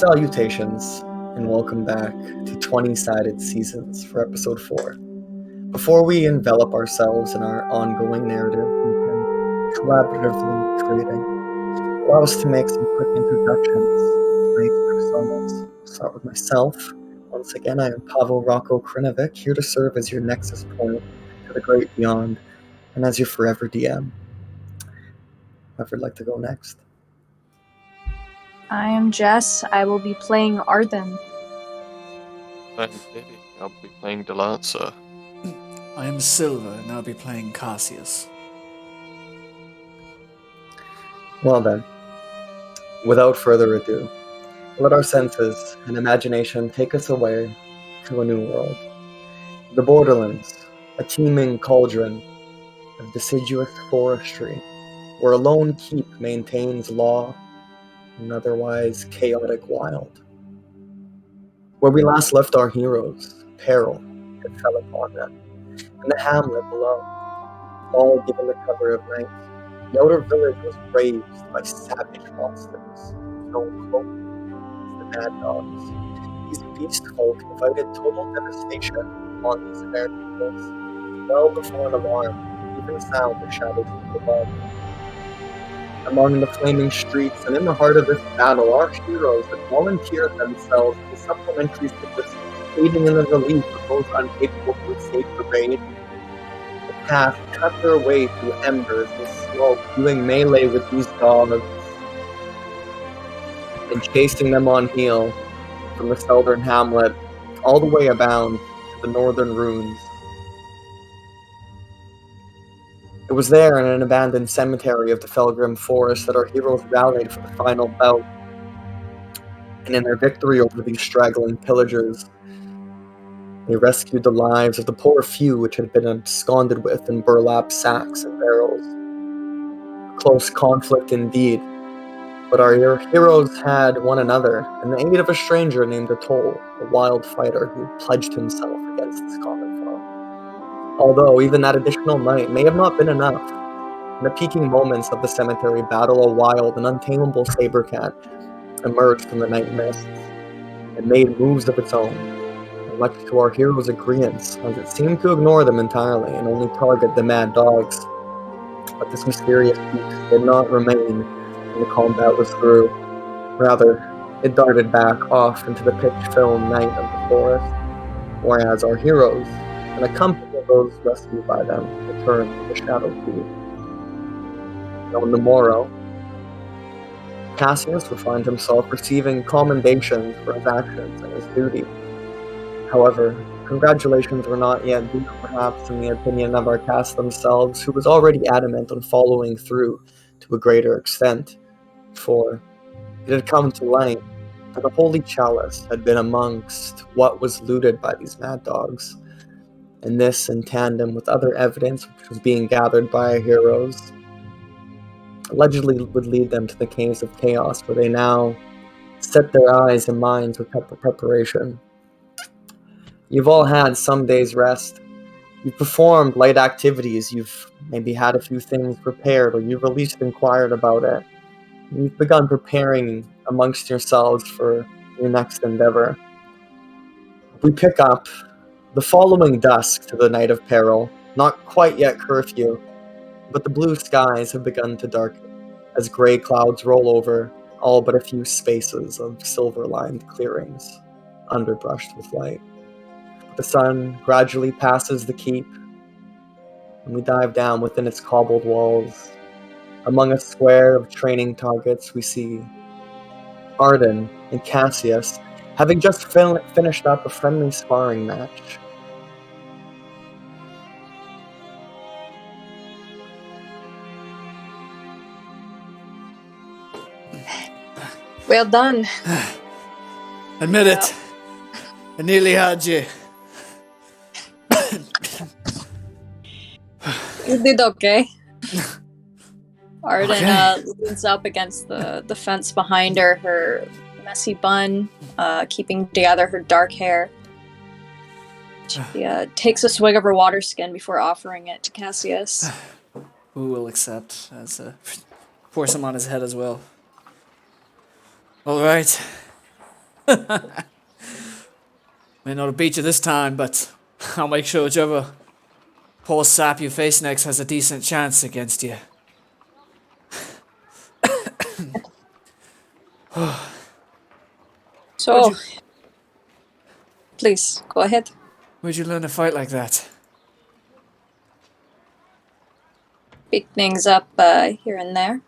Salutations, and welcome back to 20-Sided Seasons for Episode 4. Before we envelop ourselves in our ongoing narrative we've been collaboratively creating, allow us to make some quick introductions to tonight's personas. We'll start with myself. Once again, I am Pavel Rocco Krinovic, here to serve as your nexus point to the great beyond, and as your forever DM. Whoever would like to go next? I am Jess. I will be playing Arden. I'm Billy. I'll be playing Delancer. I am Silva, and I'll be playing Cassius. Well then, without further ado, let our senses and imagination take us away to a new world. The Borderlands, a teeming cauldron of deciduous forestry, where a lone keep maintains law and otherwise chaotic wild. Where we last left our heroes, peril had fell upon them, and the hamlet below, all given the cover of night. The outer village was razed by savage monsters, known locally as the Mad Dogs. These beast folk invited total devastation upon these fair peoples, well before an alarm even sound the shadows from above. Among the flaming streets and in the heart of this battle, our heroes had volunteered themselves as supplementary services, aiding in the relief of those incapable to escape the raid. The path cut their way through embers and smoke, doing melee with these dogs and chasing them on heel from the southern hamlet all the way abound to the northern ruins. It was there in an abandoned cemetery of the Felgrim Forest that our heroes rallied for the final bout, and in their victory over these straggling pillagers, they rescued the lives of the poor few which had been absconded with in burlap sacks and barrels. A close conflict indeed, but our heroes had one another and the aid of a stranger named Atoll, a wild fighter who pledged himself against this common foe. Although even that additional might may have not been enough. In the peaking moments of the cemetery battle, a wild and untamable saber cat emerged from the night mists and made moves of its own, and much to our heroes' agreeance, as it seemed to ignore them entirely and only target the Mad Dogs. But this mysterious beast did not remain when the combat was through. Rather, it darted back off into the pitch-filled night of the forest, whereas our heroes, and a company of those rescued by them, returned to the Shadow Keep. On the morrow, Cassius would find himself receiving commendations for his actions and his duty. However, congratulations were not yet due, perhaps in the opinion of our cast themselves, who was already adamant on following through to a greater extent, for it had come to light that the Holy Chalice had been amongst what was looted by these Mad Dogs, and this in tandem with other evidence which was being gathered by our heroes, allegedly would lead them to the Caves of Chaos, where they now set their eyes and minds with preparation. You've all had some day's rest. You've performed light activities. You've maybe had a few things prepared, or you've at least inquired about it. You've begun preparing amongst yourselves for your next endeavor. We pick up the following dusk to the night of peril, not quite yet curfew, but the blue skies have begun to darken as gray clouds roll over all but a few spaces of silver-lined clearings, underbrushed with light. The sun gradually passes the keep, and we dive down within its cobbled walls. Among a square of training targets, we see Arden and Cassius having just finished up a friendly sparring match. Well done. Admit it. I nearly had you. You did okay. Arden leans up against the fence behind her, her messy bun, keeping together her dark hair. She takes a swig of her water skin before offering it to Cassius. Who will accept as pour some on his head as well. All right. May not have beat you this time, but I'll make sure whichever poor sap you face next has a decent chance against you. So, please go ahead. Where'd you learn to fight like that? Pick things up here and there.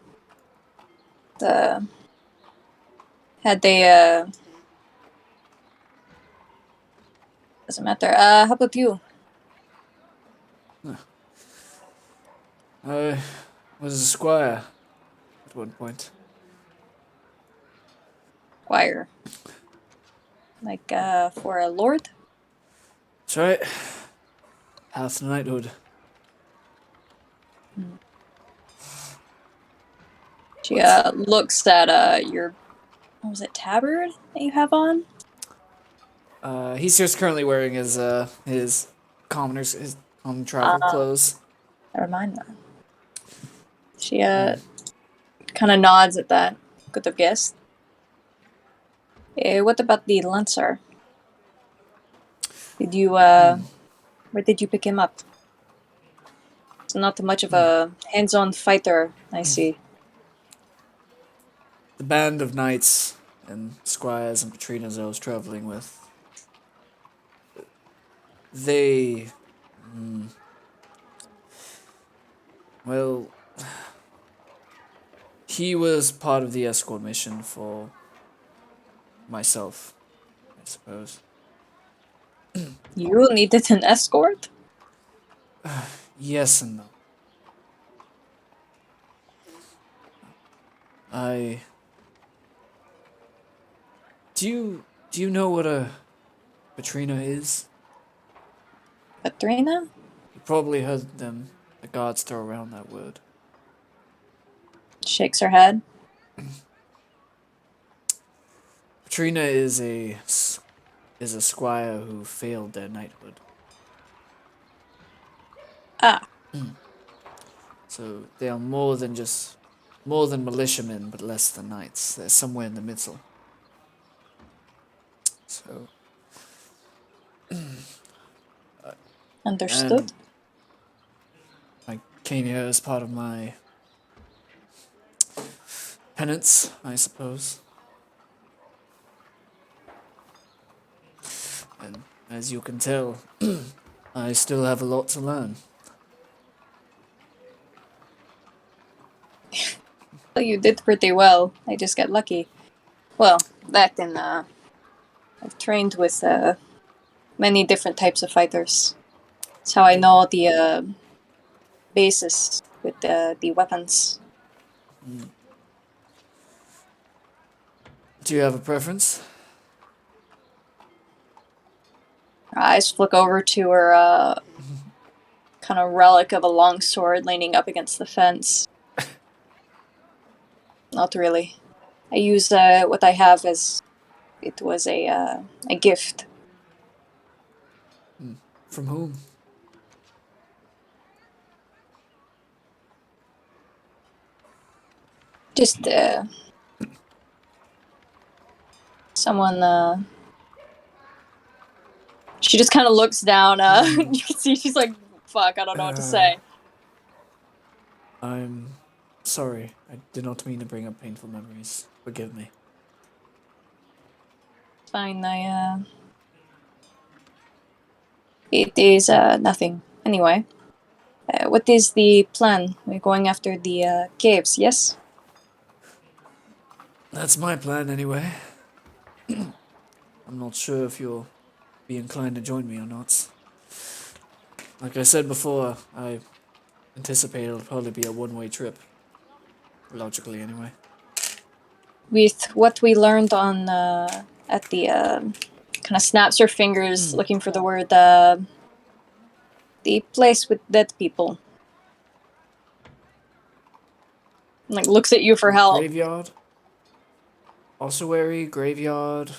Had they doesn't matter. How about you? I was a squire at one point. Squire. Like for a lord? That's right. Path to knighthood. She looks at your what was it, tabard that you have on? He's just currently wearing his common travel clothes. Never mind that. She kind of nods at that. Could have guessed. What about the lancer? Did you where did you pick him up? It's not much of a hands-on fighter, I see. The band of knights and squires and patrinas I was traveling with. They, well, he was part of the escort mission for myself, I suppose. You needed an escort? Yes and no. Do you know what a patrina is? Katrina? You probably heard them, the guards throw around that word. Shakes her head. Patrina is a squire who failed their knighthood. Ah, So they are more than militiamen, but less than knights. They're somewhere in the middle. So understood. I came here as part of my penance, I suppose. And as you can tell, I still have a lot to learn. Well, you did pretty well. I just got lucky. Well, that and I've trained with many different types of fighters. That's how I know the basis with the weapons. Do you have a preference? Her eyes flick over to her kind of relic of a long sword leaning up against the fence. Not really. I use what I have as it was a gift. From whom? Just someone. She just kind of looks down. You can see she's like, "Fuck, I don't know what to say." I'm sorry. I did not mean to bring up painful memories. Forgive me. Fine, it is nothing. Anyway, what is the plan? We're going after the caves, yes? That's my plan anyway. I'm not sure if you'll be inclined to join me or not. Like I said before, I anticipate it'll probably be a one-way trip. Logically, anyway. With what we learned on at the kind of snaps her fingers, looking for the word the place with dead people. Like looks at you for help. Graveyard. Ossuary, graveyard.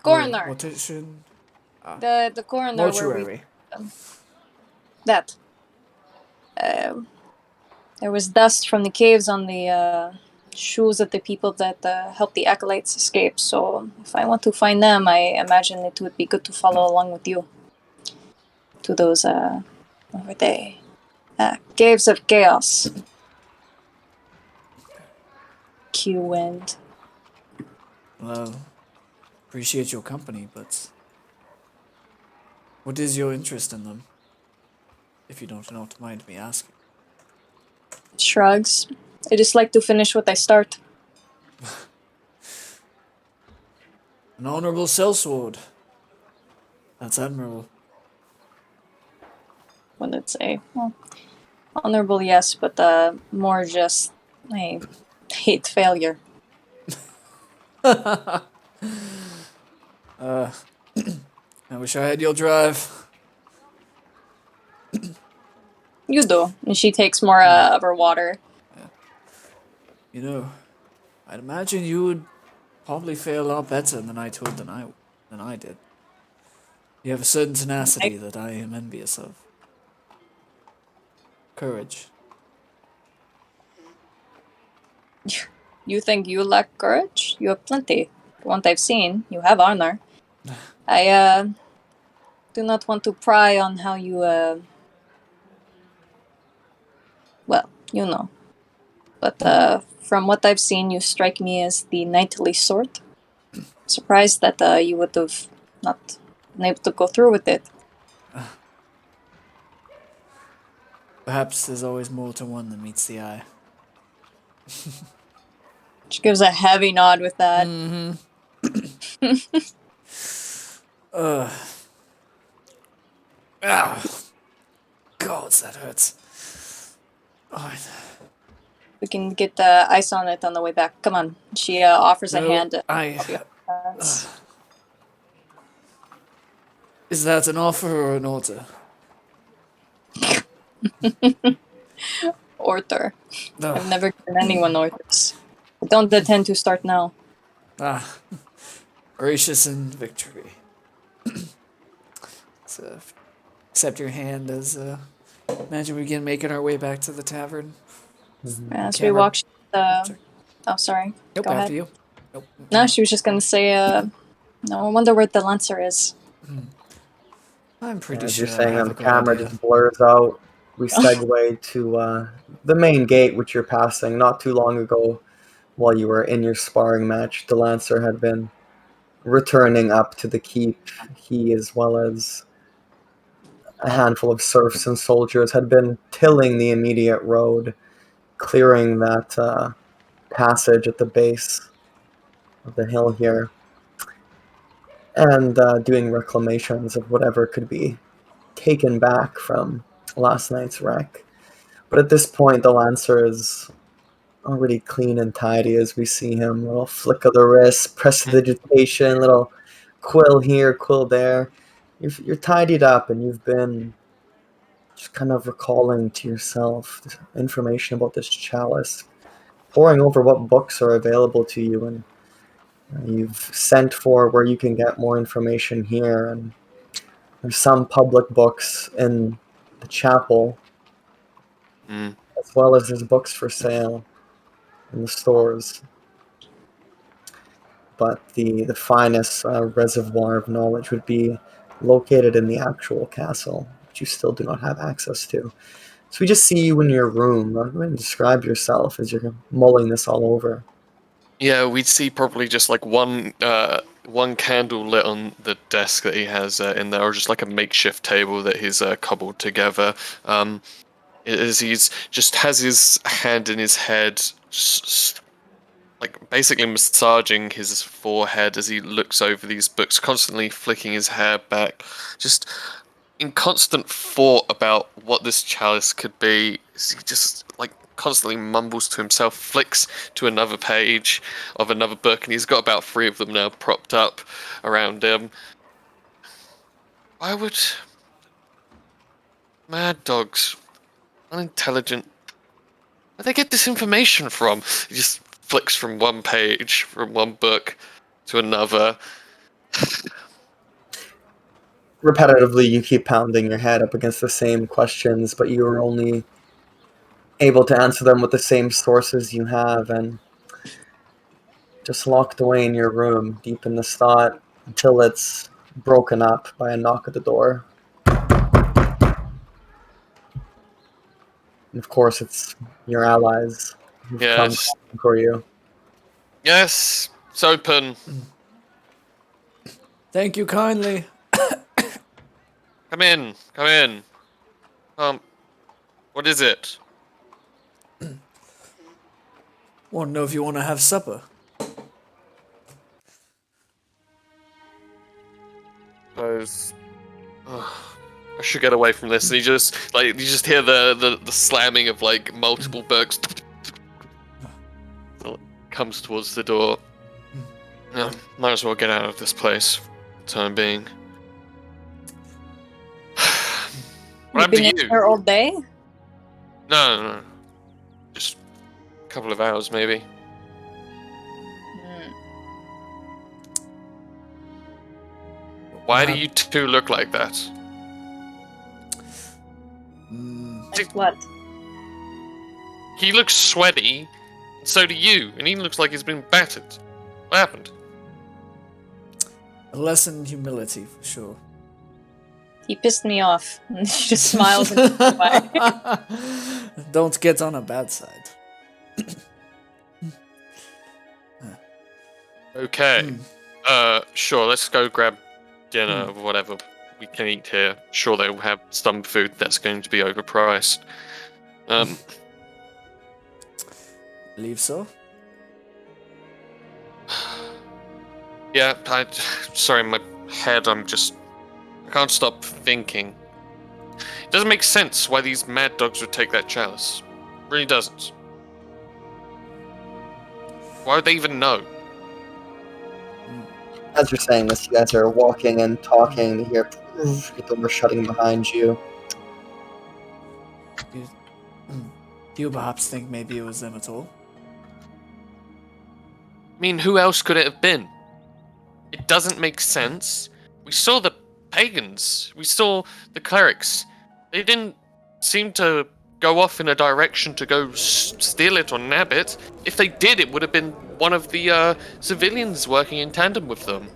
Coroner. Mortician. The coroner Mortuary. That. There was dust from the caves on the shoes of the people that helped the acolytes escape. So if I want to find them, I imagine it would be good to follow along with you to those what were they? Caves of Chaos. Q Wind. Well, appreciate your company, but what is your interest in them? If you don't mind me asking. Shrugs. I just like to finish what I start. An honorable sellsword. That's admirable. What did it say? Well, honorable, yes, but more just I hate failure. I wish I had your drive. You do. And she takes more of her water. You know, I'd imagine you would probably fare a lot better than I did. You have a certain tenacity that I am envious of. Courage. You think you lack courage? You have plenty. From what I've seen, you have honor. I do not want to pry on how you well, you know. But from what I've seen, you strike me as the knightly sort. Surprised that you would have not been able to go through with it. Perhaps there's always more to one than meets the eye. She gives a heavy nod with that. God, that hurts. Oh, We can get the ice on it on the way back. Come on. She offers a no, hand. Is that an offer or an order? Order. No. I've never given anyone orders. I don't intend to start now. Gracious in victory. So, accept your hand as, imagine we begin making our way back to the tavern. As we walk, oh, sorry. Nope, Go ahead. after you. Nope. No, she was just gonna say, no, I wonder where the Lancer is. I'm pretty As sure you're saying I have on a the good camera, idea. just blurs out. We segue to the main gate, which you're passing. Not too long ago, while you were in your sparring match, the Lancer had been returning up to the keep. He, as well as a handful of serfs and soldiers, had been tilling the immediate road, clearing that passage at the base of the hill here, and doing reclamations of whatever could be taken back from last night's wreck. But at this point, the Lancer is already clean and tidy as we see him. Little flick of the wrist, prestidigitation, little quill here, quill there. You're tidied up, and you've been just kind of recalling to yourself information about this chalice, poring over what books are available to you, and you've sent for where you can get more information here. And there's some public books in the chapel, as well as there's books for sale in the stores. But the finest reservoir of knowledge would be located in the actual castle, which you still do not have access to. So we just see you in your room. Go ahead and describe yourself as you're mulling this all over. Yeah, we'd see probably just like one candle lit on the desk that he has in there, or just like a makeshift table that he's cobbled together. As he's just has his hand in his head, like basically massaging his forehead as he looks over these books, constantly flicking his hair back, just in constant thought about what this chalice could be. He just like constantly mumbles to himself, flicks to another page of another book, and he's got about 3 of them now propped up around him. Why would mad dogs, unintelligent, where'd they get this information from? He just flicks from one page, from one book to another. Repetitively, you keep pounding your head up against the same questions, but you are only able to answer them with the same sources you have. And just locked away in your room, deep in this thought, until it's broken up by a knock at the door. And of course, it's your allies who've come Yes. for you. Yes, it's open. Thank you kindly. Come in, come in. What is it? Want to know if you want to have supper? I should get away from this. And you just hear the slamming of like multiple burks. Comes towards the door. Yeah, might as well get out of this place for the time being. What happened to Been in you? here all day? No. Just a couple of hours maybe. Hmm. Why do you two look like that? Like what? He looks sweaty, and so do you, and he looks like he's been battered. What happened? A lesson in humility, for sure. He pissed me off. And she just smiles and goes away. Don't get on a bad side. Okay. Sure, let's go grab dinner or whatever we can eat here. Sure, they'll have some food that's going to be overpriced. Believe so? Yeah, sorry, my head, I can't stop thinking. It doesn't make sense why these mad dogs would take that chalice. It really doesn't. Why would they even know? As you're saying this, you guys are walking and talking. You hear the door shutting behind you. Do you perhaps think maybe it was them at all? I mean, who else could it have been? It doesn't make sense. We saw the pagans. We saw the clerics. They didn't seem to go off in a direction to go steal it or nab it. If they did, it would have been one of the civilians working in tandem with them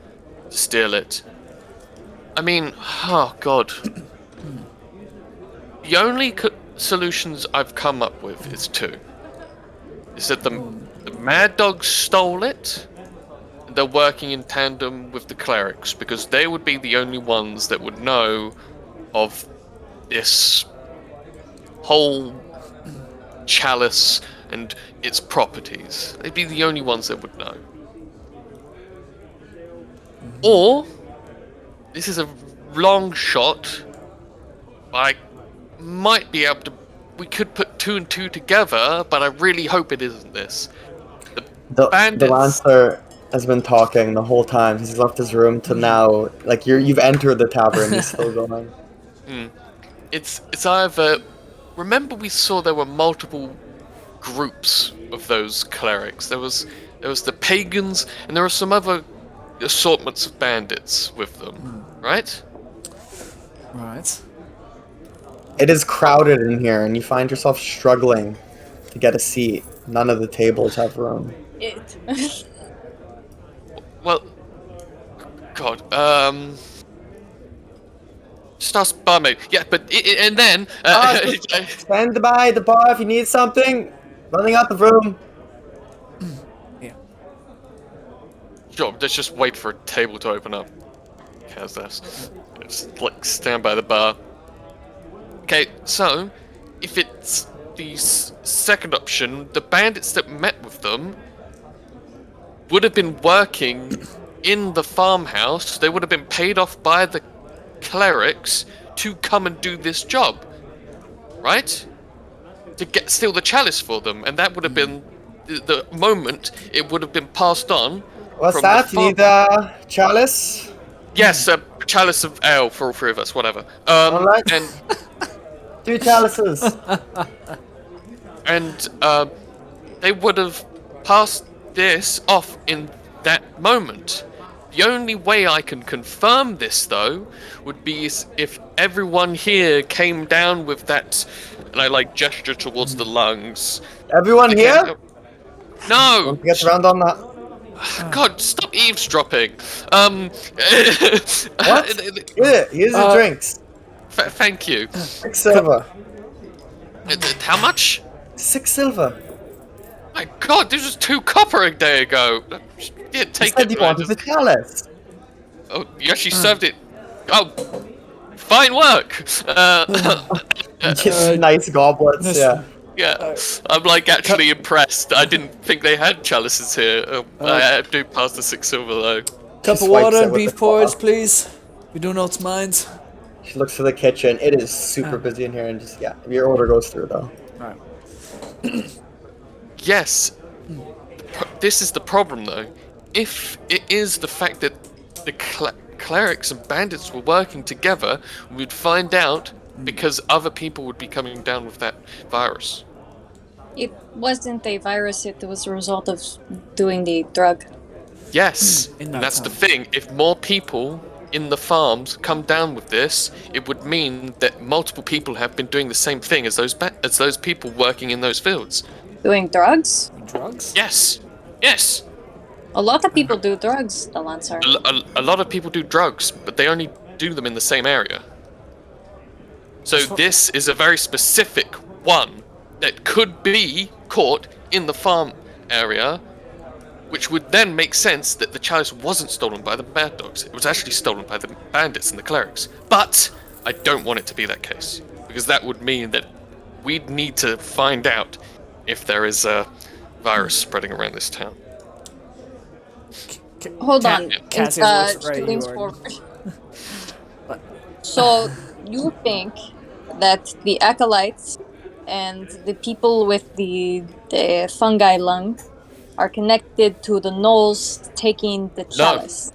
to steal it. I mean, oh god. The only solutions I've come up with is two. Is that the mad dogs stole it, and they're working in tandem with the clerics, because they would be the only ones that would know of this whole chalice and its properties. They'd be the only ones that would know. Or, this is a long shot, I might be able to... We could put two and two together, but I really hope it isn't this. The bandits... Lancer has been talking the whole time. He's left his room to now. Like, you've entered the tavern, he's still going. It's either... Remember we saw there were multiple groups of those clerics. There was the pagans, and there were some other assortments of bandits with them, right? Right. It is crowded in here, and you find yourself struggling to get a seat. None of the tables have room. Well, God, just ask barmaid. Yeah, but and then Stand by the bar if you need something. Running out the room. Yeah. Sure, let's just wait for a table to open up. How's that? Just like stand by the bar. Okay, so if it's the second option, the bandits that met with them would have been working in the farmhouse. They would have been paid off by the clerics to come and do this job, right? To steal the chalice for them, and that would have been the moment it would have been passed on. What's that? You need a chalice? Yes, a chalice of ale for all three of us, whatever. Alright. And 2 chalices. and they would have passed this off in that moment. The only way I can confirm this, though, would be if everyone here came down with that, and I gesture towards the lungs. Everyone here? No! Don't get around on that. God, stop eavesdropping. What? Here's the drinks. Thank you. 6 silver. How much? 6 silver. My God, this was 2 copper a day ago. Yeah, You take said it. you wanted the chalice. Oh, you actually served it. Oh, fine work. Nice goblets, yeah. Yeah, I'm like actually impressed. I didn't think they had chalices here. I do pass the 6 silver though. Cup of swipes water it and with beef the porridge, claw. please. If you do not mind. She looks to the kitchen. It is super busy in here, and just your order goes through though. Alright. Yes, this is the problem though. If it is the fact that the clerics and bandits were working together, we'd find out because other people would be coming down with that virus. It wasn't a virus, it was a result of doing the drug. Yes, In and that that's the time. thing. If more people in the farms come down with this, it would mean that multiple people have been doing the same thing as those people working in those fields. Doing drugs? Drugs? Yes, yes. A lot of people do drugs, the Lancer. A lot of people do drugs, but they only do them in the same area. So this is a very specific one that could be caught in the farm area, which would then make sense that the chalice wasn't stolen by the bad dogs. It was actually stolen by the bandits and the clerics. But I don't want it to be that case, because that would mean that we'd need to find out if there is a virus spreading around this town. Hold on, Cassie's it's right, she leans you are- forward. So you think that the acolytes and the people with the fungi lung are connected to the gnolls taking the chalice?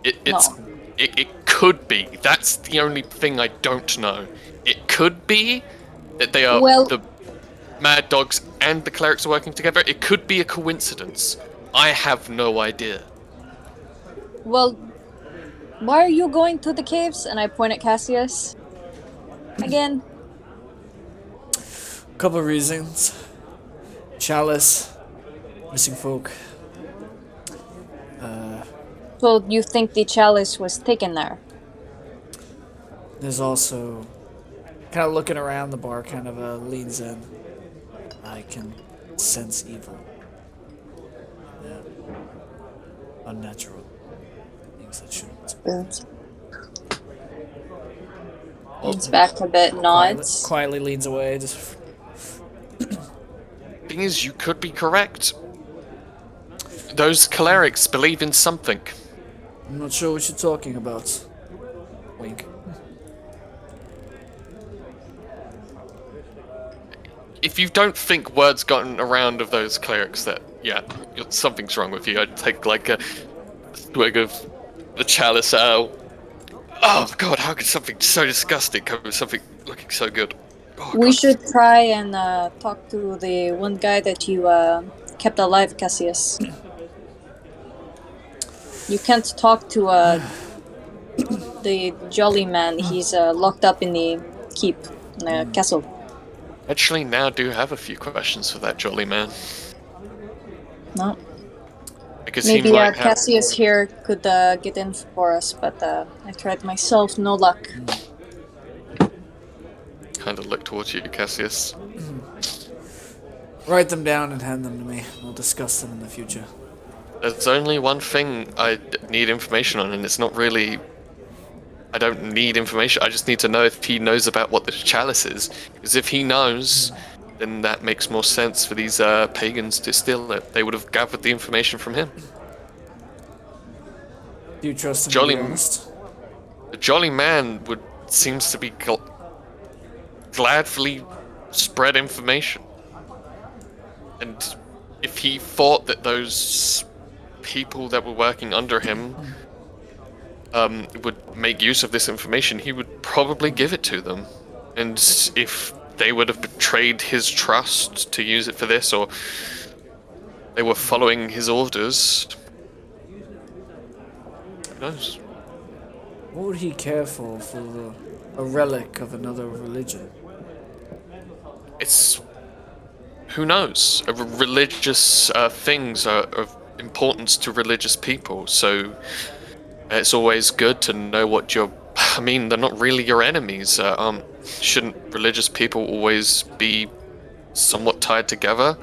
It could be. That's the only thing I don't know. It could be that they are the mad dogs and the clerics are working together. It could be a coincidence. I have no idea. Well, why are you going to the caves? And I point at Cassius. Again. Couple of reasons. Chalice. Missing folk. So you think the chalice was taken there? There's also... Kind of looking around the bar, kind of leans in. I can sense evil. Yeah. Unnatural. Things that shouldn't. Leans back a bit, nods. Quietly leans away. Just... Thing is, you could be correct. Those clerics believe in something. I'm not sure what you're talking about. Wink. If you don't think word's gotten around of those clerics that, something's wrong with you, I'd take like a swig of the chalice out. Oh god, how could something so disgusting come with something looking so good? Oh, We God. should try and talk to the one guy that you kept alive, Cassius. You can't talk to the jolly man. He's locked up in the keep, in the castle. Actually, now do have a few questions for that jolly man. No. Because Maybe he might have... Cassius here could get in for us, but I tried myself, no luck. Kind of look towards you, Cassius. Write them down and hand them to me. We'll discuss them in the future. There's only one thing I need information on, and it's not really... I don't need information, I just need to know if he knows about what the chalice is. Because if he knows, then that makes more sense for these pagans to steal it. They would have gathered the information from him. Do you trust him Jolly to be honest? The jolly man seems to be gladly spread information. And if he thought that those people that were working under him would make use of this information, he would probably give it to them. And if they would have betrayed his trust to use it for this, or they were following his orders, who knows? What would he care for a relic of another religion? It's... who knows? Religious things are importance to religious people. So it's always good to know what your. I mean, they're not really your enemies. Shouldn't religious people always be somewhat tied together?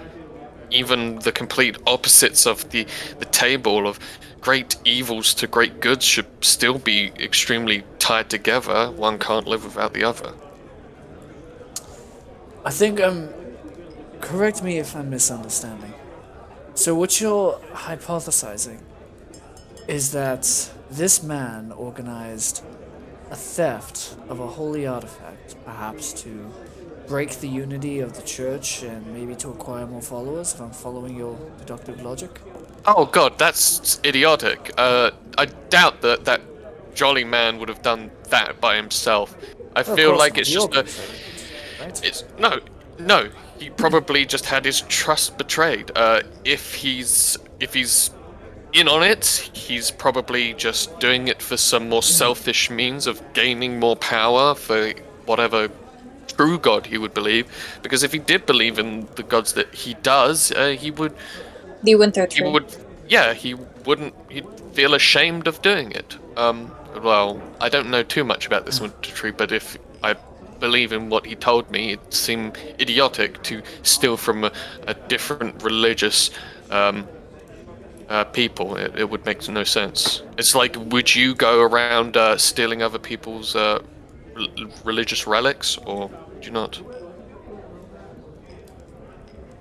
Even the complete opposites of the table of great evils to great goods should still be extremely tied together. One can't live without the other. I think correct me if I'm misunderstanding. So what you're hypothesizing is that this man organized a theft of a holy artifact, perhaps to break the unity of the church and maybe to acquire more followers, if I'm following your deductive logic? Oh god, that's idiotic. I doubt that that jolly man would have done that by himself. I Well, of feel course like not. it's The just a. organization, right? It's no. He probably just had his trust betrayed. If he's in on it, he's probably just doing it for some more selfish means of gaining more power for whatever true god he would believe. Because if he did believe in the gods that he does, he would. The Winter He Tree. would. Yeah, he wouldn't. He'd feel ashamed of doing it. Well, I don't know too much about this Winter Tree, but if I believe in what he told me, it seemed idiotic to steal from a different religious people. It would make no sense. It's like, would you go around stealing other people's religious relics, or would you not?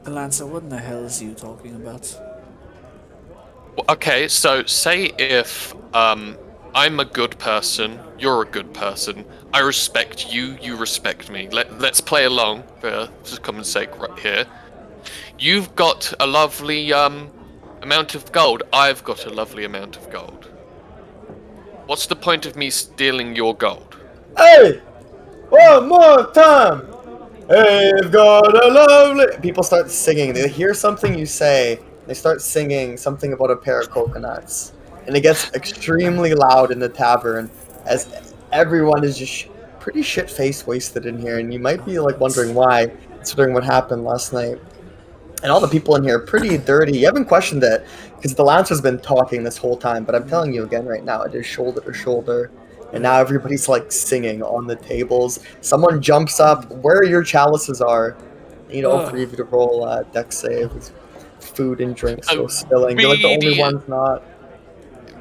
Lancer, what in the hell is you talking about? Okay, so say if I'm a good person, you're a good person, I respect you, you respect me. Let's play along for common sake right here. You've got a lovely amount of gold. I've got a lovely amount of gold. What's the point of me stealing your gold? Hey! One more time! I've got a lovely... People start singing. They hear something you say. They start singing something about a pair of coconuts. And it gets extremely loud in the tavern as everyone is just pretty shit-faced wasted in here. And you might be like wondering why, considering what happened last night. And all the people in here are pretty dirty. You haven't questioned it, because the Lancer's been talking this whole time. But I'm telling you again right now, it is shoulder to shoulder. And now everybody's like singing on the tables. Someone jumps up. Where your chalices are? I need all three of you to roll dex save. Food and drinks go spilling. You're like the only Immediate- ones not.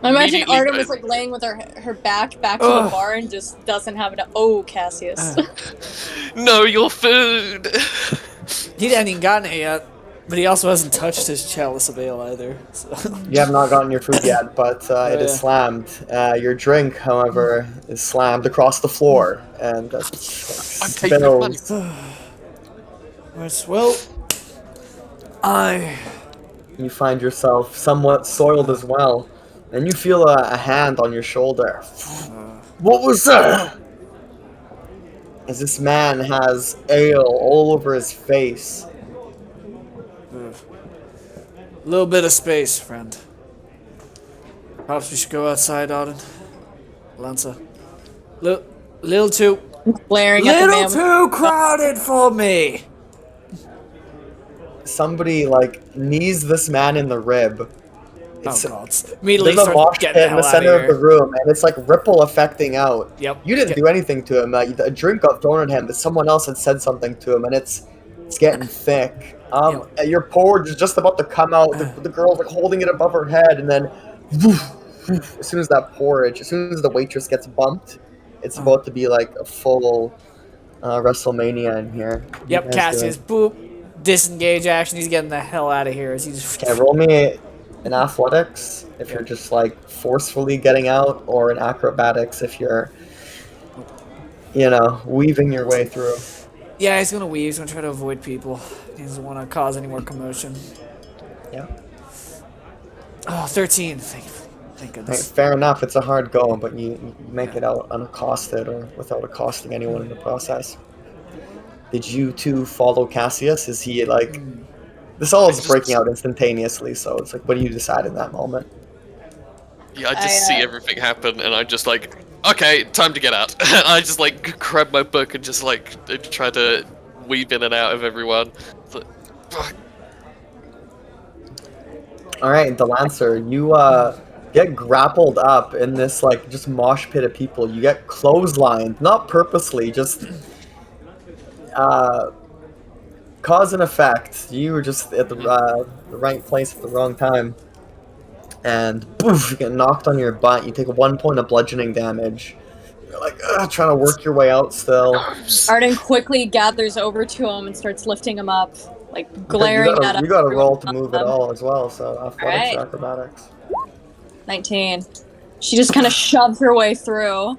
I imagine Immediately- Arden was like laying with her back to the bar and just doesn't have it. Oh, Cassius. No, your food! He hadn't even gotten it yet, but he also hasn't touched his chalice of ale either. So. You have not gotten your food yet, but it is Yeah. slammed. Your drink, however, is slammed across the floor and I'm taking your money. spills. Right, well, You find yourself somewhat soiled as well, and you feel a hand on your shoulder. What was that? As this man has ale all over his face. a little bit of space, friend. Perhaps we should go outside, Arden. Lancer. Little too Glaring at the man. too crowded for me. Somebody like knees this man in the rib. It's, Oh god! Immediately there's a start mosh getting pit the in the hell out of center of the here. room, and it's like ripple affecting out. Yep. You didn't do anything to him. A drink got thrown at him, but someone else had said something to him, and it's getting thick. Your porridge is just about to come out. The girl's like holding it above her head, and then as soon as that porridge, as soon as the waitress gets bumped, it's about to be like a full WrestleMania in here. What are you Yep, guys Cassius, doing? boop, disengage action. He's getting the hell out of here as he just. Okay, roll me in athletics if you're just like forcefully getting out, or in acrobatics if you're, weaving your way through. Yeah, he's gonna weave. He's gonna try to avoid people. He doesn't want to cause any more commotion. Yeah. Oh, 13. Thank Hey, goodness. fair enough, it's a hard go, but you make it out unaccosted or without accosting anyone in the process. Did you two follow Cassius? Is he like... This all is breaking out instantaneously, so it's like, what do you decide in that moment? Yeah, I just see everything happen, and I'm just like, okay, time to get out. I just like grab my book and just like try to weave in and out of everyone. It's like, fuck. All right, the Lancer, you get grappled up in this like just mosh pit of people. You get clotheslined, not purposely, just uh, cause and effect. You were just at the right place at the wrong time, and poof, you get knocked on your butt. You take 1 point of bludgeoning damage. You're like trying to work your way out still. Arden quickly gathers over to him and starts lifting him up, like glaring at him. You gotta roll to move at all as well. So athletics, Alright. or acrobatics. 19. She just kind of shoves her way through.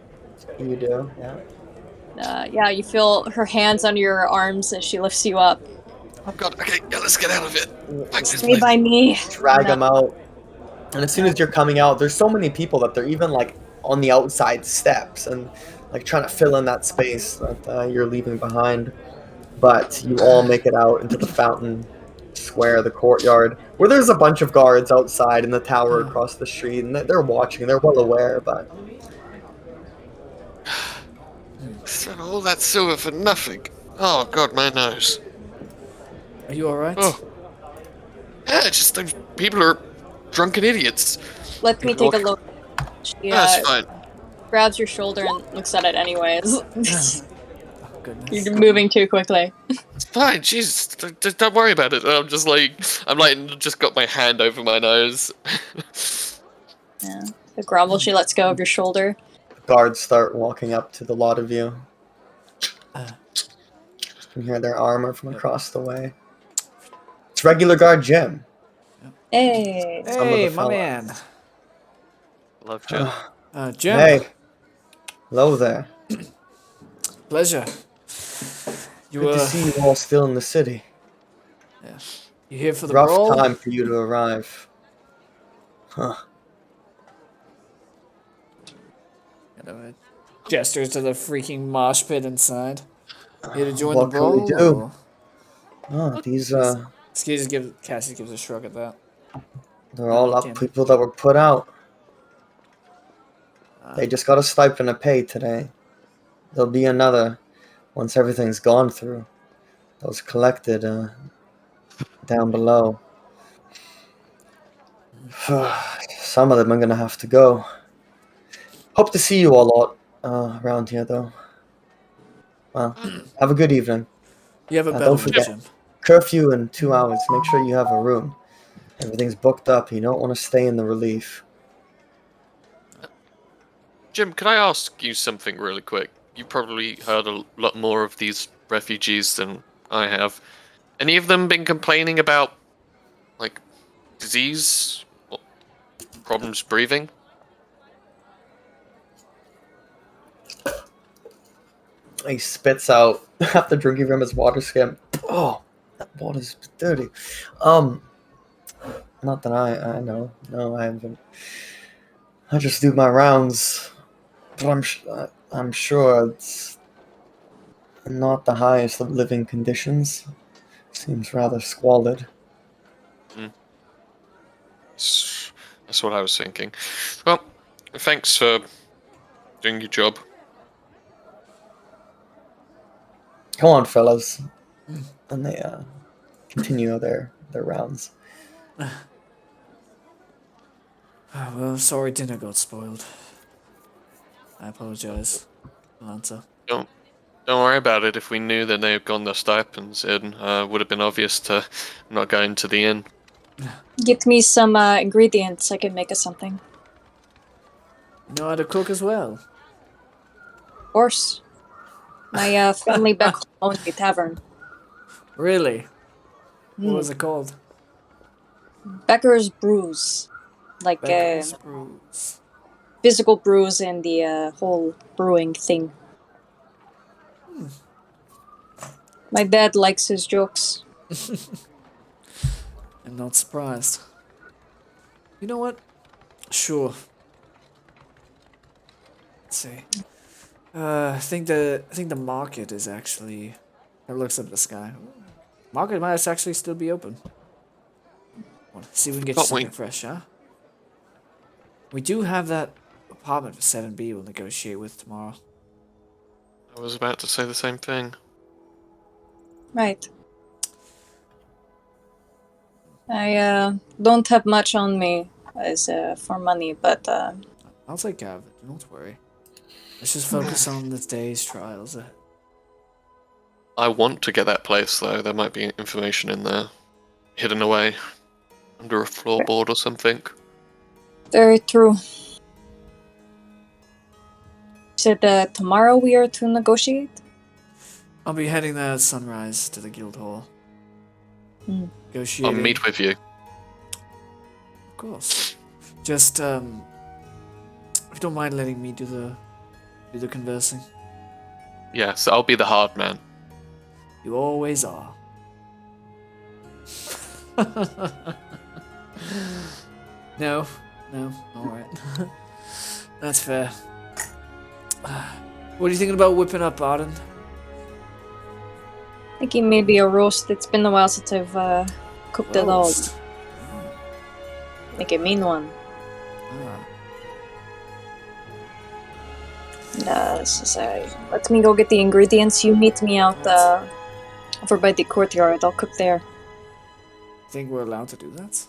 You do, yeah. Yeah, you feel her hands under your arms as she lifts you up. Oh god, okay, yeah, let's get out of it. Back this Stay way. by me. Drag No. him out. And as soon as you're coming out, there's so many people that they're even like on the outside steps and like trying to fill in that space that you're leaving behind. But you all make it out into the fountain square, the courtyard, where there's a bunch of guards outside in the tower across the street, and they're watching. They're well aware, but Spent all that silver for nothing. Oh god, my nose. Are you alright? Oh. Yeah, just those people are drunken idiots. Let me take a look. She That's fine. grabs your shoulder and looks at it anyways. Oh, goodness. You're moving too quickly. It's fine, Jesus. Don't worry about it. I'm just got my hand over my nose. Yeah. The grumble, she lets go of your shoulder. guards start walking up to the lot of you. Uh. You can hear their armor from across the way. It's regular guard Jim. Hey. Some of Hey, the my fellas. man. Love Jim. Jim. Hey. Hello there. Pleasure. You Good to see you all still in the city. you here for the Rough brawl? time for you to arrive. Huh. Gestures to the freaking mosh pit inside. Here to join What the can we brawl? do? or- Oh, these Cassie gives a shrug at that. they're all up Jim. people that were put out. They just got a stipend to pay today. There'll be another once everything's gone through. Those collected down below. Some of them are gonna have to go. Hope to see you all lot around here, though. Well, have a good evening. You have a don't battle with forget. Jim. Curfew in 2 hours. Make sure you have a room. Everything's booked up. You don't want to stay in the relief. Jim, can I ask you something really quick? You probably heard a lot more of these refugees than I have. Any of them been complaining about, like, disease or problems breathing? He spits out after drinking from his water skin. Oh, that water's dirty. Not that I know. No, I haven't. I just do my rounds, but I'm sure it's not the highest of living conditions. Seems rather squalid. That's what I was thinking. Well, thanks for doing your job. Come on, fellas, and they continue their rounds. Well, sorry dinner got spoiled. I apologize, Lancer. Don't worry about it. If we knew that they had gone their stipends in, would have been obvious to not go into the inn. Get me some ingredients. I can make us something. You know how to cook as well? Of course. My family back home owns the tavern. Really? What was it called? Becker's Brews. Like Becker's Brews. physical brews in the whole brewing thing. My dad likes his jokes. I'm not surprised. You know what? Sure. Let's see. I think the market is actually. It looks up at the sky. Market might actually still be open. Well, see if we can get you But something we- fresh, huh? We do have that apartment for 7B we'll negotiate with tomorrow. I was about to say the same thing. Right. I don't have much on me as for money, but I'll take care of it. Don't worry. Let's just focus on the day's trials. I want to get that place, though. There might be information in there, hidden away under a floorboard or something. very true. Said tomorrow we are to negotiate. I'll be heading there at sunrise to the guild hall. Hmm. I'll Negotiating. meet with you. Of course. Just if you don't mind letting me do the conversing. Yes, I'll be the hard man. You always are. No, alright. That's fair. What are you thinking about whipping up, Arden? Thinking maybe a roast. It's been a while since I've cooked it all. Roast. Make a mean one. Ah. Let me go get the ingredients. You meet me out over by the courtyard. I'll cook there. Think we're allowed to do that?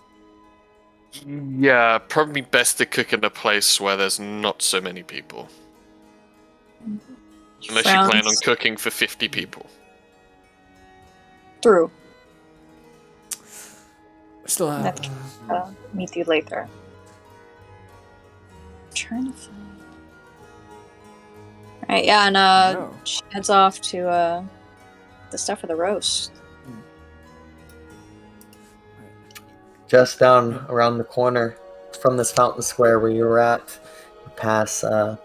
Yeah, probably best to cook in a place where there's not so many people. Unless you plan on Frowns. cooking for 50 people. True. We still have. That- Meet you later. I'm trying to find. Right, yeah, and No. she heads off to the stuff for the roast. Just down around the corner from this fountain square where you were at, you pass the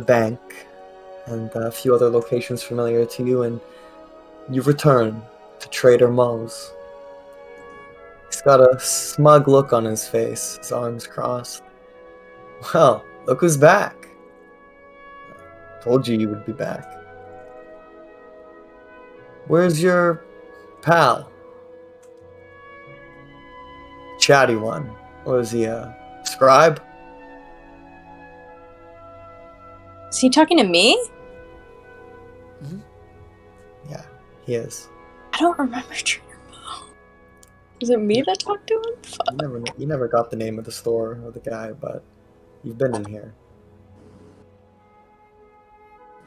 bank and a few other locations familiar to you, and you return to Trader Moe's. He's got a smug look on his face, his arms crossed. Well, look who's back. Told you would be back. Where's your pal? Chatty one. Was he a scribe? Is he talking to me? Yeah, he is. I don't remember Trader Moe. Was it me that talked to him? Fuck. You never got the name of the store or the guy, but you've been in here.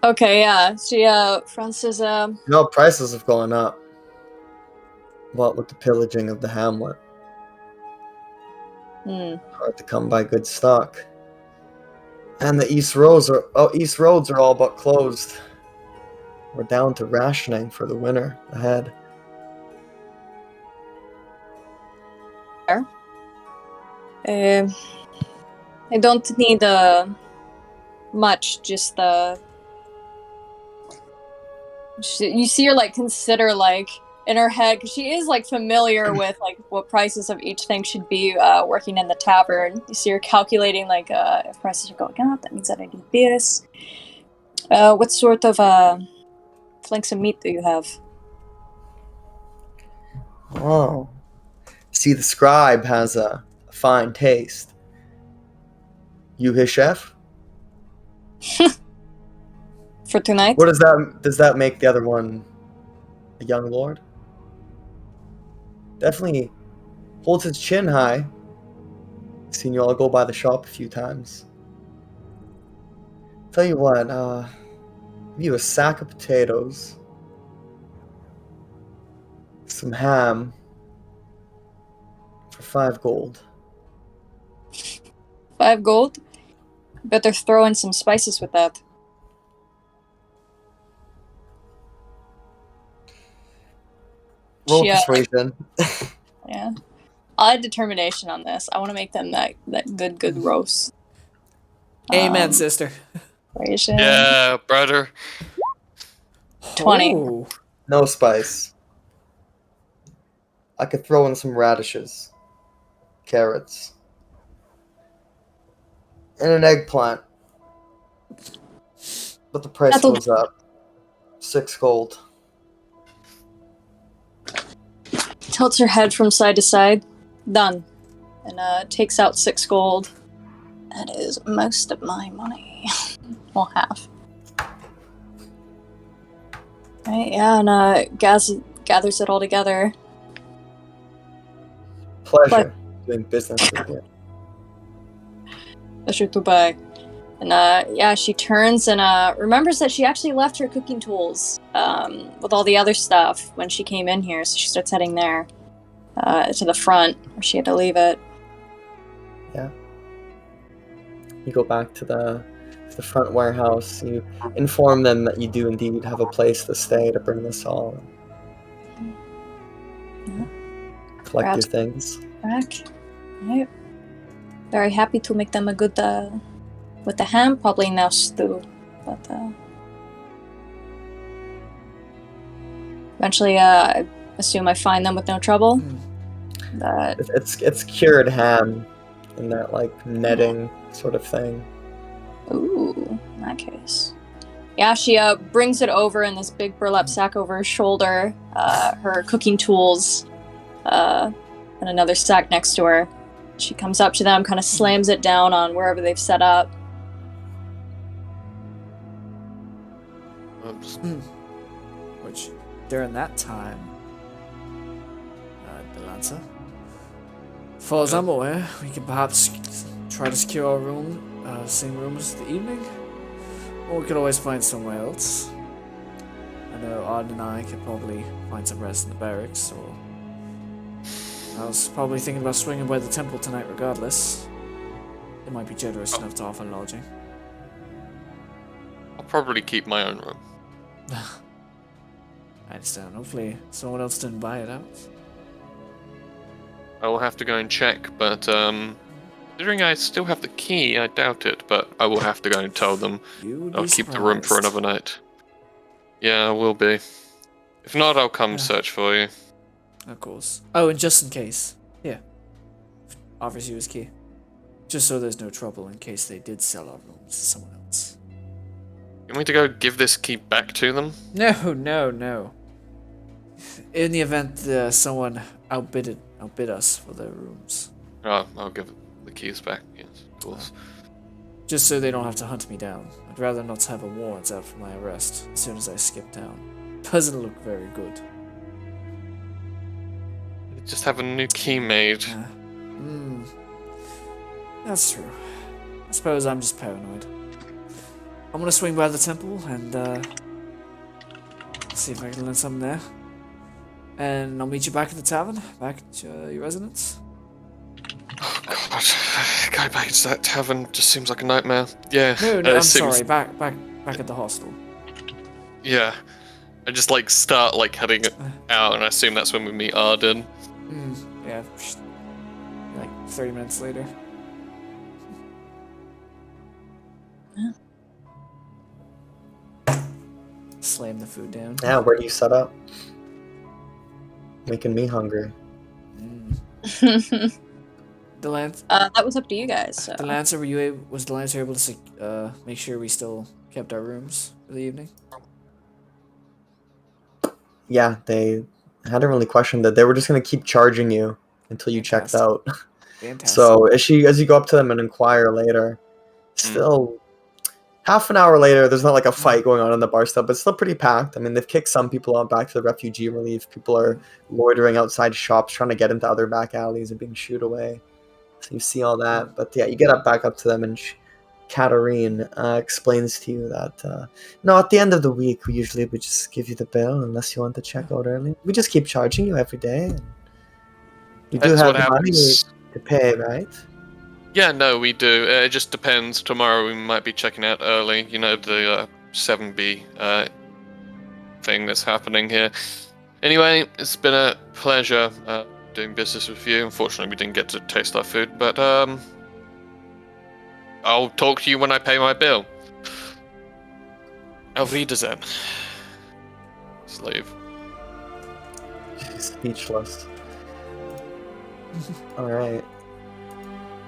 Okay, yeah. She Francis No, prices have gone up. What with the pillaging of the hamlet? Hard to come by good stock. And the East Roads are all but closed. We're down to rationing for the winter ahead. I don't need much, just you see her like consider like in her head, because she is like familiar with like what prices of each thing should be working in the tavern. You see her calculating like if prices are going up, that means that I do this. What sort of flanks of meat do you have? Oh. See, the scribe has a fine taste. You his chef? For tonight? What does that make the other one a young lord? Definitely holds his chin high. Seen you all go by the shop a few times. Tell you what, give you a sack of potatoes, some ham for 5 gold. 5 gold? Better throw in some spices with that. Roll She, persuasion. Yeah. I'll add determination on this. I want to make them that good roast. Amen, sister. Persuasion. Yeah, brother. 20. Oh. No spice. I could throw in some radishes, carrots, and an eggplant. But the price That'll- goes up. 6 gold. Tilts her head from side to side. Done. And takes out 6 gold. That is most of my money. Well, half. Right, yeah, and gathers it all together. pleasure doing business with you. Pleasure to buy. And yeah, she turns and remembers that she actually left her cooking tools with all the other stuff when she came in here. So she starts heading there to the front where she had to leave it. Yeah. You go back to the front warehouse. You inform them that you do indeed have a place to stay to bring this all. Yeah. Collect your Perhaps things. back. Right. Very happy to make them a good with the ham, probably now stew. But eventually I assume I find them with no trouble. That It's cured ham in that like netting sort of thing. ooh, in that case. Yeah, she brings it over in this big burlap sack over her shoulder, her cooking tools, and another sack next to her. She comes up to them, kind of slams it down on wherever they've set up. Oops. Which, during that time, Delanza, as far as I'm aware, we could perhaps try to secure our room, same room as the evening, or we could always find somewhere else. I know Arden and I could probably find some rest in the barracks, or I was probably thinking about swinging by the temple tonight regardless. It might be generous enough to offer lodging. I'll probably keep my own room. I understand. Hopefully someone else didn't buy it out. I will have to go and check, but considering I still have the key, I doubt it, but I will have to go and tell them. You would I'll be keep the room for surprised. another night. Yeah, I will be. If not, I'll come search for you. Of course. Oh, and just in case. Yeah. Offers you his key. Just so there's no trouble in case they did sell our rooms to someone else. You want me to go give this key back to them? No. In the event someone outbid us for their rooms. Oh, I'll give the keys back, yes, of course. Just so they don't have to hunt me down. I'd rather not have a warrant out for my arrest as soon as I skip town. Doesn't look very good. Just have a new key made. That's true. I suppose I'm just paranoid. I'm gonna swing by the temple and see if I can learn something there. And I'll meet you back at the tavern, back at your residence. Oh god, going back to that tavern just seems like a nightmare. Yeah. No, it I'm seems- sorry. Back at the hostel. Yeah. I just like start like heading out, and I assume that's when we meet Arden. Yeah. Like 30 minutes later. Slam the food down. Yeah, where do you set up? Making me hungry. The Lance, that was up to you guys. So. the Lancer, was the Lancer able to make sure we still kept our rooms for the evening? Yeah, they hadn't really questioned it. They were just gonna keep charging you until you checked Fantastic. out. Fantastic. So as you go up to them and inquire later, still half an hour later, there's not like a fight going on in the bar still, but it's still pretty packed. I mean, they've kicked some people out back to the refugee relief. People are loitering outside shops, trying to get into other back alleys and being shooed away. So you see all that. But yeah, you get back up to them, and Katarine explains to you that, no, at the end of the week, we usually would just give you the bill unless you want to check out early. We just keep charging you every day. And you do That's have what money happens. to pay, right? Yeah, no, we do. It just depends. Tomorrow we might be checking out early. You know, the 7B thing that's happening here. Anyway, it's been a pleasure doing business with you. Unfortunately, we didn't get to taste our food, but I'll talk to you when I pay my bill. Auf Wiedersehen. Slave. She's speechless. Alright.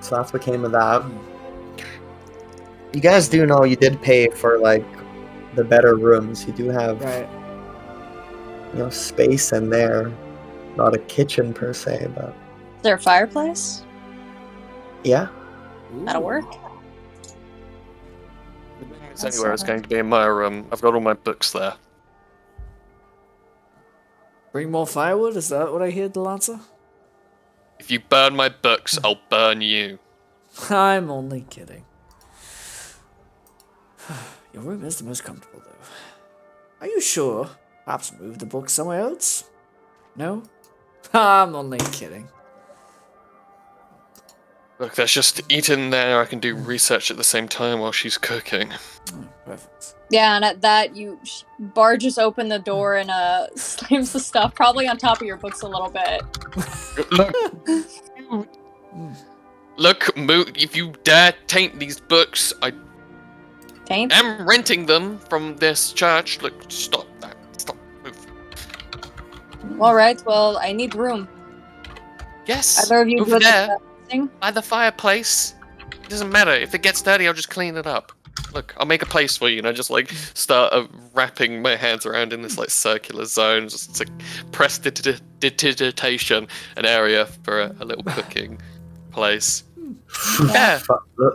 So that's what came of that. You guys do know you did pay for, like, the better rooms. You do have, Right. Space in there. Not a kitchen, per se, but... Is there a fireplace? Yeah. That'll work. It's anywhere it's going to be in my room. I've got all my books there. Bring more firewood? Is that what I hear, Delanza? If you burn my books, I'll burn you. I'm only kidding. Your room is the most comfortable, though. Are you sure? Perhaps move the book somewhere else? No? I'm only kidding. Look, there's just Eaton there. I can do research at the same time while she's cooking. Oh, perfect. Yeah, and at that, she barges open the door and slams the stuff, probably on top of your books a little bit. Look, if you dare taint these books, I Taint? am renting them from this church. Look, stop that. Stop. Move. All right, well, I need room. Yes, Either of you over good there, at thing? by the fireplace. It doesn't matter. If it gets dirty, I'll just clean it up. Look, I'll make a place for you, and I just like start wrapping my hands around in this like circular zone, just to press digitation an area for a little cooking place. Yeah.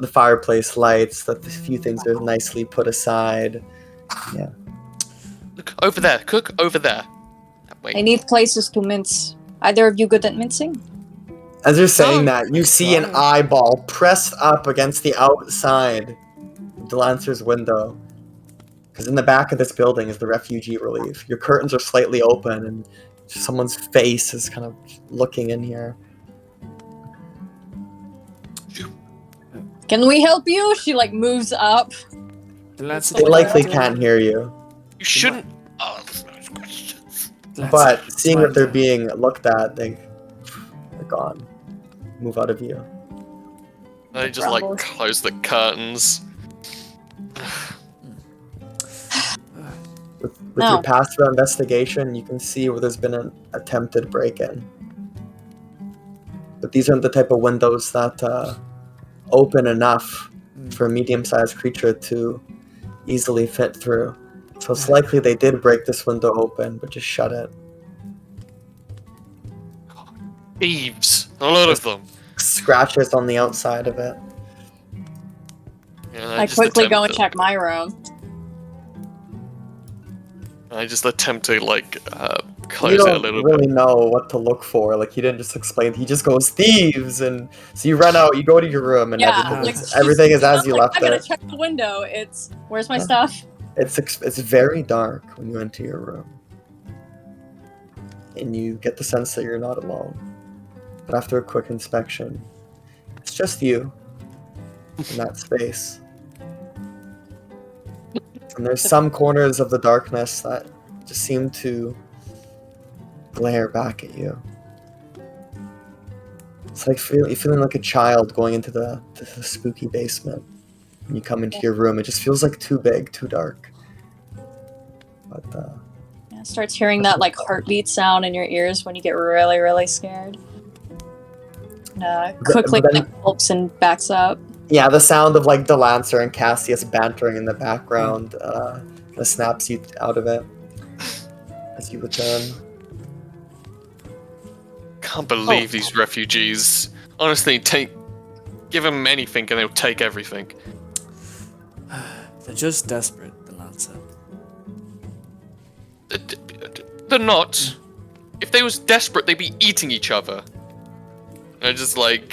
The fireplace lights, the few things are nicely put aside. Yeah. Look, over there. Cook over there. That way. I need places to mince. Either of you good at mincing? As you're saying Oh, that, you see an eyeball pressed up against the outside of the Lancer's window. Because in the back of this building is the refugee relief. Your curtains are slightly open, and someone's face is kind of looking in here. Can we help you? She like moves up. The Lancer They likely can't hear you. You shouldn't ask those questions. But seeing that they're being looked at, they're gone. Move out of view. I just like close the curtains. With No. your passive investigation, you can see where there's been an attempted break-in. But these aren't the type of windows that open enough for a medium-sized creature to easily fit through. So it's likely they did break this window open, but just shut it. Thieves. A lot of them. Scratches on the outside of it. Yeah, I quickly go and check my room. I just attempt to like You close it a don't little really bit. know what to look for. Like, he didn't just explain. He just goes, thieves! And so you run out, you go to your room, and Yeah, everything, like, is, everything is as you like, left I'm gonna it. check the window. It's where's my Yeah. stuff? It's very dark when you enter your room. And you get the sense that you're not alone. But after a quick inspection, it's just you in that space. And there's some corners of the darkness that just seem to glare back at you. It's like you're feeling like a child going into the spooky basement. When you come into your room, it just feels like too big, too dark. But Yeah, starts hearing that like heartbeat sound in your ears when you get really, really scared. And, quickly but then- like gulps and backs up. yeah, the sound of like Delancer and Cassius bantering in the background kind of snaps you out of it as you return. Can't believe these refugees. Honestly, give them anything and they'll take everything. They're just desperate, the Lancer. They're not. If they was desperate, they'd be eating each other. I just like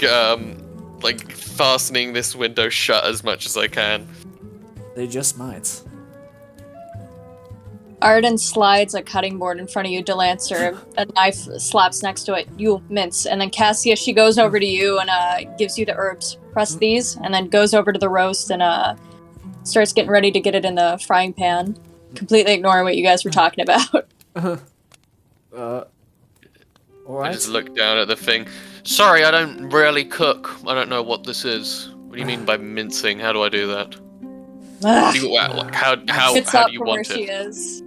fastening this window shut as much as I can. They just might. Arden slides a cutting board in front of you, Delancer. A knife slaps next to it. You mince. And then Cassia, she goes over to you and gives you the herbs. Press these, and then goes over to the roast and starts getting ready to get it in the frying pan. Completely ignoring what you guys were talking about. All I right. just look down at the thing. Sorry, I don't really cook. I don't know what this is. What do you mean by mincing? How do I do that? How Gets do up you from where want she it? is.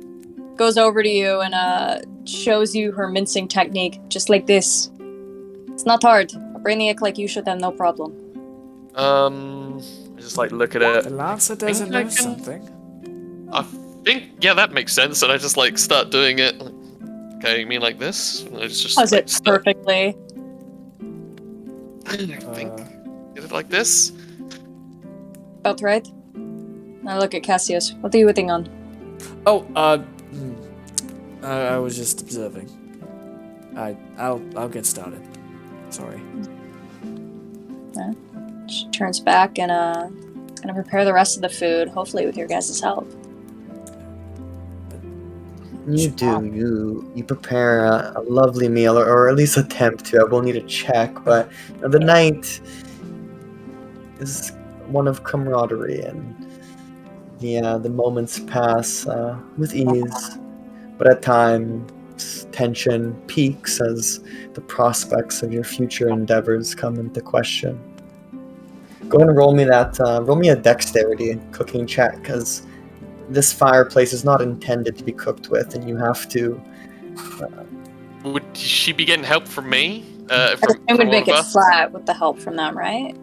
Goes over to you and shows you her mincing technique, just like this. It's not hard. A brainiac like you should have no problem. I just like look at it. The Lancer doesn't Think I know can- something. I think yeah, that makes sense. And I just like start doing it. Okay, you mean like this? And I just Does like, it start- perfectly. I think is it like this? About right. Now look at Cassius. What are you waiting on? I was just observing. I'll get started. Sorry. She turns back and gonna prepare the rest of the food, hopefully with your guys' help. You do. You prepare a lovely meal, or at least attempt to. I will need to check, but the night is one of camaraderie, and the moments pass with ease, but at times tension peaks as the prospects of your future endeavors come into question. Go ahead and roll me a dexterity cooking check, because this fireplace is not intended to be cooked with, and you have to. Would she be getting help from me? It would from make all it of us? flat with the help from them, right?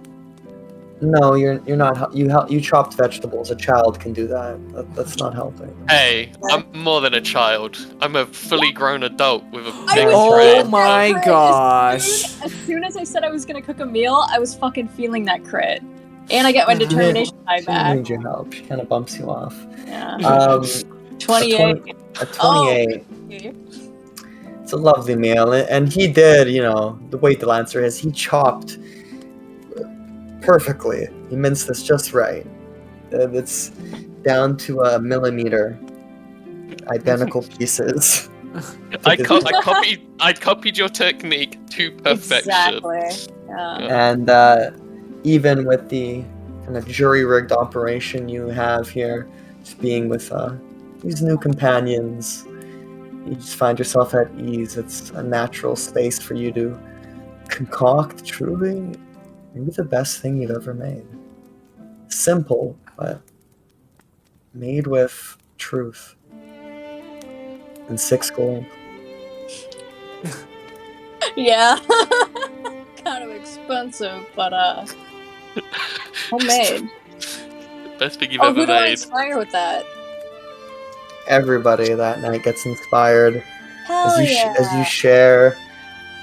No, you're not. You chopped vegetables. A child can do that. That's not helping. Hey, I'm more than a child. I'm a fully grown adult with a I big was Oh brain. my crit. gosh. As soon as I said I was gonna cook a meal, I was fucking feeling that crit. And I get my determination die She back. needs your help. She kind of bumps you off. Yeah. Um, 28. a 28. It's a lovely meal, and he did. The way the Lancer is, he chopped perfectly. He minced this just right. It's down to a millimeter. Identical pieces. I copied your technique to perfection. Exactly. Yeah. And even with the kind of jury-rigged operation you have here, just being with these new companions, you just find yourself at ease. It's a natural space for you to concoct truly maybe the best thing you've ever made. Simple, but made with truth. And 6 gold. Yeah. Kind of expensive, but homemade. Best thing you've Oh, ever who do I made. inspire with that? Everybody that night gets inspired Hell as you share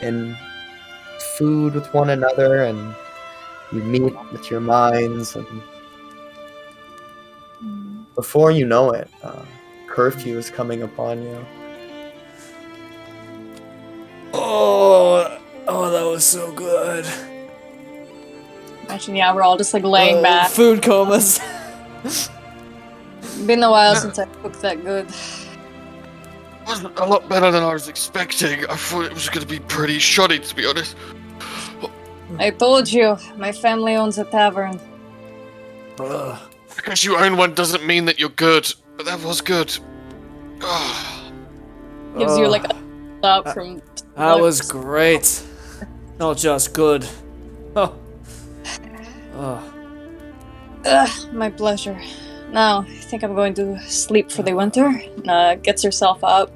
in food with one another, and you meet with your minds, and before you know it, curfew is coming upon you. Oh, that was so good. Imagine, yeah, we're all just like laying back. Food comas. Been a while since I cooked that good. Wasn't a lot better than I was expecting. I thought it was going to be pretty shoddy, to be honest. I told you, my family owns a tavern. Ugh. Because you own one doesn't mean that you're good, but that was good. Ah. Gives you like a up from. That was great. Not just good. Oh. My pleasure. Now, I think I'm going to sleep for the winter. Gets herself up.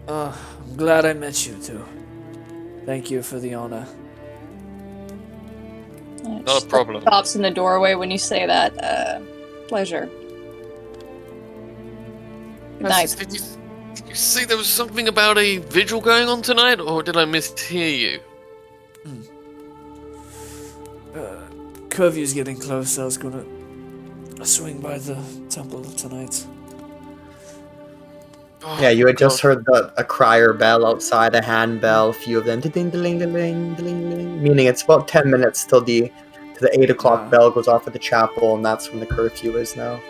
I'm glad I met you too. Thank you for the honor. Not a problem. Stops in the doorway when you say that. Pleasure. Good night. Did you say there was something about a vigil going on tonight, or did I mishear you? Curfew's getting close. I was gonna swing by the temple tonight. Oh, Yeah, you had just God. heard a crier bell outside, a handbell, a few of them, ding-ding-ding-ding-ding-ding, meaning it's about 10 minutes till the 8 o'clock bell goes off at the chapel, and that's when the curfew is now.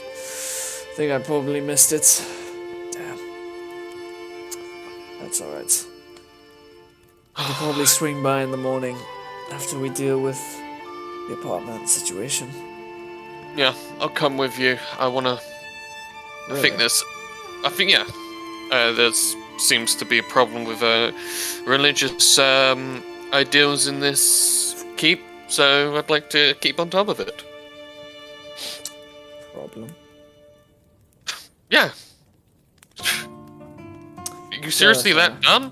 I think I probably missed it. Damn. That's alright. I could probably swing by in the morning after we deal with the apartment situation. Yeah, I'll come with you. I wanna. I think there seems to be a problem with religious ideals in this keep, so I'd like to keep on top of it. Problem. Yeah. You seriously fair. that dumb?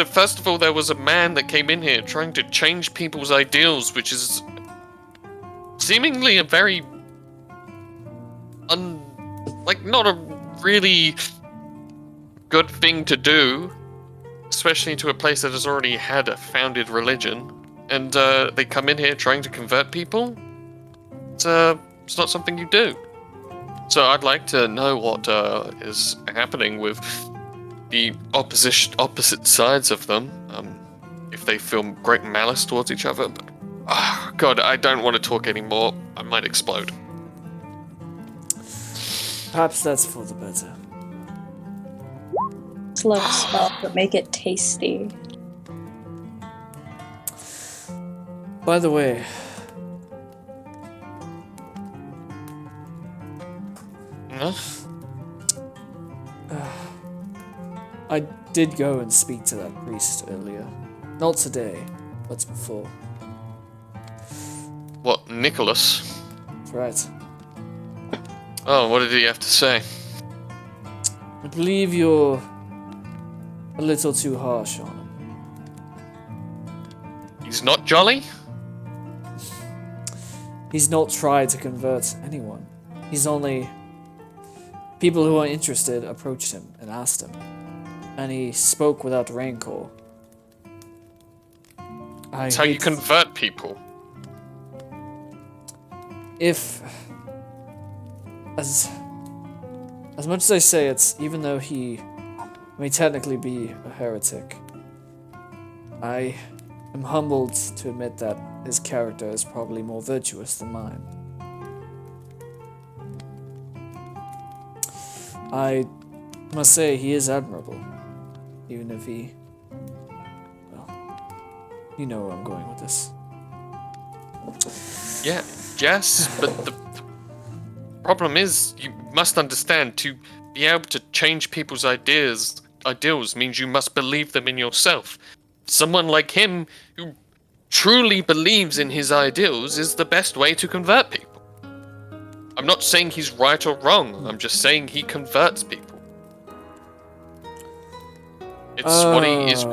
First of all, there was a man that came in here trying to change people's ideals, which is seemingly a very not a really good thing to do, especially to a place that has already had a founded religion, and they come in here trying to convert people. It's not something you do. So I'd like to know what is happening with the opposite sides of them. If they feel great malice towards each other. But, God, I don't want to talk anymore. I might explode. Perhaps that's for the better. Slow spell, but make it tasty. By the way, Huh? I did go and speak to that priest earlier. Not today, but before. What, Nicholas? That's right. Oh, what did he have to say? I believe you're a little too harsh on him. He's not jolly? He's not tried to convert anyone. He's only... People who are interested approached him and asked him. And he spoke without rancor. That's how you convert people. If... As much as I say it's, even though he may technically be a heretic, I am humbled to admit that his character is probably more virtuous than mine. I must say he is admirable, even if he... Well, you know where I'm going with this. Yeah, yes, but the problem is, you must understand, to be able to change people's ideals means you must believe them in yourself. Someone like him, who truly believes in his ideals, is the best way to convert people. I'm not saying he's right or wrong, I'm just saying he converts people. It's what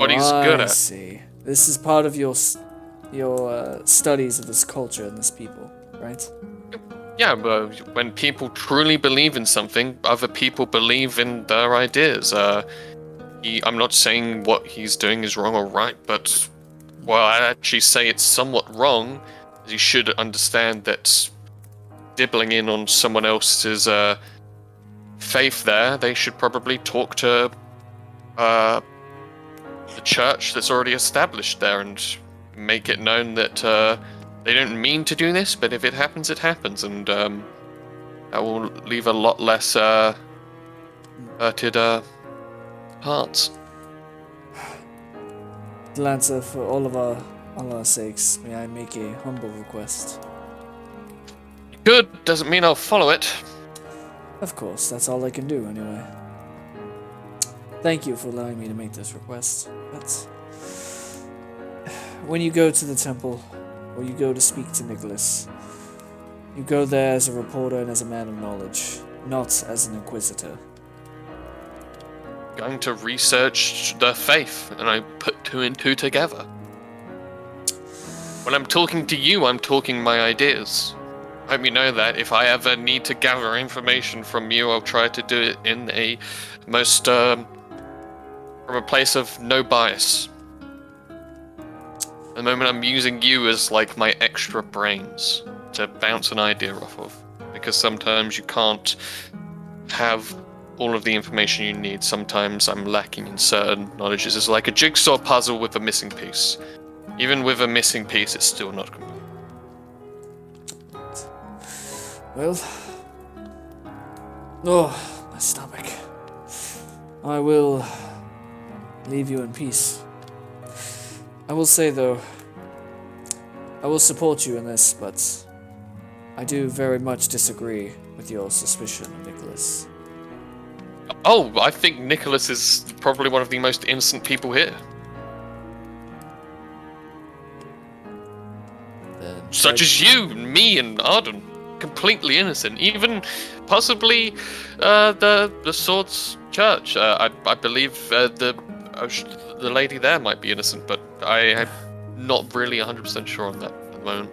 he's good I at. see. This is part of your studies of this culture and this people, right? Yeah, but when people truly believe in something, other people believe in their ideas. I'm not saying what he's doing is wrong or right, but, well, I'd actually say it's somewhat wrong. You should understand that dibbling in on someone else's faith there, they should probably talk to the church that's already established there and make it known that they don't mean to do this, but if it happens, it happens, and that will leave a lot less hurted hearts. Lancer, for all our sakes, may I make a humble request? Good doesn't mean I'll follow it. Of course, that's all I can do anyway. Thank you for allowing me to make this request. But when you go to the temple, or you go to speak to Nicholas, you go there as a reporter and as a man of knowledge, not as an inquisitor. Going to research the faith, and I put two and two together. When I'm talking to you, I'm talking my ideas. I hope you know that. If I ever need to gather information from you, I'll try to do it in a most, from a place of no bias. At the moment, I'm using you as like my extra brains to bounce an idea off of, because sometimes you can't have all of the information you need. Sometimes I'm lacking in certain knowledges. It's like a jigsaw puzzle with a missing piece. Even with a missing piece, it's still not complete. Well, oh, my stomach. I will leave you in peace. I will say, though, I will support you in this, but I do very much disagree with your suspicion of Nicholas. Oh, I think Nicholas is probably one of the most innocent people here. Such as you, me, and Arden. Completely innocent. Even possibly the Swords Church. I believe the lady there might be innocent, but I'm not really 100% sure on that at the moment.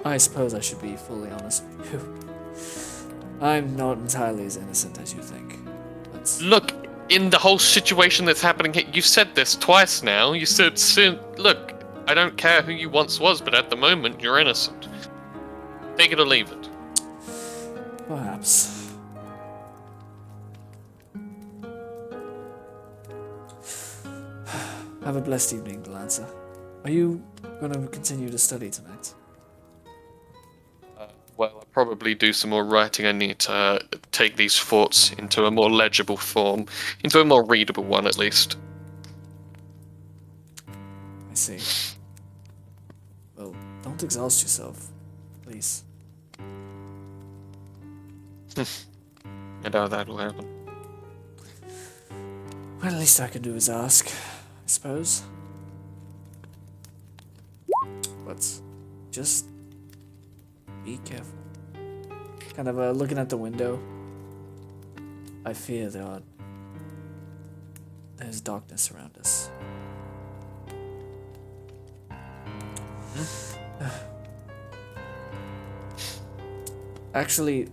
I suppose I should be fully honest with you. I'm not entirely as innocent as you think. But... Look, in the whole situation that's happening here, you've said this twice now. You said, look, I don't care who you once was, but at the moment, you're innocent. Take it or leave it. Perhaps. Have a blessed evening, Delancey. Are you going to continue to study tonight? Well, I'll probably do some more writing. I need to take these thoughts into a more legible form, into a more readable one at least. I see. Well, don't exhaust yourself, please. I doubt that'll happen. Well, at least I can do is ask, I suppose. But just be careful. Kind of looking at the window. I fear there's darkness around us. Actually,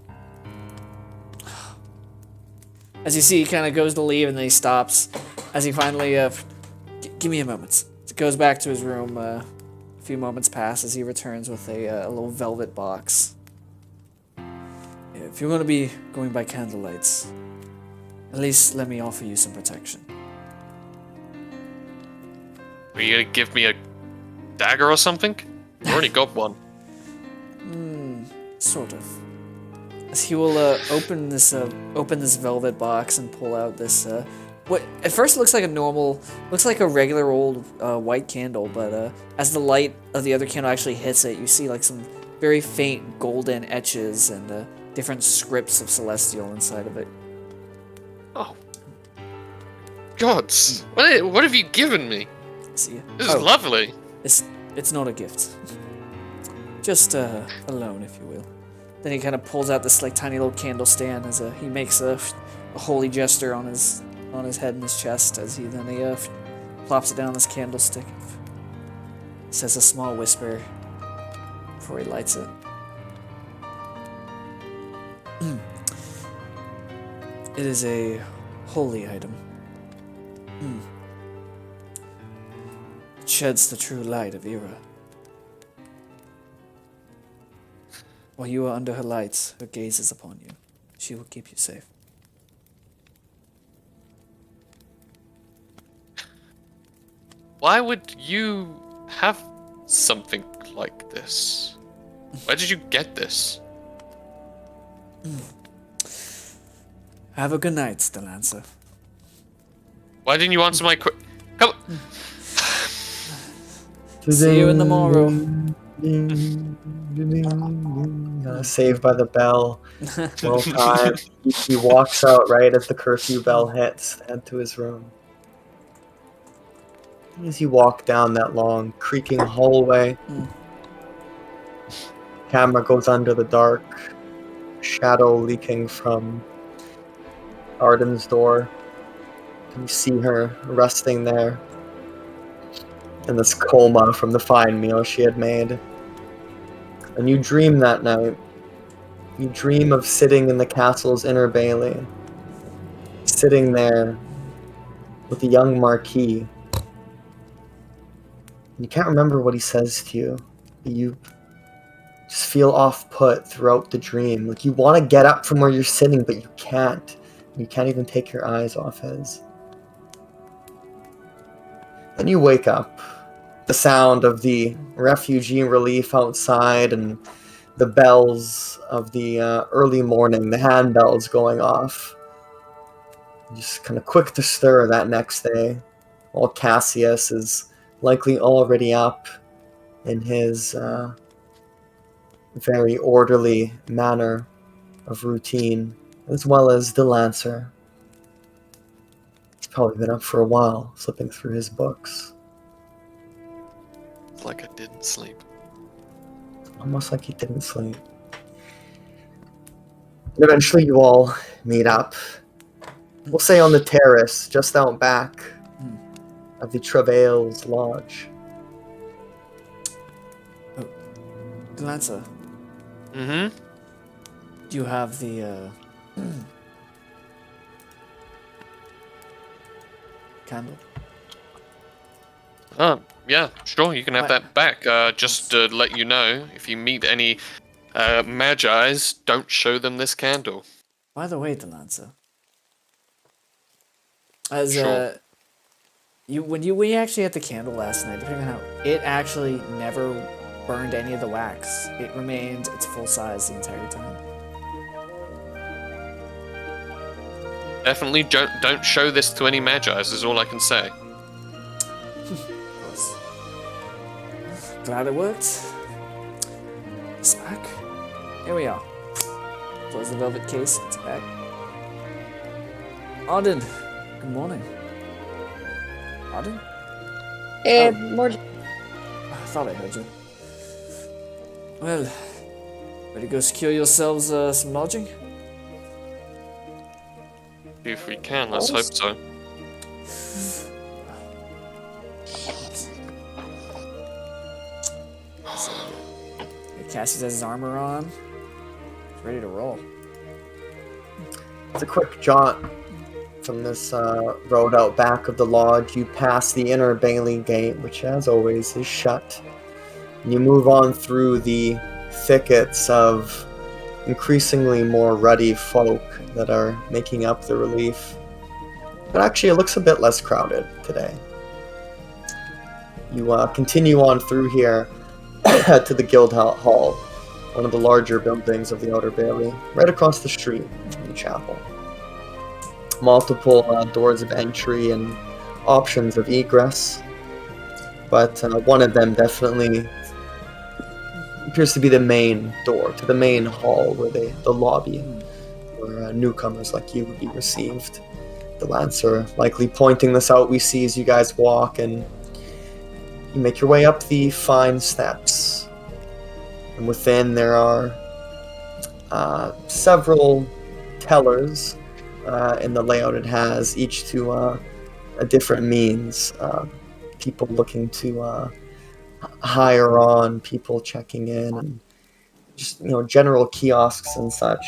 as you see, he kind of goes to leave and then he stops. As he finally, give me a moment. Goes back to his room. A few moments pass as he returns with a little velvet box. If you're going to be going by candlelights, at least let me offer you some protection. Are you gonna give me a dagger or something? I already got one. Sort of. As he will open this velvet box and pull out this what at first looks like a regular old white candle, but as the light of the other candle actually hits it, you see like some very faint golden etches and different scripts of celestial inside of it. Oh. Gods. What have you given me? See, This is lovely. it's not a gift. Just a loan, if you will. Then he kind of pulls out this like tiny little candle stand as he makes a holy gesture on his head and his chest as he plops it down this candlestick. Says a small whisper before he lights it. It is a holy item. It sheds the true light of Ira. While you are under her lights, her gaze is upon you. She will keep you safe. Why would you have something like this? Where did you get this? Have a good night, Delancey. Why didn't you answer my Come. See you in the morrow. Saved by the bell. Well timed. He walks out right as the curfew bell hits to head to his room. As you walk down that long, creaking hallway, camera goes under the dark, shadow leaking from Arden's door. You see her resting there in this coma from the fine meal she had made. And you dream that night. You dream of sitting in the castle's inner bailey, sitting there with the young Marquis. You can't remember what he says to you, but you just feel off-put throughout the dream. Like you want to get up from where you're sitting, but you can't. You can't even take your eyes off his. Then you wake up. The sound of the refugee relief outside and the bells of the early morning, the handbells going off. Just kind of quick to stir that next day, while Cassius is likely already up in his very orderly manner of routine, as well as the Lancer. He's probably been up for a while, flipping through his books. It's like I didn't sleep. Almost like he didn't sleep. And eventually you all meet up. We'll say on the terrace, just out back of the Travails Lodge. Delancey, Mm-hmm. do you have the candle? Yeah, sure, you can have Right. that back. Just to let you know, if you meet any Magi's, don't show them this candle. By the way, Delancey, as Sure. when you actually had the candle last night, depending on how it actually never burned any of the wax. It remained its full size the entire time. Definitely don't show this to any Magi's, is all I can say. Of course. Glad it worked. Smack. Here we are. Close the velvet case. It's back. Arden. Good morning. Arden? More. I thought I heard you. Well, ready to go secure yourselves some lodging? If we can, let's hope so. Cassius has his armor on. He's ready to roll. It's a quick jaunt from this road out back of the lodge. You pass the inner Bailey gate, which as always is shut. And you move on through the thickets of increasingly more ruddy folk that are making up the relief. But actually it looks a bit less crowded today. You continue on through here to the Guild Hall, one of the larger buildings of the Outer Bailey, right across the street from the chapel. Multiple doors of entry and options of egress, but one of them definitely appears to be the main door to the main hall, where the lobby, where newcomers like you would be received. The Lancer likely pointing this out. We see as you guys walk, and you make your way up the fine steps, and within there are several tellers in the layout it has, each to a different means. People looking to hire on, people checking in, and just general kiosks and such.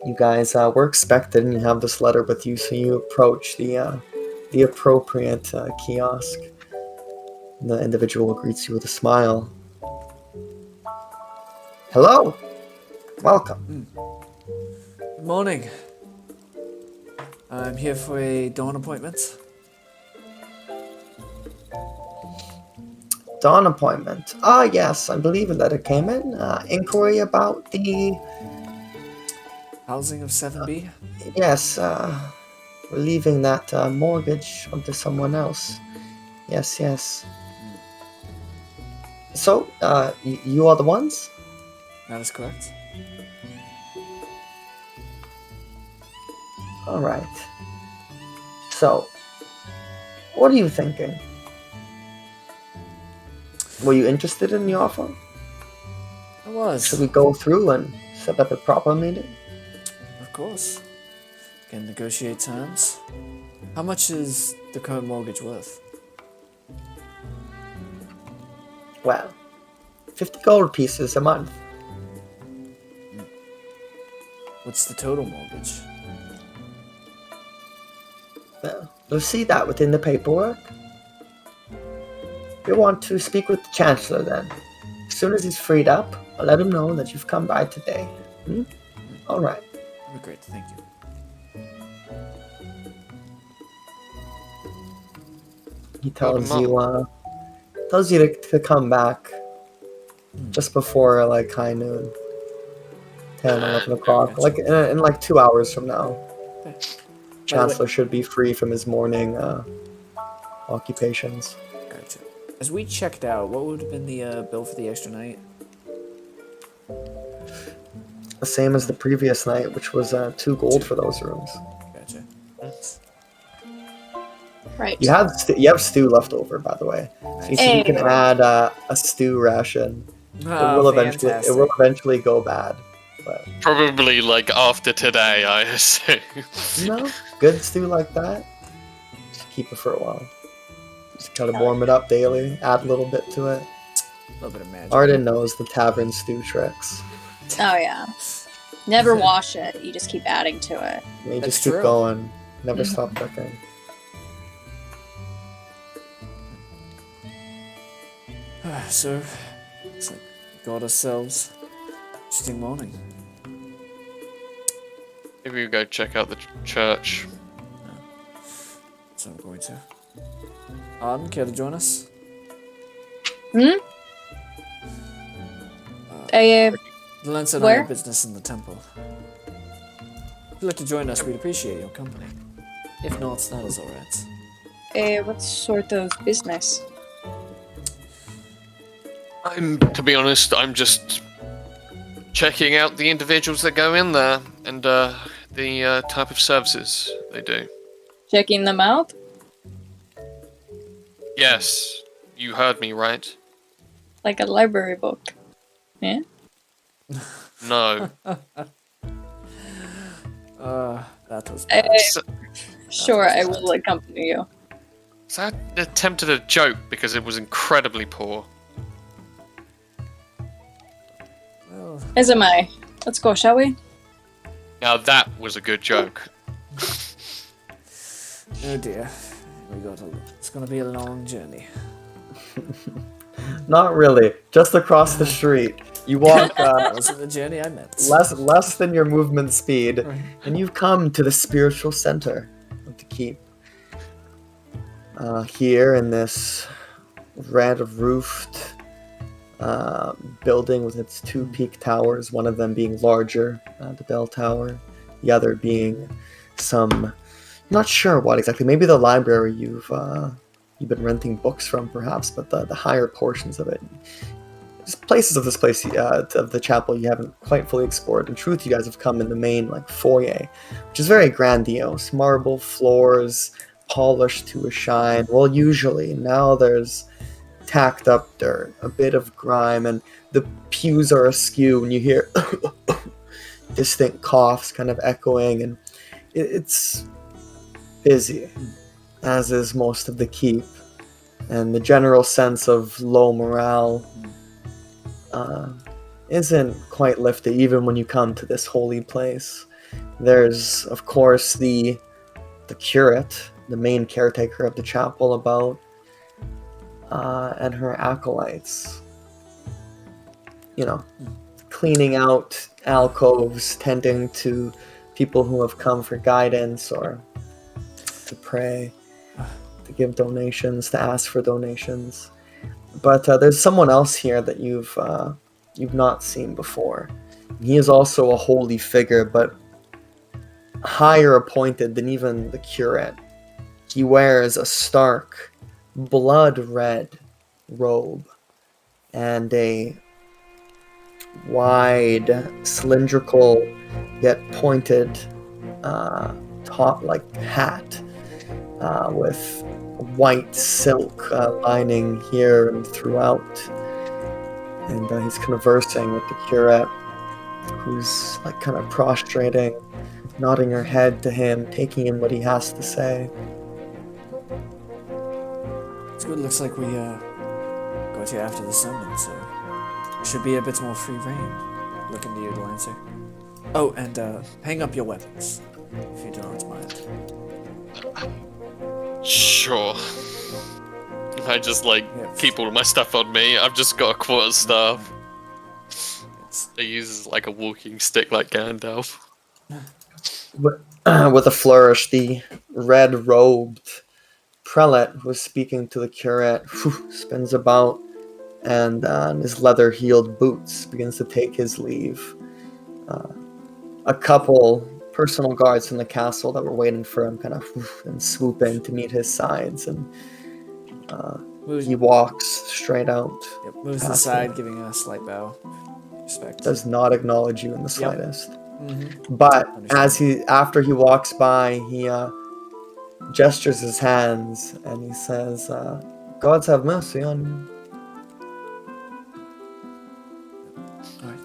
You guys were expected, and you have this letter with you, so you approach the appropriate kiosk. And the individual greets you with a smile. Hello, welcome. Good morning. I'm here for a dawn appointment. Dawn appointment. Ah, yes, I believe a letter came in. Inquiry about the... Housing of 7B? Yes, we're leaving that mortgage onto someone else. Yes, yes. So, you are the ones? That is correct. Alright. So, what are you thinking? Were you interested in the offer? I was. Should we go through and set up a proper meeting? Of course. Can negotiate terms. How much is the current mortgage worth? Well, 50 gold pieces a month. What's the total mortgage? Well, you'll see that within the paperwork. You want to speak with the Chancellor then. As soon as he's freed up, I'll let him know that you've come by today. Alright. Oh, great, thank you. He tells you to come back just before like high noon. 10, 11 o'clock. Like in like 2 hours from now. Okay. Chancellor should be free from his morning occupations. Gotcha. As we checked out, what would have been the bill for the extra night? The same as the previous night, which was 2 gold for those rooms. Gotcha. Right. You have stew left over, by the way. So you can add a stew ration. It will eventually go bad. But Probably like after today, I assume. no, good stew like that. Just keep it for a while. Just kind of warm it up daily. Add a little bit to it. A little bit of magic. Arden knows the tavern stew tricks. Oh yeah. Never wash it. You just keep adding to it. You That's just keep true. going. Never stop cooking. So, it's like got ourselves interesting morning. Maybe we go check out the church. So I'm going to. Arden, care to join us? Hmm? Uh, Lance and I Where? have business in the temple. If you'd like to join us, we'd appreciate your company. If not, that is alright. what sort of business? To be honest, I'm just checking out the individuals that go in there and the type of services they do. Checking them out? Yes, you heard me right. Like a library book. Yeah? No. That was Uh, bad. Sure, I will accompany you. So I attempted a joke because it was incredibly poor. Well, As am I. Let's go, shall we? Now that was a good joke. oh dear. It's gonna be a long journey. Not really. Just across the street. You walk That wasn't the journey I meant. less than your movement speed, Right. and you've come to the spiritual center of the keep. Here in this red-roofed building with its two peak towers, one of them being larger, the bell tower, the other being some, not sure what exactly, maybe the library you've been renting books from perhaps, but the higher portions of it. There's places of this place, of the chapel, you haven't quite fully explored. In truth, you guys have come in the main foyer, which is very grandiose. Marble floors, polished to a shine. Well, usually now there's tacked up dirt, a bit of grime, and the pews are askew, and you hear distant coughs kind of echoing, and it's busy, as is most of the keep, and the general sense of low morale isn't quite lifted even when you come to this holy place. There's, of course, the curate, the main caretaker of the chapel, about, and her acolytes, cleaning out alcoves, tending to people who have come for guidance or to pray, to give donations, to ask for donations. But there's someone else here that you've not seen before. He is also a holy figure, but higher appointed than even the curate. He wears a stark, blood-red robe and a wide, cylindrical, yet pointed top hat with white silk lining here and throughout. And he's conversing with the curate, who's kind of prostrating, nodding her head to him, taking in what he has to say. It's good. Looks like we got here after the sermon, so should be a bit more free reign. Looking to you, Lancer. Oh, and hang up your weapons, if you do not mind. Sure. I just Yep. keep all of my stuff on me. I've just got a quarter staff. It's, I use a walking stick like Gandalf. With a flourish, the red-robed prelate who was speaking to the curate spins about and in his leather-heeled boots begins to take his leave. A couple personal guards from the castle that were waiting for him kind of and swoop in to meet his sides, and moves, he walks straight out. yep, moves past aside, him. giving a slight bow. Respect. Does not acknowledge you in the slightest. Mm-hmm. But Understand. after he walks by, he gestures his hands and he says, "Gods have mercy on you." Alright.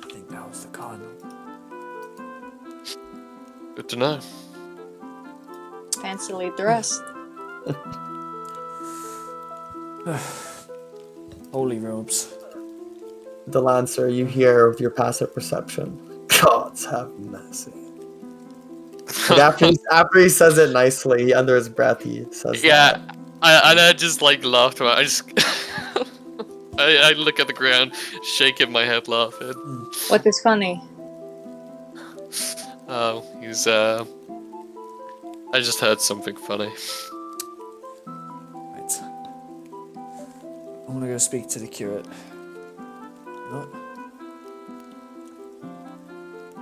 I think that was the cardinal. Good to know. Fancily dressed. Holy robes. The Lancer, you hear with your passive perception, "Gods have mercy." And after he says it nicely, under his breath, he says, Yeah, I just laughed about it. I just I look at the ground, shaking my head, laughing. What is funny? Oh, he's I just heard something funny. Right. I'm gonna go speak to the curate. You know what?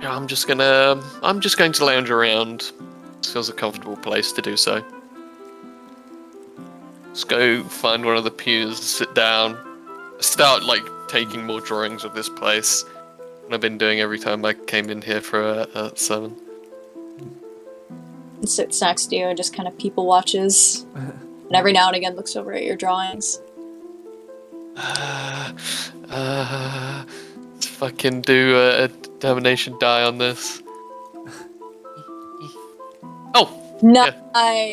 Yeah, I'm just going to lounge around. This feels a comfortable place to do so. Let's go find one of the pews, sit down, start like taking more drawings of this place. What I've been doing every time I came in here for a sermon. And sits next to you and just kind of people watches. And every now and again looks over at your drawings. Let's fucking do a determination die on this. Oh, Nice.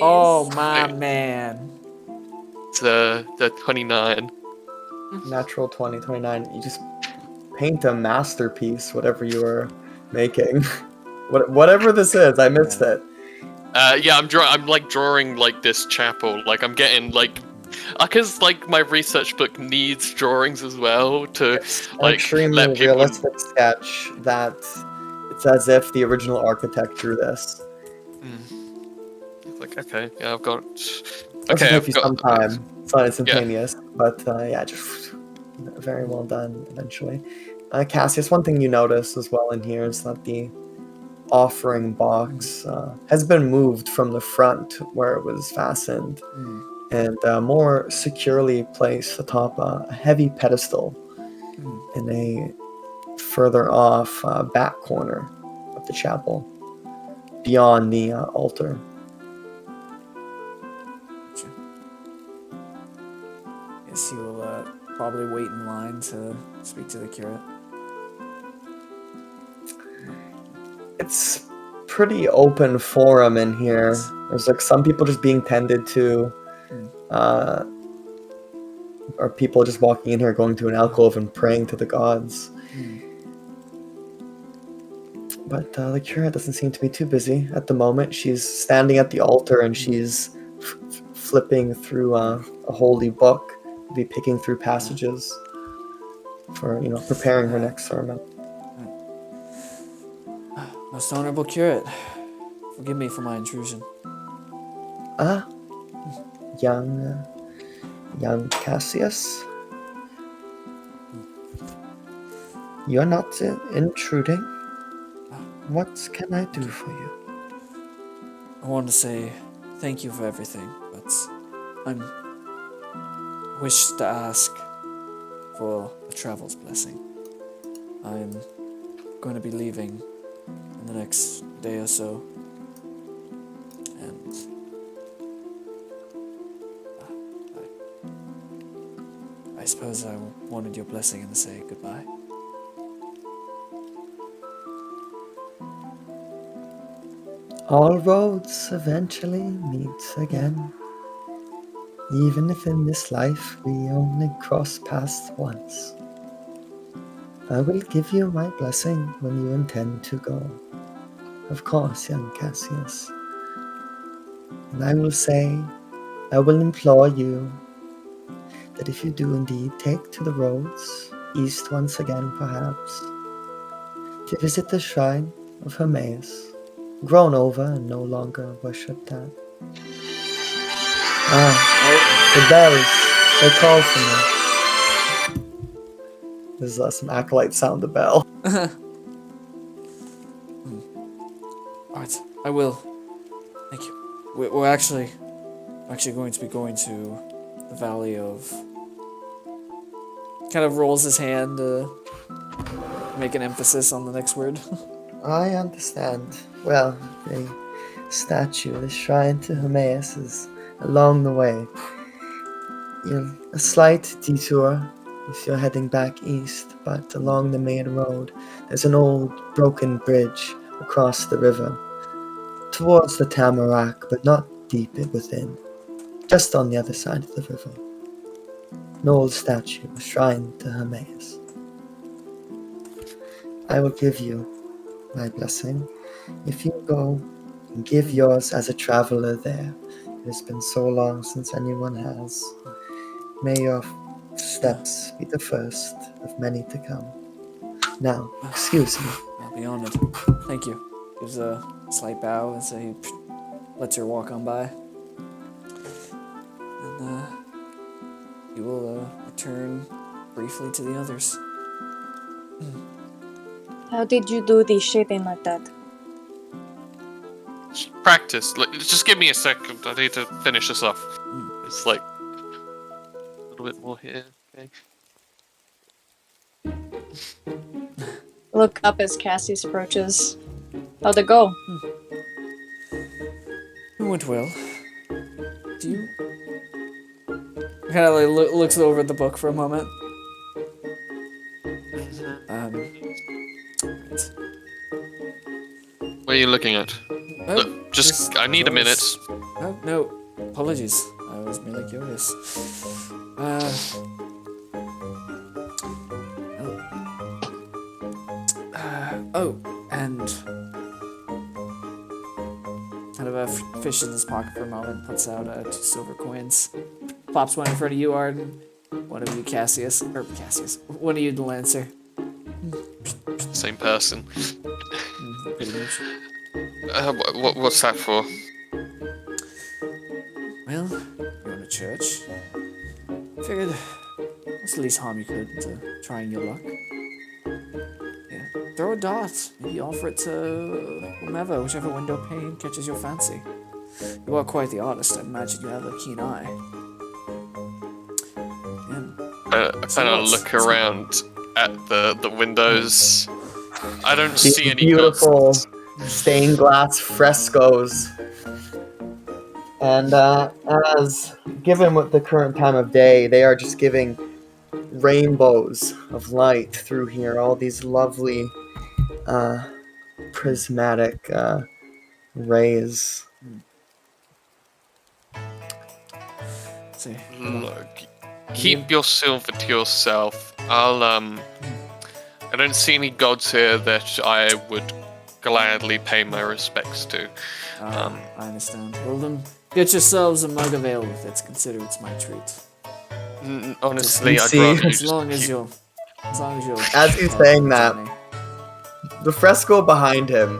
Oh my man. it's the 29. Natural 20, 29. You just paint a masterpiece, whatever you are making. Whatever this is, I missed it. Yeah, I'm like drawing like this chapel. Like I'm getting like, because like my research book needs drawings as well to It's an like extremely let people. realistic sketch that it's as if the original architect drew this. Like okay, yeah, I've got. It'll Okay, take you some time. It's not instantaneous, but yeah, just very well done eventually. Cassius, one thing you notice as well in here is that the offering box has been moved from the front where it was fastened and more securely placed atop a heavy pedestal in a further off back corner of the chapel beyond the altar. Guess you'll probably wait in line to speak to the curate. It's pretty open forum in here. There's like some people just being tended to, or people just walking in here, going to an alcove and praying to the gods. But the curate doesn't seem to be too busy at the moment. She's standing at the altar and she's flipping through a holy book, be picking through passages for preparing her next sermon. Most honorable curate, forgive me for my intrusion. Young Cassius, you're not intruding. What can I do for you? I want to say thank you for everything, but I wish to ask for a travel's blessing. I'm going to be leaving in the next day or so, and I suppose I wanted your blessing and to say goodbye. All roads eventually meet again. Even if in this life we only cross paths once. I will give you my blessing when you intend to go. Of course, young Cassius. And I will implore you that if you do indeed take to the roads, east once again perhaps, to visit the shrine of Hermaeus, grown over and no longer worshipped at. The bells, they call for me. There's some acolytes sound the bell. Alright, I will. Thank you. We're actually going to be going to the Valley of... Kind of rolls his hand to make an emphasis on the next word. I understand. Well, the statue, the shrine to Hermaeus is along the way. A slight detour if you're heading back east, but along the main road, there's an old broken bridge across the river, towards the Tamarack, but not deep within, just on the other side of the river. An old statue, a shrine to Hermaeus. I will give you my blessing if you go and give yours as a traveler there. It has been so long since anyone has. May your steps be the first of many to come. Now, excuse me. I'll be honored. Thank you. Gives a slight bow and so he lets her walk on by. And he will return briefly to the others. How did you do the shaping like that? Practice. Just give me a second. I need to finish this off. It's like a little bit more here. Okay. Look up as Cassius approaches. How'd it go? It went well. Do you... Kind of like looks over at the book for a moment. Right. What are you looking at? Oh, Look, just I need a minute. curious. Oh, no. Apologies. I was merely curious. And kind of fishes in his pocket for a moment, puts out 2 silver coins, pops one in front of you, Arden. One of you, Cassius. One of you, the Lancer. Same person. Pretty much. What's that for? Well, you're in a church. Figured what's the least harm you could to trying your luck. Yeah, throw a dart. Maybe offer it to whomever, whichever window pane catches your fancy. You are quite the artist. I imagine you have a keen eye. I kind of look around at the windows. I don't These see any beautiful ghosts. stained glass frescoes. And as given with the current time of day, they are just giving rainbows of light through here. All these lovely prismatic rays. See. Look, keep your silver to yourself. I don't see any gods here that I would gladly pay my respects to. I understand. Well then, get yourselves a mug of ale with it. Consider it's my treat. Honestly, I'd See, rather you As just long as keep- you're As he's saying that, the fresco behind him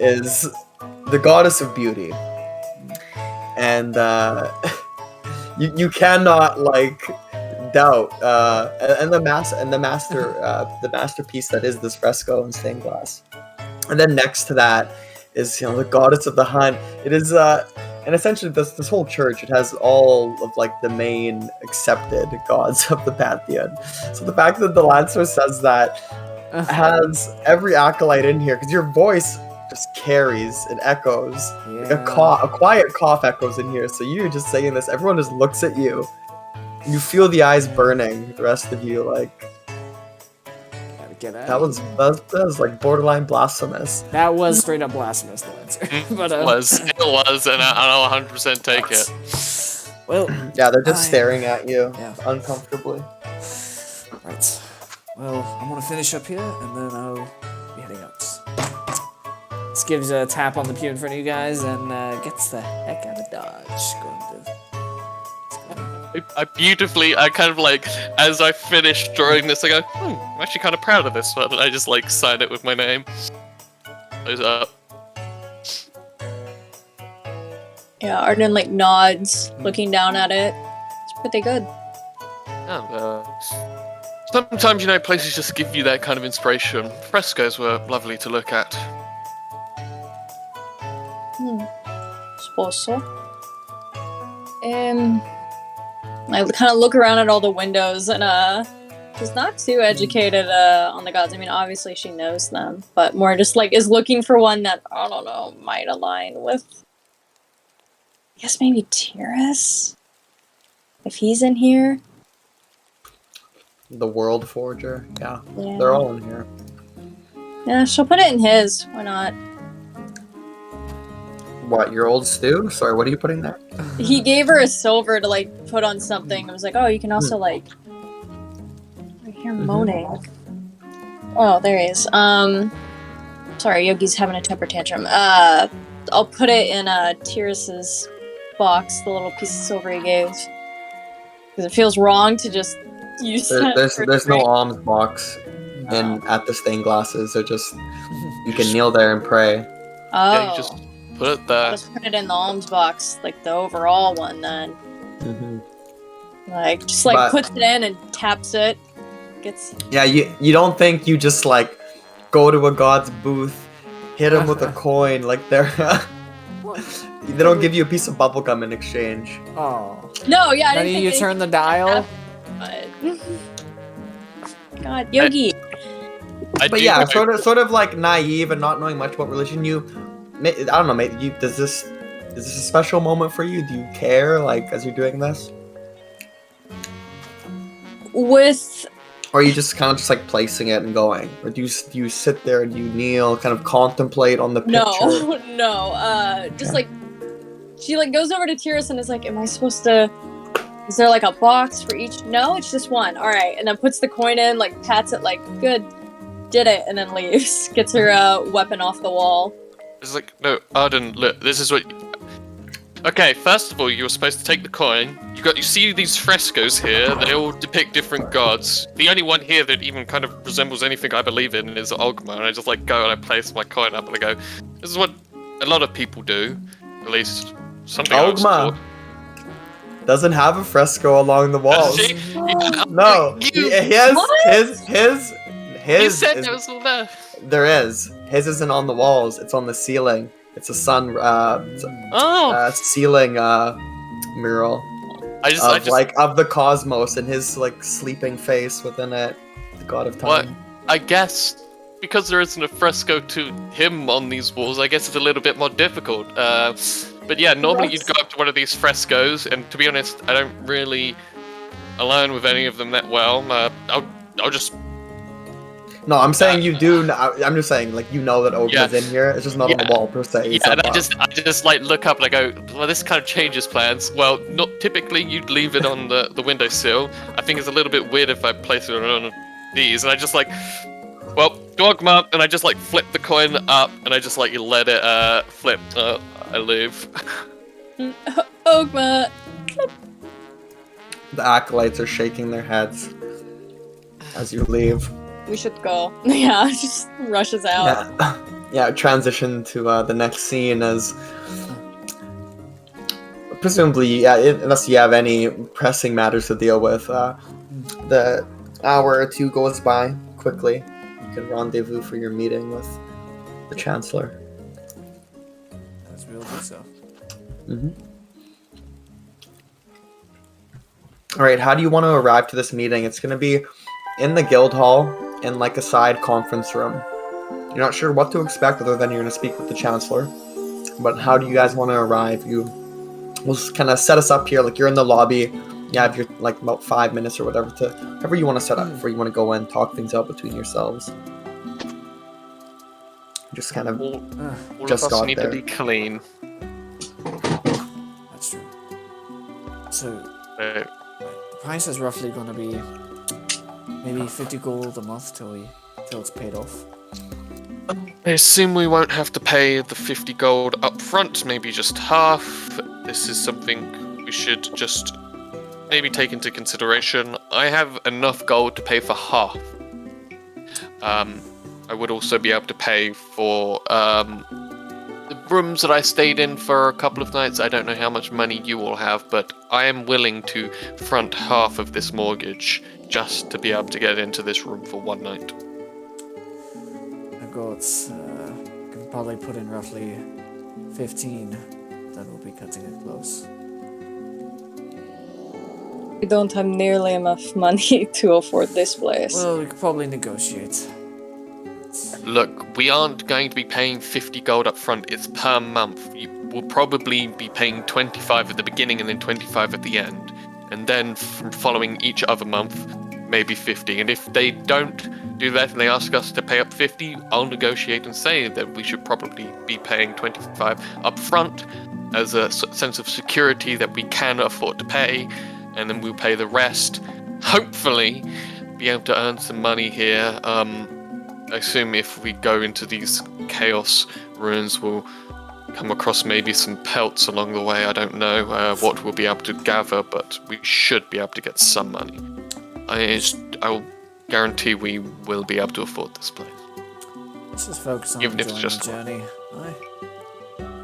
is the goddess of beauty, and you cannot doubt and the masterpiece that is this fresco in stained glass. And then next to that is the goddess of the hunt. It is and essentially this whole church, it has all of the main accepted gods of the pantheon. So the fact that the Lancer says that has every acolyte in here, because your voice just carries and echoes. Yeah. A quiet cough echoes in here. So you're just saying this, everyone just looks at you. You feel the eyes burning. The rest of you Gotta get out. that was borderline blasphemous. That was straight up blasphemous, the Lancer. But It was, and I'll 100% take it. Well, Yeah, they're just staring at you Yeah. uncomfortably. right. Well, I'm gonna finish up here, and then I'll be heading out. This gives a tap on the pew in front of you guys, and gets the heck out of Dodge. I kind of as I finish drawing this, I go, I'm actually kind of proud of this one. And I just sign it with my name. Close it up. Yeah, Arden nods, looking down at it. It's pretty good. Sometimes, places just give you that kind of inspiration. Frescoes were lovely to look at. Suppose so. I kind of look around at all the windows, and she's not too educated on the gods. I mean, obviously she knows them, but more just is looking for one that, I don't know, might align with, I guess maybe Tyrus? If he's in here? The World Forger. Yeah, Yeah. they're all in here. Yeah, she'll put it in his. Why not? What, your old stew? Sorry, what are you putting there? He gave her a silver to put on something. I was like, oh, you can also I hear moaning. Oh, there he is. Sorry, Yogi's having a temper tantrum. I'll put it in Tyrus's box, the little piece of silver he gave. Because it feels wrong to just use that. There's no alms box at the stained glasses. They're just you can kneel there and pray. Oh. Yeah, you just put it there. Just put it in the alms box, like the overall one then. Hmm. Like, just But- puts it in and taps it. Gets. Yeah, you don't think you just like go to a god's booth, hit him with a coin like they're they don't give you a piece of bubblegum in exchange. Oh. No, yeah, I Then didn't think you anything turn the dial. happened, but... God, Yogi. But yeah, sort of like naive and not knowing much about religion. I don't know, mate. Is this a special moment for you? Do you care, like, as you're doing this, With or are you just kind of just like placing it and going, or do you sit there and you kneel, kind of contemplate on the picture? no, just like she like goes over to Tiras and is like, "Am I supposed to? Is there like a box for each? No, it's just one. All right," and then puts the coin in, like pats it, like, "Good, did it," and then leaves. Gets her weapon off the wall. It's like, no, Arden, look, this is what... Okay, first of all, you were supposed to take the coin. You see these frescoes here, they all depict different gods. The only one here that even kind of resembles anything I believe in is Ogma, and I just like go and I place my coin up and I go, this is what a lot of people do. At least something I was Ogma taught. doesn't have a fresco along the walls. See? No, You- his You said is- there was all there. there is. His isn't on the walls. It's on the ceiling. It's a sun Oh! ceiling mural I just of the cosmos and his like sleeping face within it, the god of What? time. I guess because there isn't a fresco to him on these walls, I guess it's a little bit more difficult. But yeah, normally you'd go up to one of these frescoes, and to be honest, I don't really align with any of them that well. I'll just No, I'm saying you do. I'm just saying, like, you know that Ogma's Yeah. in here. It's just not on the Yeah. wall per se. It's yeah, and up I above. just like look up and I go, well, this kind of changes plans. Well, not typically you'd leave it on the windowsill. I think it's a little bit weird if I place it on these, and I just like, well, Dogma, and I just like flip the coin up, and I just like let it flip. I leave. Ogma. The acolytes are shaking their heads as you leave. We should go. Yeah, just rushes out. Yeah, yeah. Transition to the next scene as presumably, yeah, unless you have any pressing matters to deal with, the hour or two goes by quickly. You can rendezvous for your meeting with the Chancellor. As we'll do so. Mm-hmm. All right, how do you want to arrive to this meeting? It's going to be in the guild hall in like a side conference room. You're not sure what to expect other than you're going to speak with the Chancellor. But how do you guys want to arrive? We'll just kind of set us up here. Like, you're in the lobby. You have your like about 5 minutes or whatever to however you want to set up before you want to go in, talk things out between yourselves. Just kind of All Just of us got need there. to be clean. That's true. So Uh, the price is roughly gonna be maybe 50 gold a month till it's paid off. I assume we won't have to pay the 50 gold up front, maybe just half. This is something we should just maybe take into consideration. I have enough gold to pay for half. I would also be able to pay for the rooms that I stayed in for a couple of nights. I don't know how much money you all have, but I am willing to front half of this mortgage just to be able to get into this room for one night. I've got can probably put in roughly 15. That will be cutting it close. We don't have nearly enough money to afford this place. Well, we could probably negotiate. Look, we aren't going to be paying 50 gold up front. It's per month. You will probably be paying 25 at the beginning and then 25 at the end. And then following each other month, maybe 50. And if they don't do that and they ask us to pay up 50, I'll negotiate and say that we should probably be paying 25 up front as a sense of security that we can afford to pay. And then we'll pay the rest. Hopefully, be able to earn some money here. I assume if we go into these chaos ruins, we'll come across maybe some pelts along the way. I don't know what we'll be able to gather, but we should be able to get some money. I'll guarantee we will be able to afford this place. Let's just focus on Even if it's enjoying just the journey. Aye.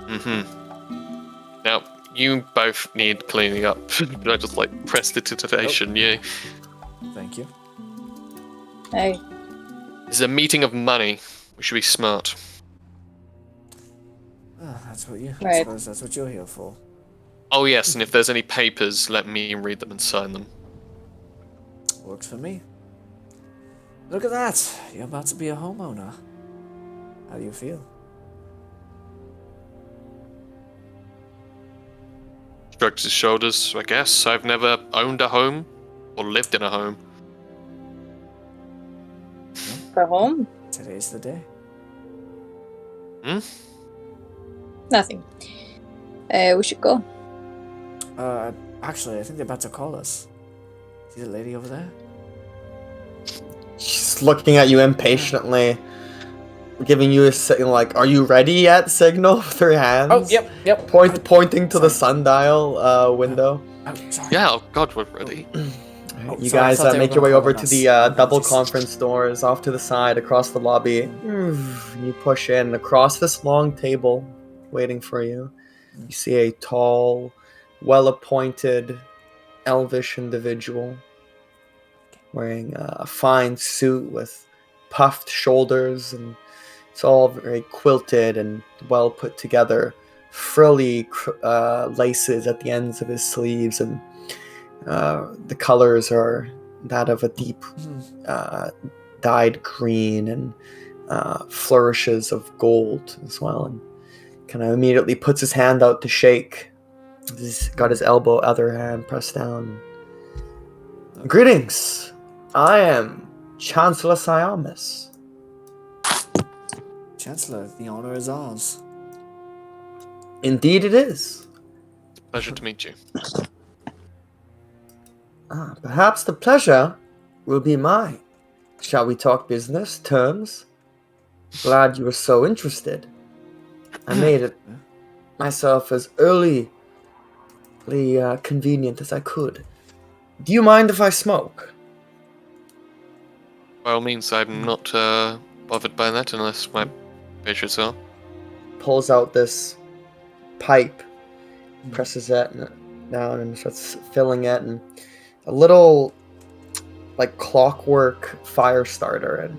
Mm-hmm. Now, you both need cleaning up. I just prestidigitation you. Thank you. Hey, This is a meeting of money. We should be smart. That's what you. I Right. suppose that's what you're here for. Oh yes, and if there's any papers, let me read them and sign them. Works for me. Look at that. You're about to be a homeowner. How do you feel? Shrugs his shoulders, I guess. I've never owned a home or lived in a home. go home? Today's the day. Nothing. We should go. Actually, I think they're about to call us. See the lady over there? She's looking at you impatiently, giving you a signal like, "Are you ready yet?" signal with her hands. Oh, yep. Pointing to the Sorry. sundial window. Oh, sorry. Yeah, oh god, we're ready. You sorry, I guys thought they make were your way gonna over call to us. the double Apologies. conference doors off to the side across the lobby. And you push in across this long table waiting for you. You see a tall, well-appointed, elvish individual wearing a fine suit with puffed shoulders, and it's all very quilted and well put together. Frilly laces at the ends of his sleeves, and the colors are that of a deep dyed green, and flourishes of gold as well, and kind of immediately puts his hand out to shake. He's got his elbow, other hand pressed down. Greetings. I am Chancellor Siamus. Chancellor, the honor is ours. Indeed it is. Pleasure to meet you. Perhaps the pleasure will be mine. Shall we talk business, terms? Glad you were so interested. I made it myself as early convenient as I could. Do you mind if I smoke? By all means, I'm not bothered by that unless my patients are. Pulls out this pipe, presses it down, and starts filling it, and a little like clockwork fire starter, and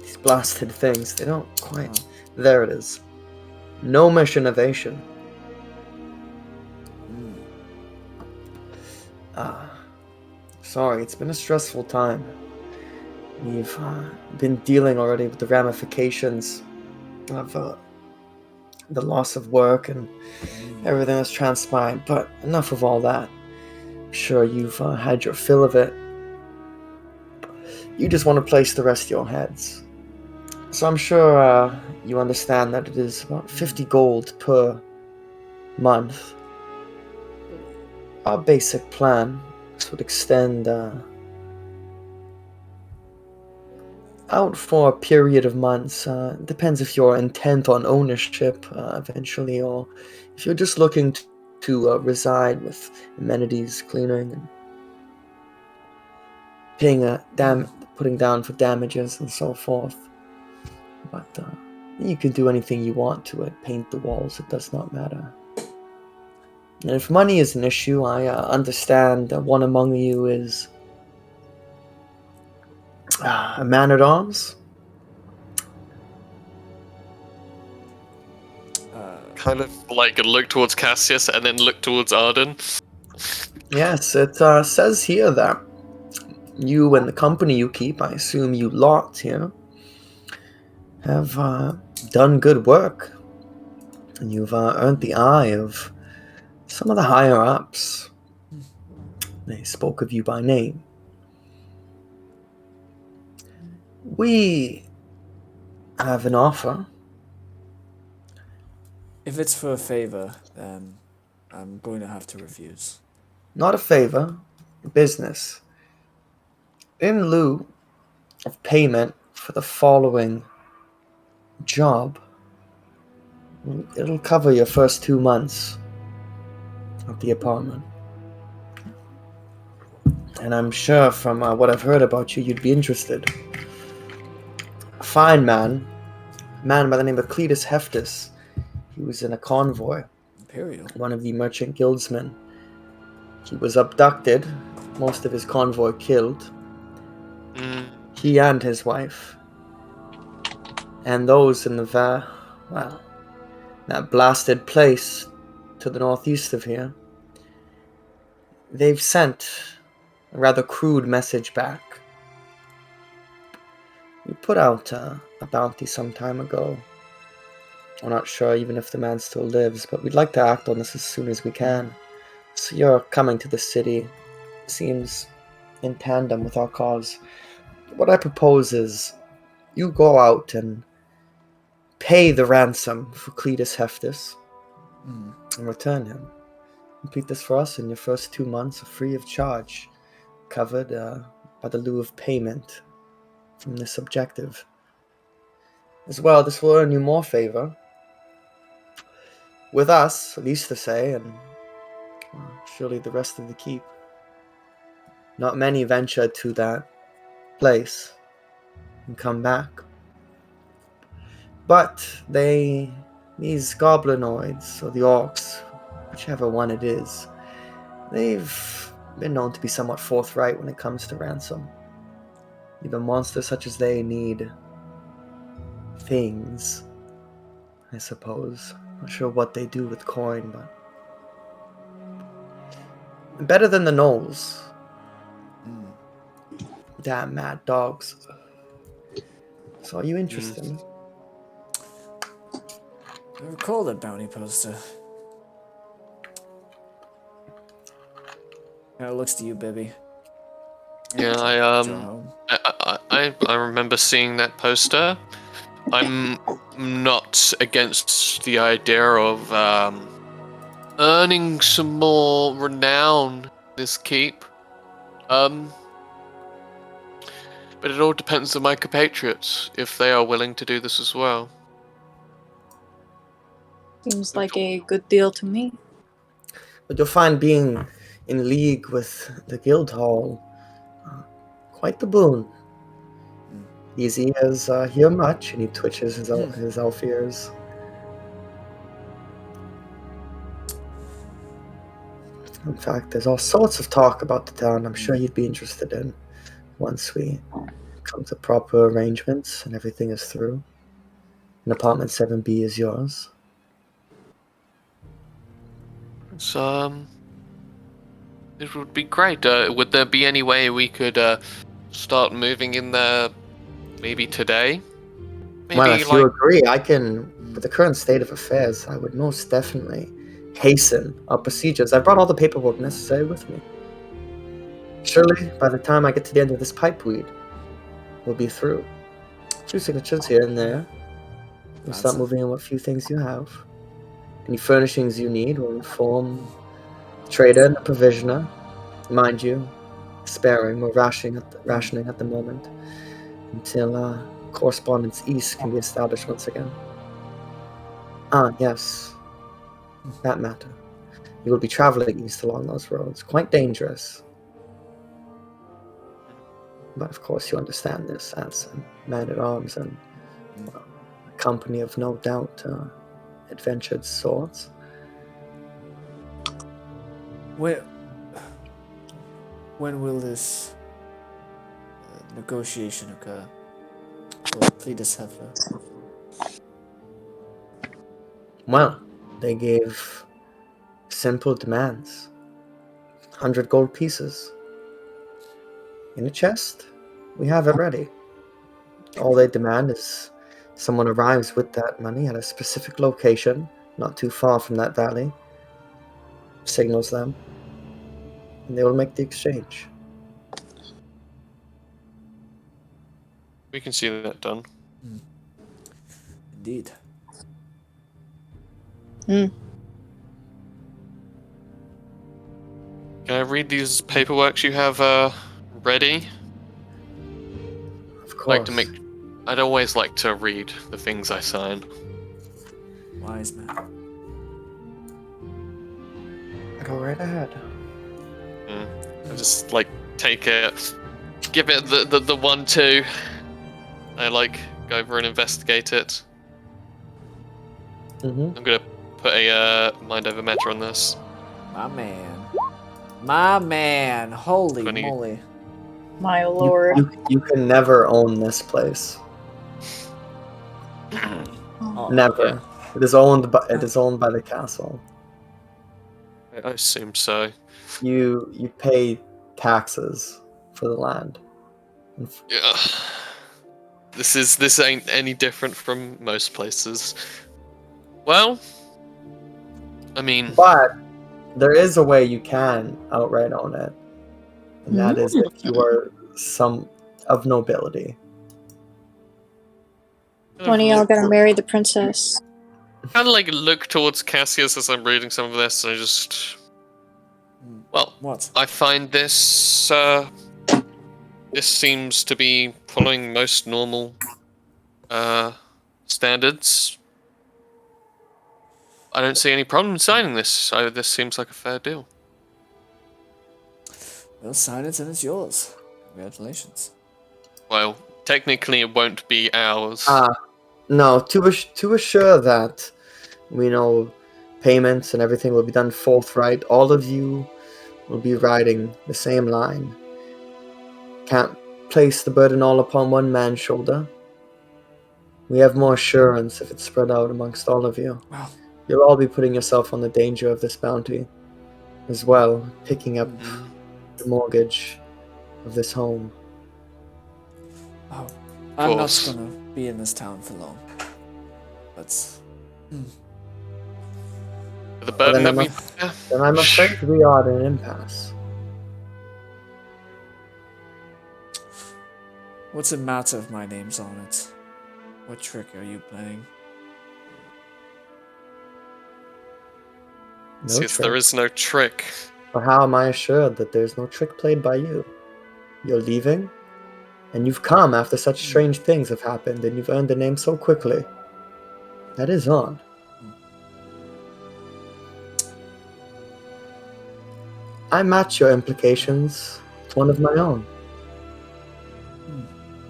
these blasted things, they don't quite. There it is. Gnomish innovation. Sorry, it's been a stressful time. We've been dealing already with the ramifications of the loss of work and everything that's transpired, but enough of all that. I'm sure you've had your fill of it. You just want to place the rest of your heads. So I'm sure you understand that it is about 50 gold per month. Our basic plan would extend out for a period of months. Depends if you're intent on ownership eventually, or if you're just looking to reside with amenities, cleaning, and paying putting down for damages and so forth. But you can do anything you want to it. Paint the walls, it does not matter. And if money is an issue, I understand that one among you is a man-at-arms. Kind of look towards Cassius and then look towards Arden. Yes, it says here that you and the company you keep, I assume you lot here, have done good work. And you've earned the eye of some of the higher-ups. They spoke of you by name. We have an offer. If it's for a favor, then I'm going to have to refuse. Not a favor, business. In lieu of payment for the following job, It'll cover your first 2 months of the apartment. And I'm sure from what I've heard about you, you'd be interested. A fine man, a man by the name of Cletus Heftus. He was in a convoy, Imperial. one of the merchant guildsmen. He was abducted, most of his convoy killed. He and his wife. And those in that blasted place to the northeast of here, they've sent a rather crude message back. We put out a bounty some time ago. I'm not sure even if the man still lives, but we'd like to act on this as soon as we can. So you're coming to the city. Seems in tandem with our cause. What I propose is you go out and pay the ransom for Cletus Heftus and return him. Complete this for us, and your first 2 months are free of charge, covered by the lieu of payment from this objective. As well, this will earn you more favor with us, at least to say, and surely the rest of the keep. Not many venture to that place and come back. But these goblinoids, or the orcs, whichever one it is, they've been known to be somewhat forthright when it comes to ransom. Even monsters such as they need things, I suppose. Not sure what they do with coin, but better than the gnolls. Damn mad dogs. So are you interested? I recall that bounty poster. How it looks to you, Bibby. Yeah, I remember seeing that poster. I'm not against the idea of earning some more renown this keep. But it all depends on my compatriots, if they are willing to do this as well. Seems like a good deal to me. But you'll find being in league with the Guildhall quite the boon. These ears hear much, and he twitches his elf ears. In fact, there's all sorts of talk about the town I'm sure you'd be interested in once we come to proper arrangements and everything is through. And apartment 7B is yours. So, it would be great. Would there be any way we could start moving in there maybe today? Maybe Well, if you agree, I can, with the current state of affairs, I would most definitely hasten our procedures. I brought all the paperwork necessary with me. Surely, by the time I get to the end of this pipe weed, we'll be through. A few signatures here and there. We'll start moving on what few things you have. Any furnishings you need will inform the trader and the provisioner. Mind you, sparing or rationing at the moment until correspondence east can be established once again. Ah, yes. That matter. You will be traveling east along those roads. Quite dangerous. But of course you understand this as a man-at-arms and a company of no doubt adventured sorts. When will this negotiation occur? For Cletus Hefter? Well, they gave simple demands. 100 gold pieces. In a chest, we have it ready. All they demand is someone arrives with that money at a specific location, not too far from that valley, signals them, and they will make the exchange. We can see that done. Indeed. Can I read these paperworks you have ready? Of course. I'd always like to read the things I sign. Wise man. Go right ahead. I just like take it, give it the 1-2. I like go over and investigate it. Mm-hmm. I'm gonna put a mind over matter on this. My man. My man. Holy 20. moly. My lord. You can never own this place. Oh, Never. Yeah. It is owned by the castle. I assume so. You pay taxes for the land. Yeah. This ain't any different from most places. Well, I mean, But there is a way you can outright own it. And that is if you are some of nobility. When are y'all gonna marry the princess? kind of like look towards Cassius as I'm reading some of this, and I just, well, what? I find this this seems to be following most normal standards. I don't see any problem in signing this, so this seems like a fair deal. Well, sign it and it's yours. Congratulations. Well, technically it won't be ours. No, to assure that we know payments and everything will be done forthright, all of you will be riding the same line. Can't place the burden all upon one man's shoulder. We have more assurance if it's spread out amongst all of you. Wow. You'll all be putting yourself on the danger of this bounty as well, picking up the mortgage of this home. Oh, I'm not course. gonna be in this town for long. But The burden then that we Then I'm afraid we are at an impasse. what's it matter if my name's on it? What trick are you playing? No Since trick. there is no trick. But how am I assured that there's no trick played by you? You're leaving, and you've come after such strange things have happened, and you've earned a name so quickly. That is odd. I match your implications with one of my own.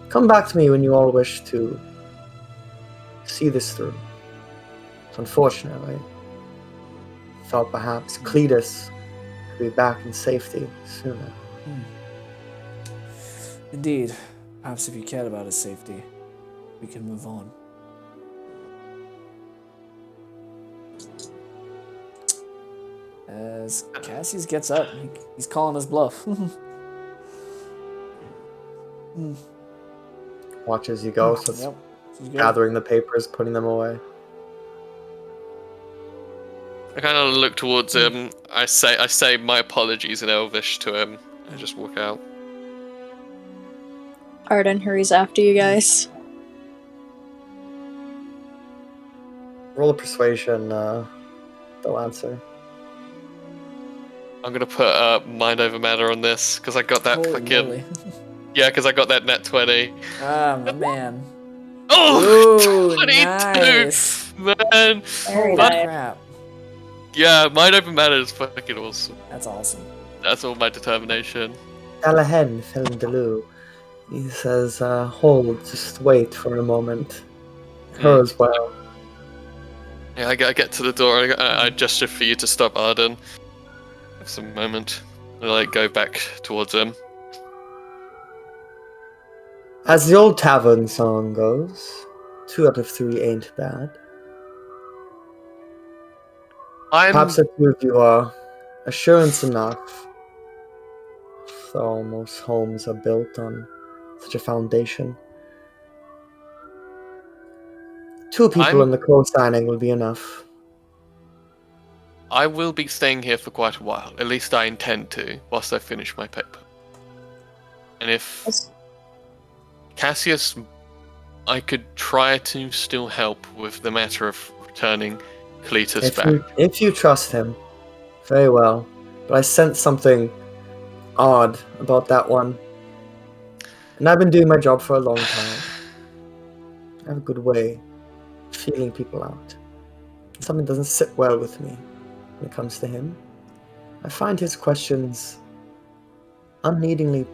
Come back to me when you all wish to see this through. Unfortunately, thought perhaps Cletus could be back in safety sooner. Indeed. Perhaps if you cared about his safety, we can move on. As Cassius gets up, he's calling his bluff. Watch as you go, so it's Yep. He's good. gathering the papers, putting them away. I kind of look towards him. I say my apologies in Elvish to him. I just walk out. Arden hurries after you guys. Roll a persuasion, they'll answer. I'm gonna put mind over matter on this because I got that Holy fucking moly. yeah, because I got that net 20. Ah, my man. Oh, Ooh, 22, nice. man. Very Holy nice. crap. Yeah, mind over matter is fucking awesome. That's awesome. That's all my determination. Galahad Felindaloo. He says, hold, just wait for a moment. Her as well. Yeah, I get to the door. I gesture for you to stop, Arden. Have some moment. I like go back towards him. As the old tavern song goes, 2 out of 3 ain't bad. Perhaps the 2 of you are assurance enough. Though most homes are built on such a foundation. 2 people I'm- in the co-signing will be enough. I will be staying here for quite a while. At least I intend to, whilst I finish my paper. And if Cassius, I could try to still help with the matter of returning Cletus back. If you trust him, very well. But I sense something odd about that one. And I've been doing my job for a long time. I have a good way of feeling people out. something doesn't sit well with me when it comes to him. I find his questions unneedingly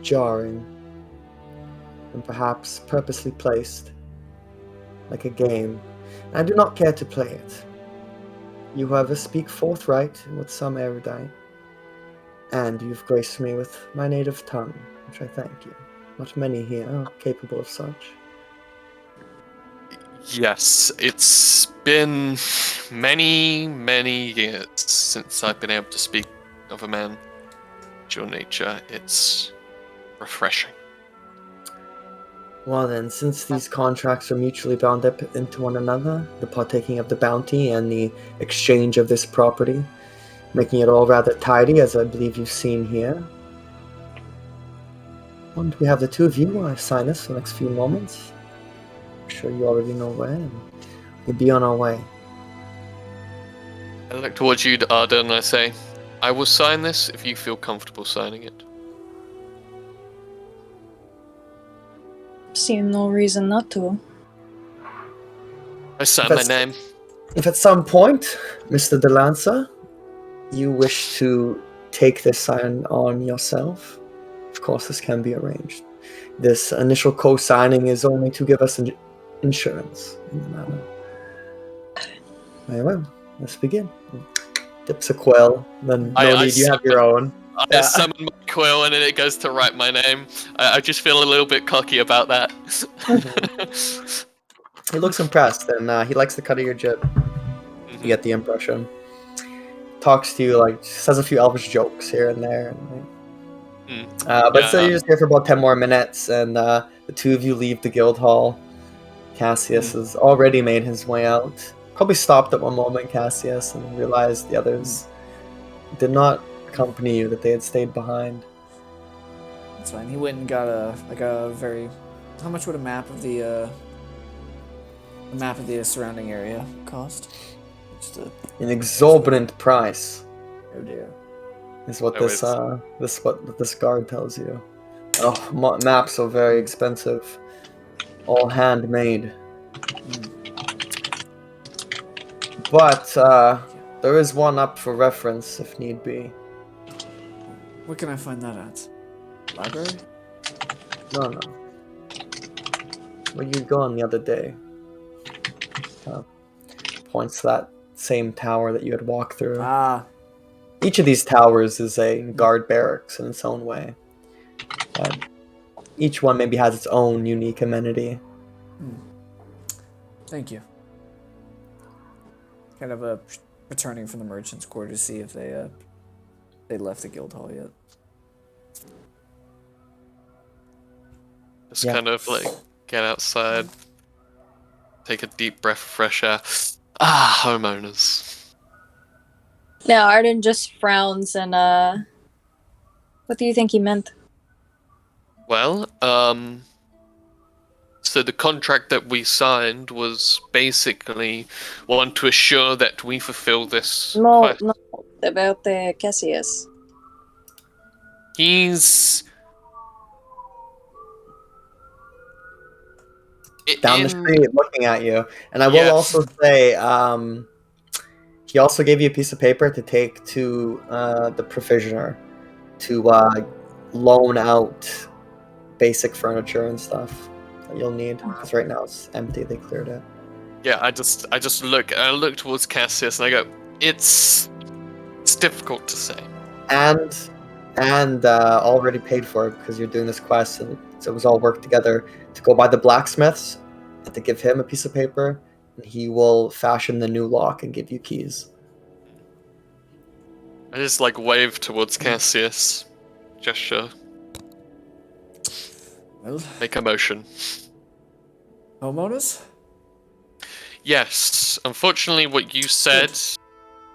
jarring and perhaps purposely placed, like a game, and I do not care to play it. You, however, speak forthright and with some erudite, and you've graced me with my native tongue, which I thank you. Not many here are capable of such. Yes, it's been many, many years since I've been able to speak of a man of your nature. It's refreshing. Well then, since these contracts are mutually bound up into one another, the partaking of the bounty and the exchange of this property, making it all rather tidy, as I believe you've seen here. And we have the two of you sign this for the next few moments. I'm sure you already know where, and we'll be on our way. I look towards you, Arda, and I say, I will sign this if you feel comfortable signing it. See no reason not to. I sign If my that's- name. If at some point, Mr. DeLanza, you wish to take this sign on yourself, of course this can be arranged. This initial co-signing is only to give us insurance in the matter. Very well, let's begin. Dips a quill, then no need, you have your own. I Yeah. summon my quill and then it goes to write my name. I just feel a little bit cocky about that. He looks impressed, and he likes the cut of your jib. You Mhm. get the impression. Talks to you, like, says a few elvish jokes here and there. But Yeah. so you're just here for about 10 more minutes, and the two of you leave the guild hall. Cassius has already made his way out. Probably stopped at one moment, Cassius, and realized the others did not accompany you, that they had stayed behind. That's fine. He went and got a very. How much would a map of the surrounding area cost? Just a. An exorbitant price Oh dear. is what Oh, this guard tells you. Oh, maps are very expensive, all handmade. But there is one up for reference if need be. Where can I find that at? Library? No. Where you gone the other day? Points to that same tower that you had walked through. Ah, Each of these towers is a guard barracks in its own way. Each one maybe has its own unique amenity. thank you. Kind of returning from the merchant's quarter to see if they left the guild hall yet. Just Yeah. kind of like get outside, take a deep breath of fresh air. Ah, homeowners. Now Arden just frowns and what do you think he meant? Well, so the contract that we signed was basically one to assure that we fulfill this quest. No, about the Cassius. He's Down the in- street looking at you. And I will Yes. also say, he also gave you a piece of paper to take to the provisioner to loan out basic furniture and stuff that you'll need. Because right now it's empty, they cleared it. Yeah, I just look towards Cassius and I go, it's difficult to say. And already paid for it because you're doing this quest, and so it was all worked together to go by the blacksmiths and to give him a piece of paper, and he will fashion the new lock and give you keys. I just like wave towards Cassius, gesture, Well, make a motion. homeowners? Yes, unfortunately, what you said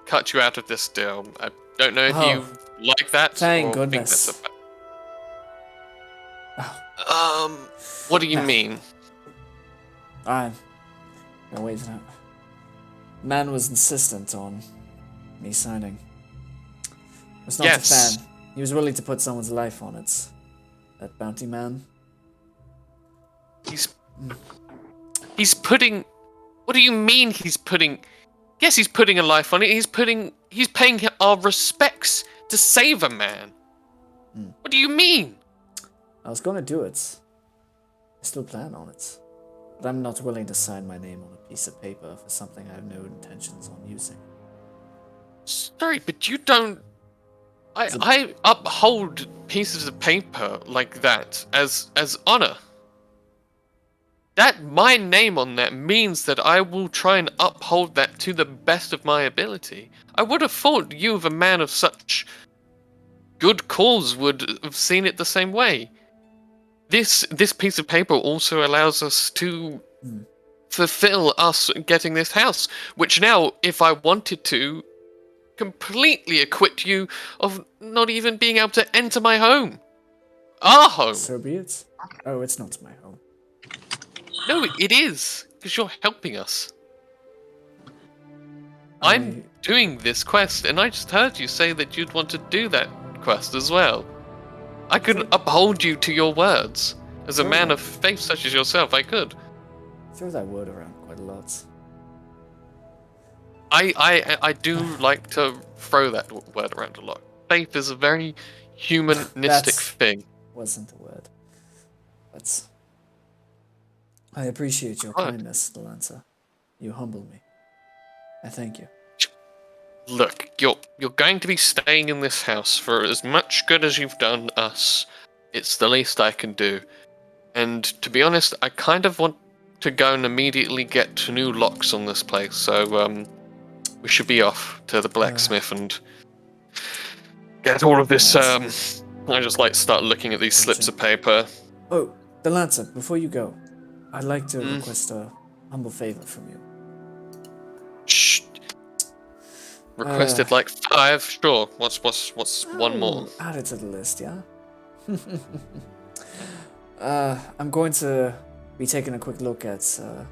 cut you out of this deal. I don't know if Oh. you like that. Thank or think goodness. that's what do you mean? I'm gonna wait it out. Man was insistent on me signing. I was not Yes. a fan. He was willing to put someone's life on it. That bounty man. He's putting. What do you mean he's putting Yes, he's putting a life on it. He's paying our respects to save a man. What do you mean? I was gonna do it. I still plan on it. But I'm not willing to sign my name on a piece of paper for something I have no intentions on using. Sorry, but you don't. I uphold pieces of paper like that as honor. That my name on that means that I will try and uphold that to the best of my ability. I would have thought you, of a man of such good cause, would have seen it the same way. This piece of paper also allows us to fulfill us getting this house, which now, if I wanted to, completely acquit you of not even being able to enter my home. Our home. So be it. Oh, it's not my home. No, it is, because you're helping us. I'm doing this quest, and I just heard you say that you'd want to do that quest as well. I could uphold you to your words. As a man of faith such as yourself, I could. Throw that word around quite a lot. I do like to throw that word around a lot. Faith is a very humanistic thing. Wasn't a word. But I appreciate your kindness, Delancey. You humble me. I thank you. Look, you're going to be staying in this house for as much good as you've done us. It's the least I can do. And to be honest, I kind of want to go and immediately get new locks on this place, so we should be off to the blacksmith and get all of this. I just like start looking at these slips of paper. Oh, Delancey, before you go, I'd like to request a humble favor from you. Shh. Requested like 5. Sure. What's one more? Add it to the list, yeah. I'm going to be taking a quick look at the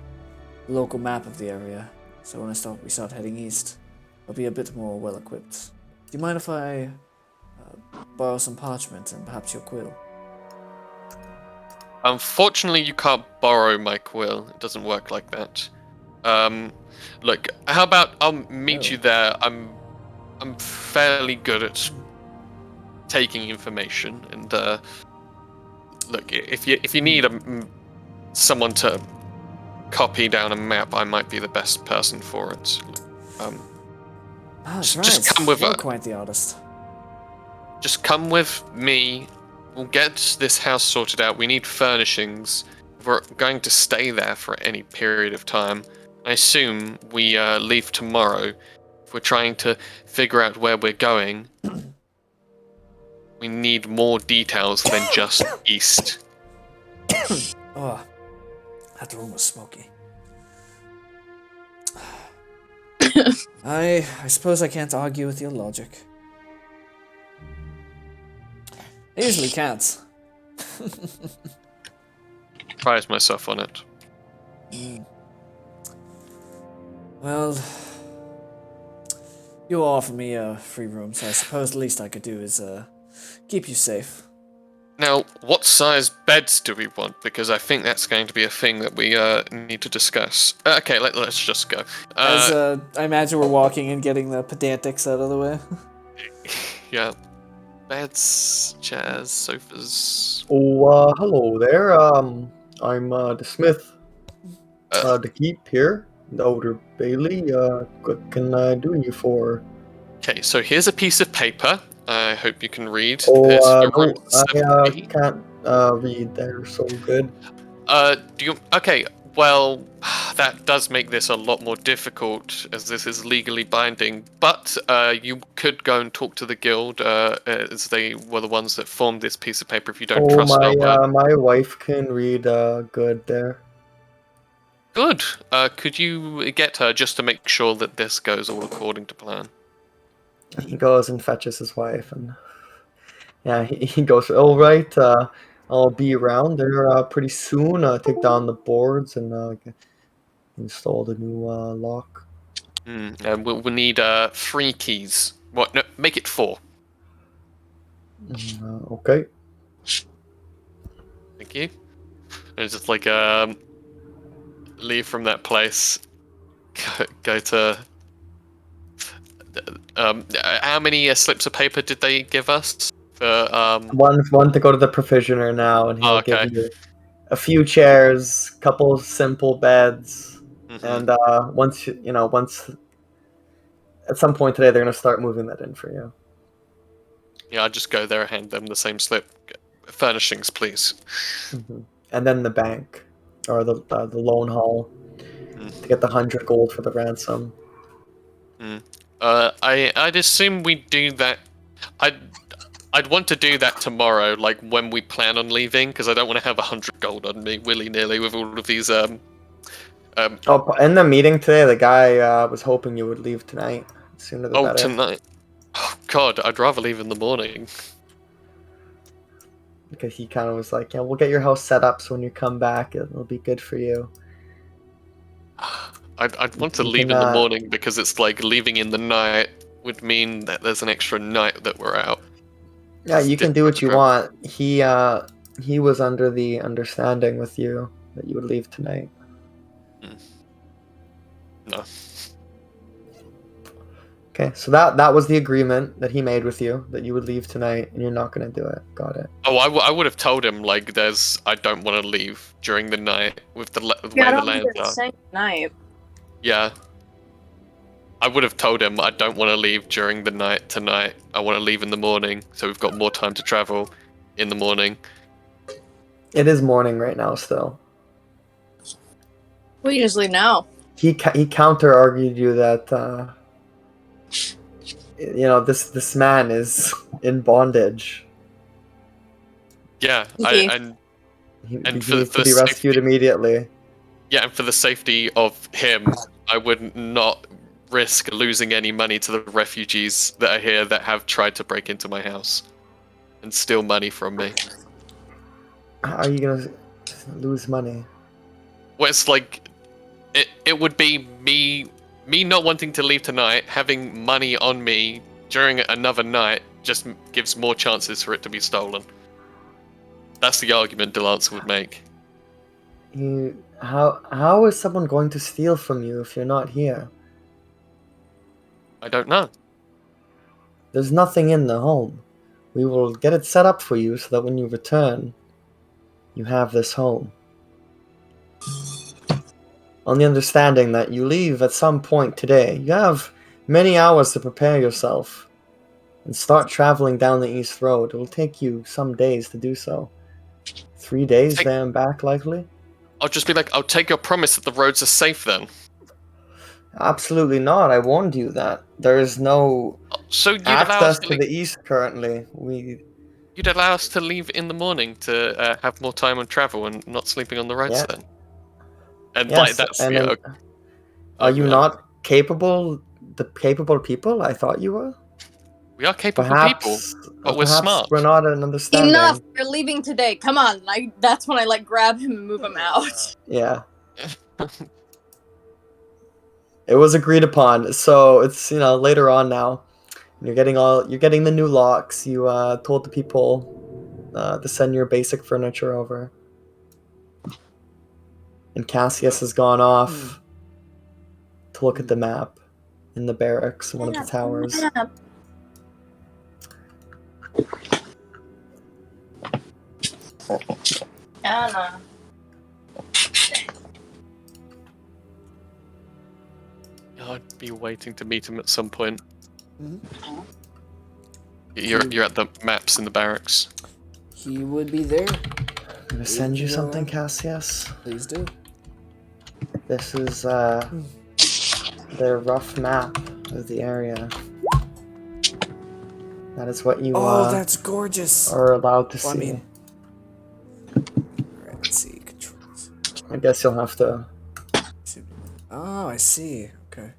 local map of the area. So when we start heading east, I'll be a bit more well equipped. Do you mind if I borrow some parchment and perhaps your quill? Unfortunately, you can't borrow my quill. It doesn't work like that. Look, how about I'll meet you there. I'm fairly good at taking information, and look, if you need someone to copy down a map, I might be the best person for it. That's right. Just come with You're quite the artist. Just come with me. We'll get this house sorted out. We need furnishings. We're going to stay there for any period of time. I assume we leave tomorrow. If we're trying to figure out where we're going, we need more details than just east. Oh, that room was smoky. I suppose I can't argue with your logic. I usually can't. Prize myself on it. Well, you offer me a free room, so I suppose the least I could do is keep you safe. Now, what size beds do we want? Because I think that's going to be a thing that we need to discuss. Okay, let's just go. As I imagine we're walking and getting the pedantics out of the way. Yeah. Beds, chairs, sofas. Oh, hello there. I'm the smith. The keep here, the Outer Bailey. What can I do you for? Okay, so here's a piece of paper. I hope you can read. Oh, room no, I can't read there so good. Do you? Okay, well, that does make this a lot more difficult, as this is legally binding. But you could go and talk to the guild, as they were the ones that formed this piece of paper. If you don't trust Albert. My wife can read good there. Good. Could you get her just to make sure that this goes all according to plan? He goes and fetches his wife, and yeah, he goes, all right, I'll be around there pretty soon. Take down the boards and install the new lock. And we'll need 3 keys. What? No, make it 4. Okay. Thank you. And it's just like leave from that place, go to How many slips of paper did they give us? For One to go to the provisioner now, and he'll okay. give you a few chairs, couple simple beds, Mhm. and once at some point today they're gonna start moving that in for you. Yeah, I'd just go there and hand them the same slip. Furnishings, please. And then the bank or the loan hall Mm. to get the 100 gold for the ransom. I'd assume we do that. I'd want to do that tomorrow, like when we plan on leaving, because I don't want to have 100 gold on me willy nilly with all of these. Oh, in the meeting today, the guy was hoping you would leave tonight. Sooner the better. Tonight. Oh God, I'd rather leave in the morning. Because he kind of was like, yeah, we'll get your house set up so when you come back, it'll be good for you. I'd want to You leave can, in the morning because it's like leaving in the night would mean that there's an extra night that we're out. Yeah, you can do what you different. want. He was under the understanding with you that you would leave tonight. No. Okay, so that was the agreement that he made with you, that you would leave tonight and you're not going to do it. Got it. Oh, I would have told him like I don't want to leave during the night with the way the lands are. Same night. Yeah. I would have told him I don't want to leave during the night tonight. I want to leave in the morning, so we've got more time to travel in the morning. It is morning right now still. We just leave now. He counter argued you that this man is in bondage. Yeah, Okay. He And needs for to be rescued immediately. Yeah, and for the safety of him, I would not risk losing any money to the refugees that are here that have tried to break into my house and steal money from me. How are you gonna lose money? Well, it's like it would be me not wanting to leave tonight, having money on me during another night just gives more chances for it to be stolen. That's the argument Delancey would make. How is someone going to steal from you if you're not here? I don't know. There's nothing in the home. We will get it set up for you so that when you return, you have this home. On the understanding that you leave at some point today, you have many hours to prepare yourself and start traveling down the East Road. It will take you some days to do so. 3 days there and back, likely? I'll just be like, I'll take your promise that the roads are safe then. Absolutely not. I warned you that. There is no So you'd access to the east currently. You'd allow us to leave in the morning to have more time on travel and not sleeping on the roads then. And yes, that's and yeah. Are you not capable? The capable people I thought you were. We are capable people, but we're smart. We're not an understanding. Enough! You're leaving today. Come on. That's when I grab him and move him out. Yeah. It was agreed upon. So it's later on now. You're getting the new locks. You told the people to send your basic furniture over. And Cassius has gone off to look at the map in the barracks, one of the towers. Anna. I'd be waiting to meet him at some point. Mm-hmm. You're at the maps in the barracks. He would be there. I'm gonna send you something, Cassius. Please do. This is their rough map of the area. That is what you that's gorgeous. are allowed to Well, see. I mean, alright, let's see. Controls. I guess you'll have to. Oh, I see. Okay.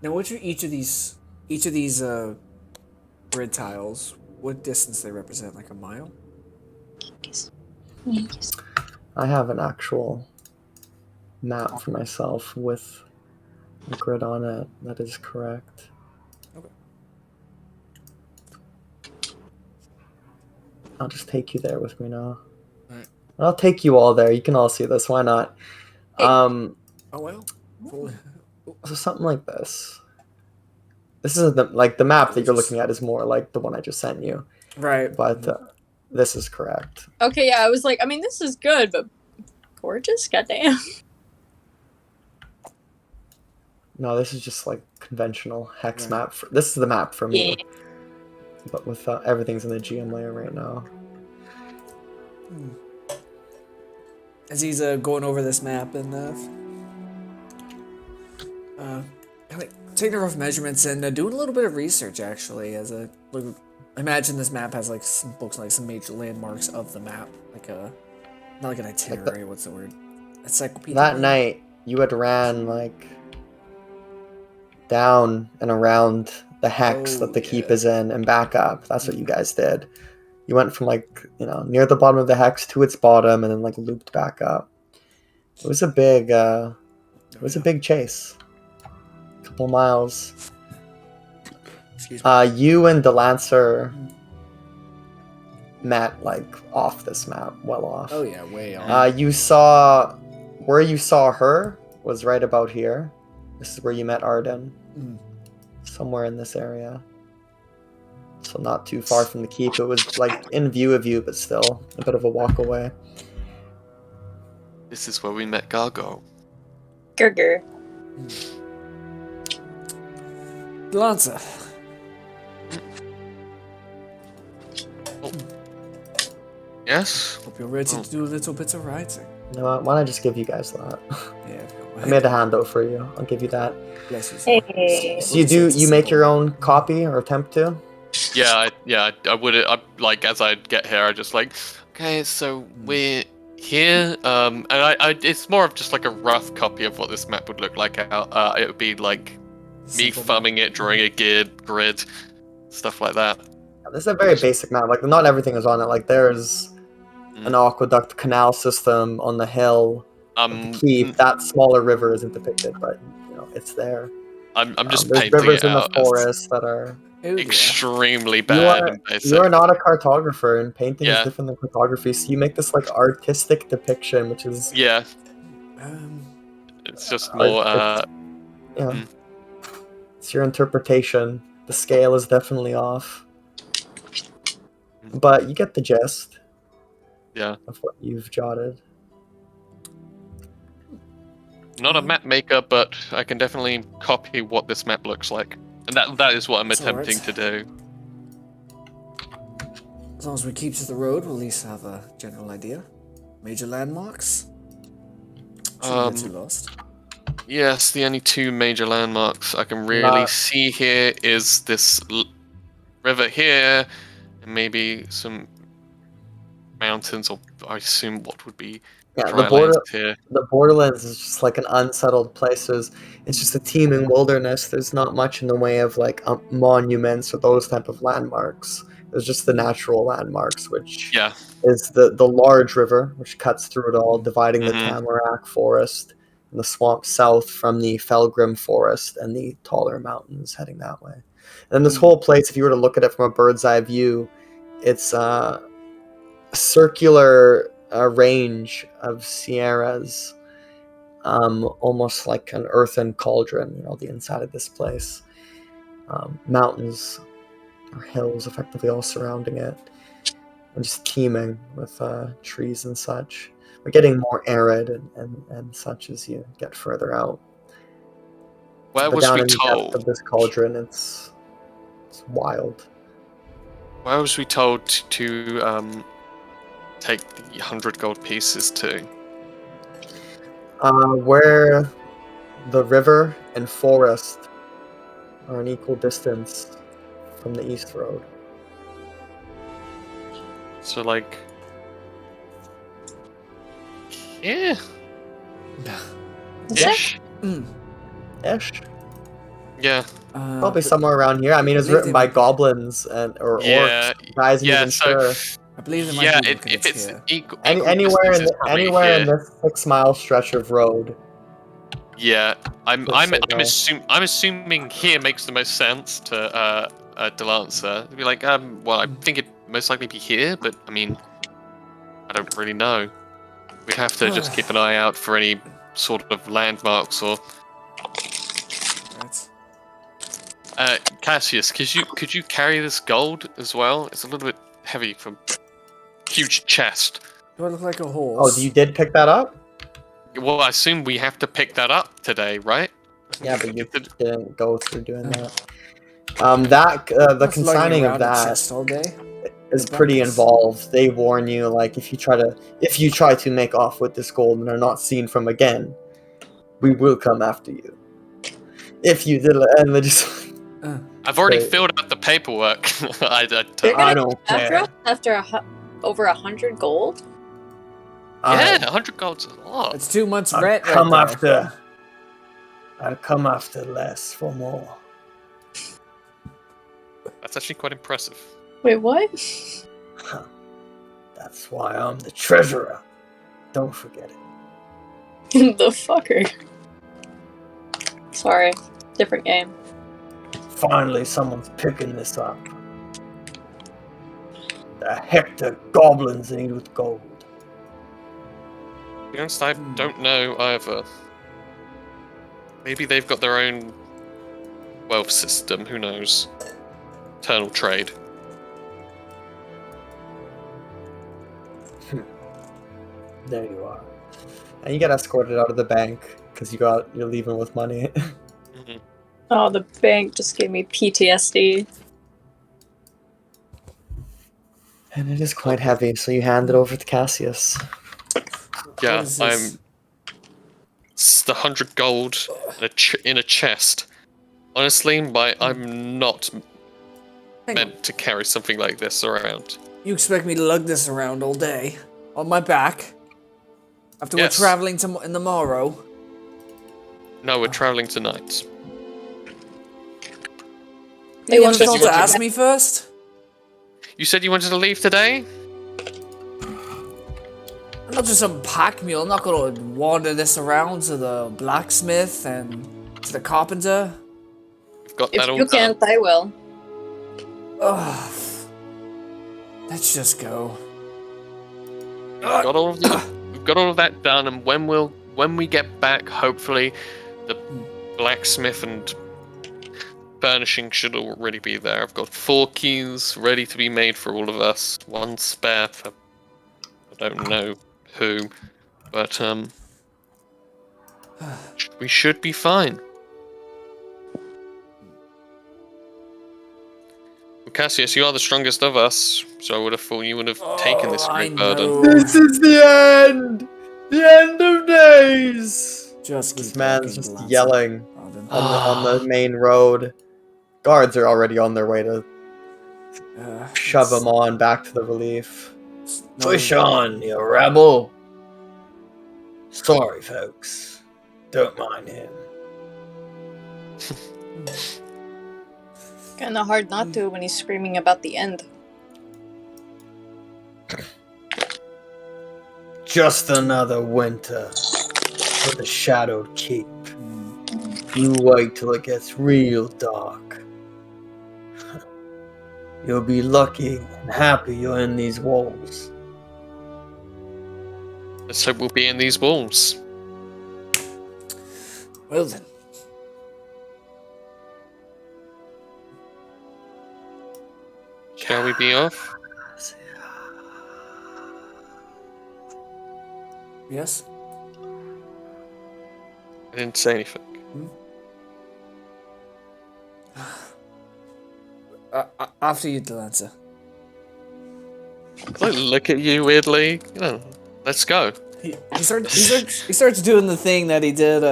Now, which are each of these grid tiles? What distance they represent? Like a mile? I have an actual map for myself with a grid on it. That is correct. Okay. I'll just take you there with me now. Alright. I'll take you all there. You can all see this. Why not? Hey. Oh well. Well, So something like this. This is the map that you're looking at is more like the one I just sent you, right. but this is correct. Okay, yeah, I was like, I mean, this is good, but gorgeous, goddamn. No, this is just like conventional hex Right. map. This is the map for me, Yeah. but with everything's in the GM layer right now. As he's going over this map and taking rough measurements and doing a little bit of research actually. I imagine this map has like some books, like some major landmarks of the map, like not like an itinerary. What's the word? Encyclopedia. That night, you had ran like down and around the hex that the keep is in and back up. That's what you guys did. You went from like, near the bottom of the hex to its bottom and then like looped back up. It was a big chase. A couple miles. Excuse me. You and Delancer met like off this map, well off. Oh yeah, way off. Where you saw her was right about here. This is where you met Arden. Somewhere in this area. So not too far from the keep. It was like in view of you, but still a bit of a walk away. This is where we met Gargo. Gurgur. Lanza. Yes? Hope you're ready to do little bits of writing. You know what? Why don't I just give you guys that? Yeah. I made a handout for you. I'll give you that. Bless you. Sir. Hey. So you make your own copy or attempt to? Yeah, I would. Like as I get here, I just like, okay, so we're here. And it's more of just like a rough copy of what this map would look like. It would be like me Simple thumbing it, drawing a grid, stuff like that. This is a very basic map. Like not everything is on it. Like there's an aqueduct canal system on the hill. The keep. That smaller river isn't depicted, but it's there. I'm just there's painting rivers it in the out as forest that are extremely bad and basic. You are not a cartographer, and painting Yeah. is different than cartography. So you make this like artistic depiction, which is Yeah, it's just more. It's your interpretation. The scale is definitely off, but you get the gist. Yeah. Of what you've jotted. Not a map maker, but I can definitely copy what this map looks like, and that is what I'm That's attempting alright. to do. As long as we keep to the road, we'll at least have a general idea. Major landmarks. Shouldn't get too lost. Yes, the only two major landmarks I can really see here is this river here, and maybe some mountains, or I assume what would be dry lands here. The Borderlands is just like an unsettled place. It's just a teeming wilderness. There's not much in the way of like monuments or those type of landmarks. There's just the natural landmarks, which is the large river, which cuts through it all, dividing the Tamarack Forest and the swamp south from the Felgrim Forest and the taller mountains heading that way. And this whole place, if you were to look at it from a bird's eye view, it's a circular range of sierras, almost like an earthen cauldron, the inside of this place. Mountains or hills effectively all surrounding it, and just teeming with trees and such. We're getting more arid and such as you get further out. Where but was down we in the told? depth of this cauldron, it's wild. Where was we told to take the 100 gold pieces to? Where the river and forest are an equal distance from the east road. So like, yeah, ish. Ish. Yeah. Probably somewhere around here. I mean, it's written by goblins or orcs. Guys, even sure. I believe there might be if it's equal anywhere here. in this 6-mile stretch of road. Yeah, I'm assuming here makes the most sense to Delancer. To be like, well, I think it'd most likely be here, but I mean, I don't really know. We'd have to just keep an eye out for any sort of landmarks or. Right. Cassius, could you carry this gold as well? It's a little bit heavy from huge chest. Do I look like a Oh, horse? you did pick that up? Well, I assume we have to pick that up today, right? Yeah, but you Did- didn't go through doing Oh. that. The What's lugging consigning of around a that chest all day? is The pretty buckets. involved. They warn you, like, if you try to make off with this gold and are not seen from again, we will come after you. If you did, and they just. I've already Wait. filled out the paperwork. You're I gonna don't after care. us after over 100 gold. Yeah, 100 gold's a lot. It's 2 months I'll rent come right there. after. I'll come after less for more. That's actually quite impressive. Wait, what? That's why I'm the treasurer. Don't forget it. The fucker. Sorry, different game. Finally, someone's picking this up. The Hector goblins need with gold. To be honest, I don't know either. Maybe they've got their own wealth system, who knows? Eternal trade. There you are. And you get escorted out of the bank because you're leaving with money. Mhm. Oh, the bank just gave me PTSD. And it is quite heavy, so you hand it over to Cassius. Yeah, What is this? It's the 100 gold in a chest. Honestly, I'm not Hang on. meant to carry something like this around. You expect me to lug this around all day? On my back? After Yes. we're traveling in the morrow? No, we're traveling tonight. They You want just us not to to- ask me first? You said you wanted to leave today? I'm not just some pack mule. I'm not gonna wander this around to the blacksmith and to the carpenter. We've got If that all you done. can't, I will. Ugh. Let's just go. We've got all of that done, and when we get back, hopefully, the blacksmith and furnishing should already be there. I've got 4 keys ready to be made for all of us. 1 spare for I don't know who, but we should be fine. Well, Cassius, you are the strongest of us, so I would have thought you would have taken this I great burden. know. This is the end! The end of days! Just This keep man's walking, just Lancer. yelling Robin. on the main road. Guards are already on their way to shove him on back to the relief. Push on, you rebel! Sorry, folks. Don't mind him. Kinda hard not to when he's screaming about the end. Just another winter for the Shadowed Keep. You wait till it gets real dark. You'll be lucky and happy you're in these walls. Let's hope we'll be in these walls. Well then. Shall we be off? Yes? I didn't say anything. After you, Delancer. I look at you weirdly. Let's go. He starts doing the thing that he did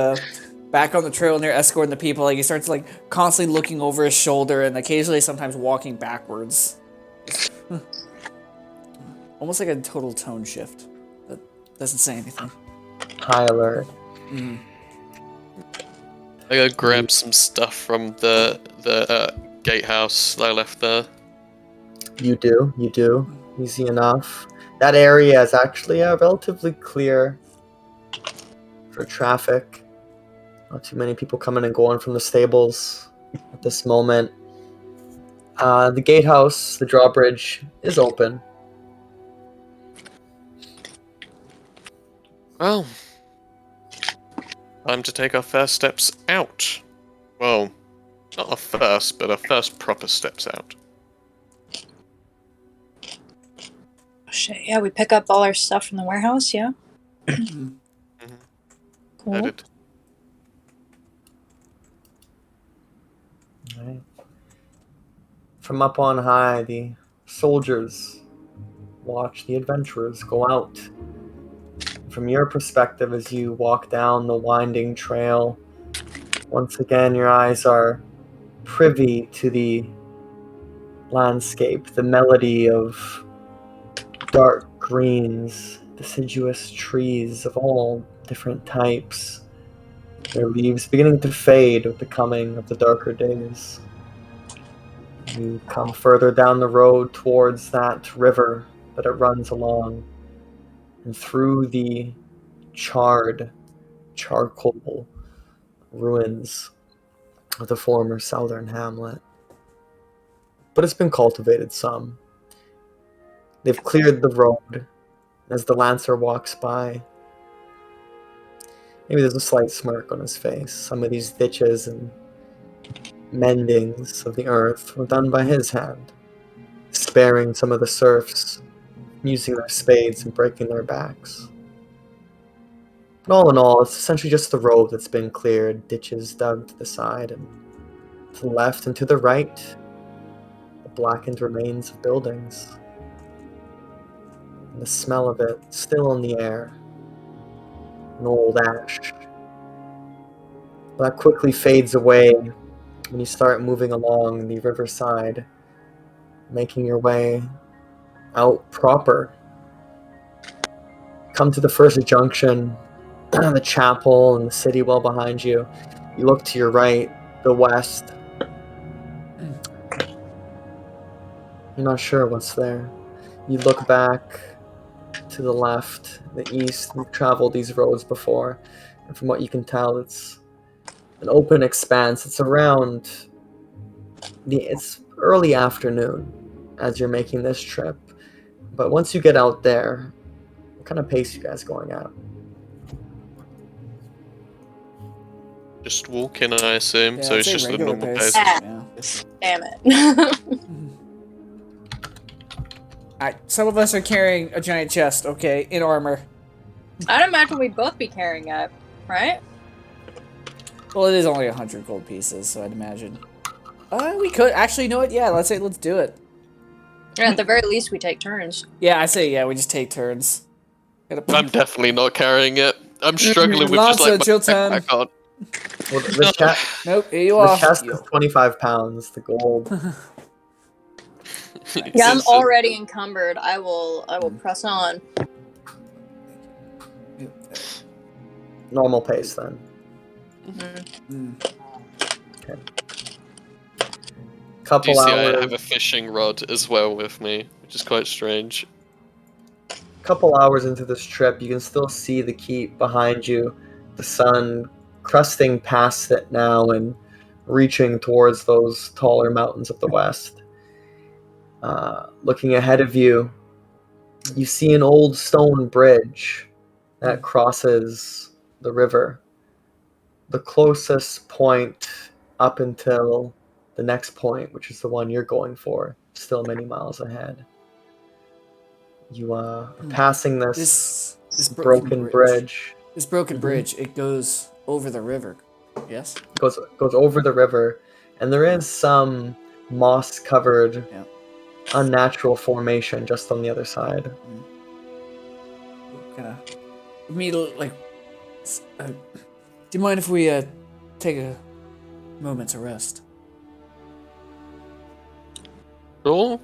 back on the trail near escorting the people. Like he starts like constantly looking over his shoulder and occasionally sometimes walking backwards. Almost like a total tone shift. But doesn't say anything. High alert. I gotta grab some stuff from the gatehouse that I left there. You do. Easy enough. That area is actually relatively clear for traffic. Not too many people coming and going from the stables at this moment. The gatehouse, the drawbridge, is open. Well, Time to take our first steps out. Well, not our first, but our first proper steps out. Oh, shit, yeah, we pick up all our stuff from the warehouse, yeah? Mhm. Cool. Noted. Right. From up on high, the soldiers watch the adventurers go out. From your perspective, as you walk down the winding trail, once again your eyes are privy to the landscape, the melody of dark greens, deciduous trees of all different types, their leaves beginning to fade with the coming of the darker days. You come further down the road towards that river that it runs along, and through the charcoal ruins of the former southern hamlet. But it's been cultivated some. They've cleared the road. As the Lancer walks by, maybe there's a slight smirk on his face. Some of these ditches and mendings of the earth were done by his hand, sparing some of the serfs, using their spades and breaking their backs. But all in all, it's essentially just the road that's been cleared, ditches dug to the side, and to the left and to the right, the blackened remains of buildings. And the smell of it still in the air, an old ash. That quickly fades away when you start moving along the riverside, making your way out proper. Come to the first junction, the chapel and the city well behind you. You look to your right, the west. You're not sure what's there. You look back to the left, the east. You've traveled these roads before, and from what you can tell, it's an open expanse. It's it's early afternoon as you're making this trip. But once you get out there, what kind of pace you guys going at? Just walking, I assume. Yeah, So I'd it's say just the regular normal pace. pace. Yeah. Damn it. Alright, some of us are carrying a giant chest, okay, in armor. I'd imagine we'd both be carrying it, right? Well, it is only 100 gold pieces, so I'd imagine. We could actually, you know what? Yeah, let's do it. Yeah, at the very least, we take turns. Yeah, I say yeah. We just take turns. I'm definitely not carrying it. I'm struggling with just Lanza, like my Jiltan. backpack on. Well, Nope, here you the are. chest is 25 pounds, the gold. Yeah, I'm It's already encumbered. I will press on. Normal pace then. Do Couple you see hours. I have a fishing rod as well with me, which is quite strange. Couple hours into this trip, you can still see the keep behind you, the sun crusting past it now and reaching towards those taller mountains of the west. Looking ahead of you, you see an old stone bridge that crosses the river. The closest point up until the next point, which is the one you're going for, still many miles ahead. You are passing this broken bridge. This broken Mhm. bridge, it goes over the river. Yes? Goes over the river, and there is some moss-covered, Yeah. unnatural formation just on the other side. Kind of. Me, like. Do you mind if we take a moment to rest? Cool.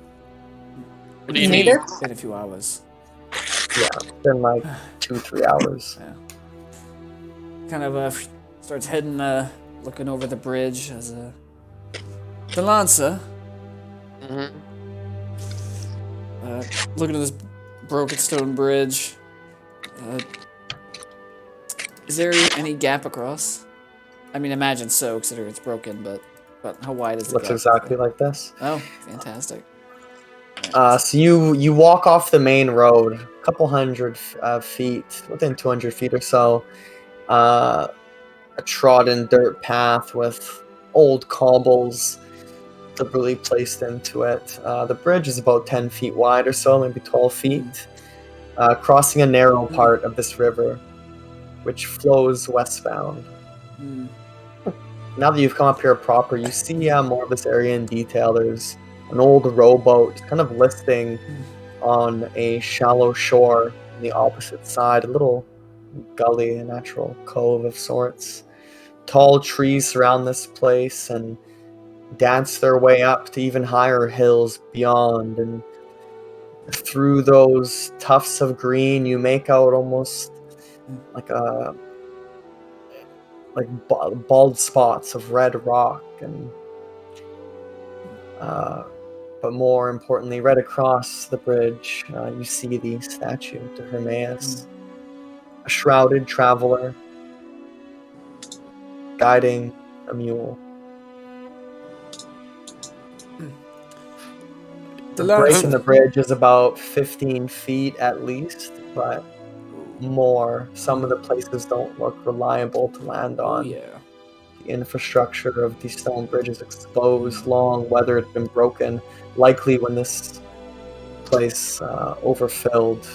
What do you Need need? it? It's been a few hours. Yeah, it's been like 2-3 hours. Yeah. Kind of starts heading, looking over the bridge as the Lancer, Mhm. looking at this broken stone bridge. Is there any gap across? I mean, imagine so, considering it's broken, but how wide is the Looks gap? exactly like this. Oh, fantastic. So you walk off the main road, a couple hundred feet, within 200 feet or so. a trodden dirt path with old cobbles deliberately placed into it. The bridge is about 10 feet wide or so, maybe 12 feet, crossing a narrow part of this river, which flows westbound. Hmm. Now that you've come up here proper, you see more of this area in detail. There's an old rowboat kind of listing on a shallow shore on the opposite side, a little gully, a natural cove of sorts. Tall trees surround this place and dance their way up to even higher hills beyond, and through those tufts of green you make out almost like bald spots of red rock, and but more importantly, right across the bridge you see the statue to Hermaeus, a shrouded traveler guiding a mule. The break in the bridge is about 15 feet at least, but more. Some of the places don't look reliable to land on. Yeah. The infrastructure of the stone bridge is exposed, long weathered and broken, likely when this place overfilled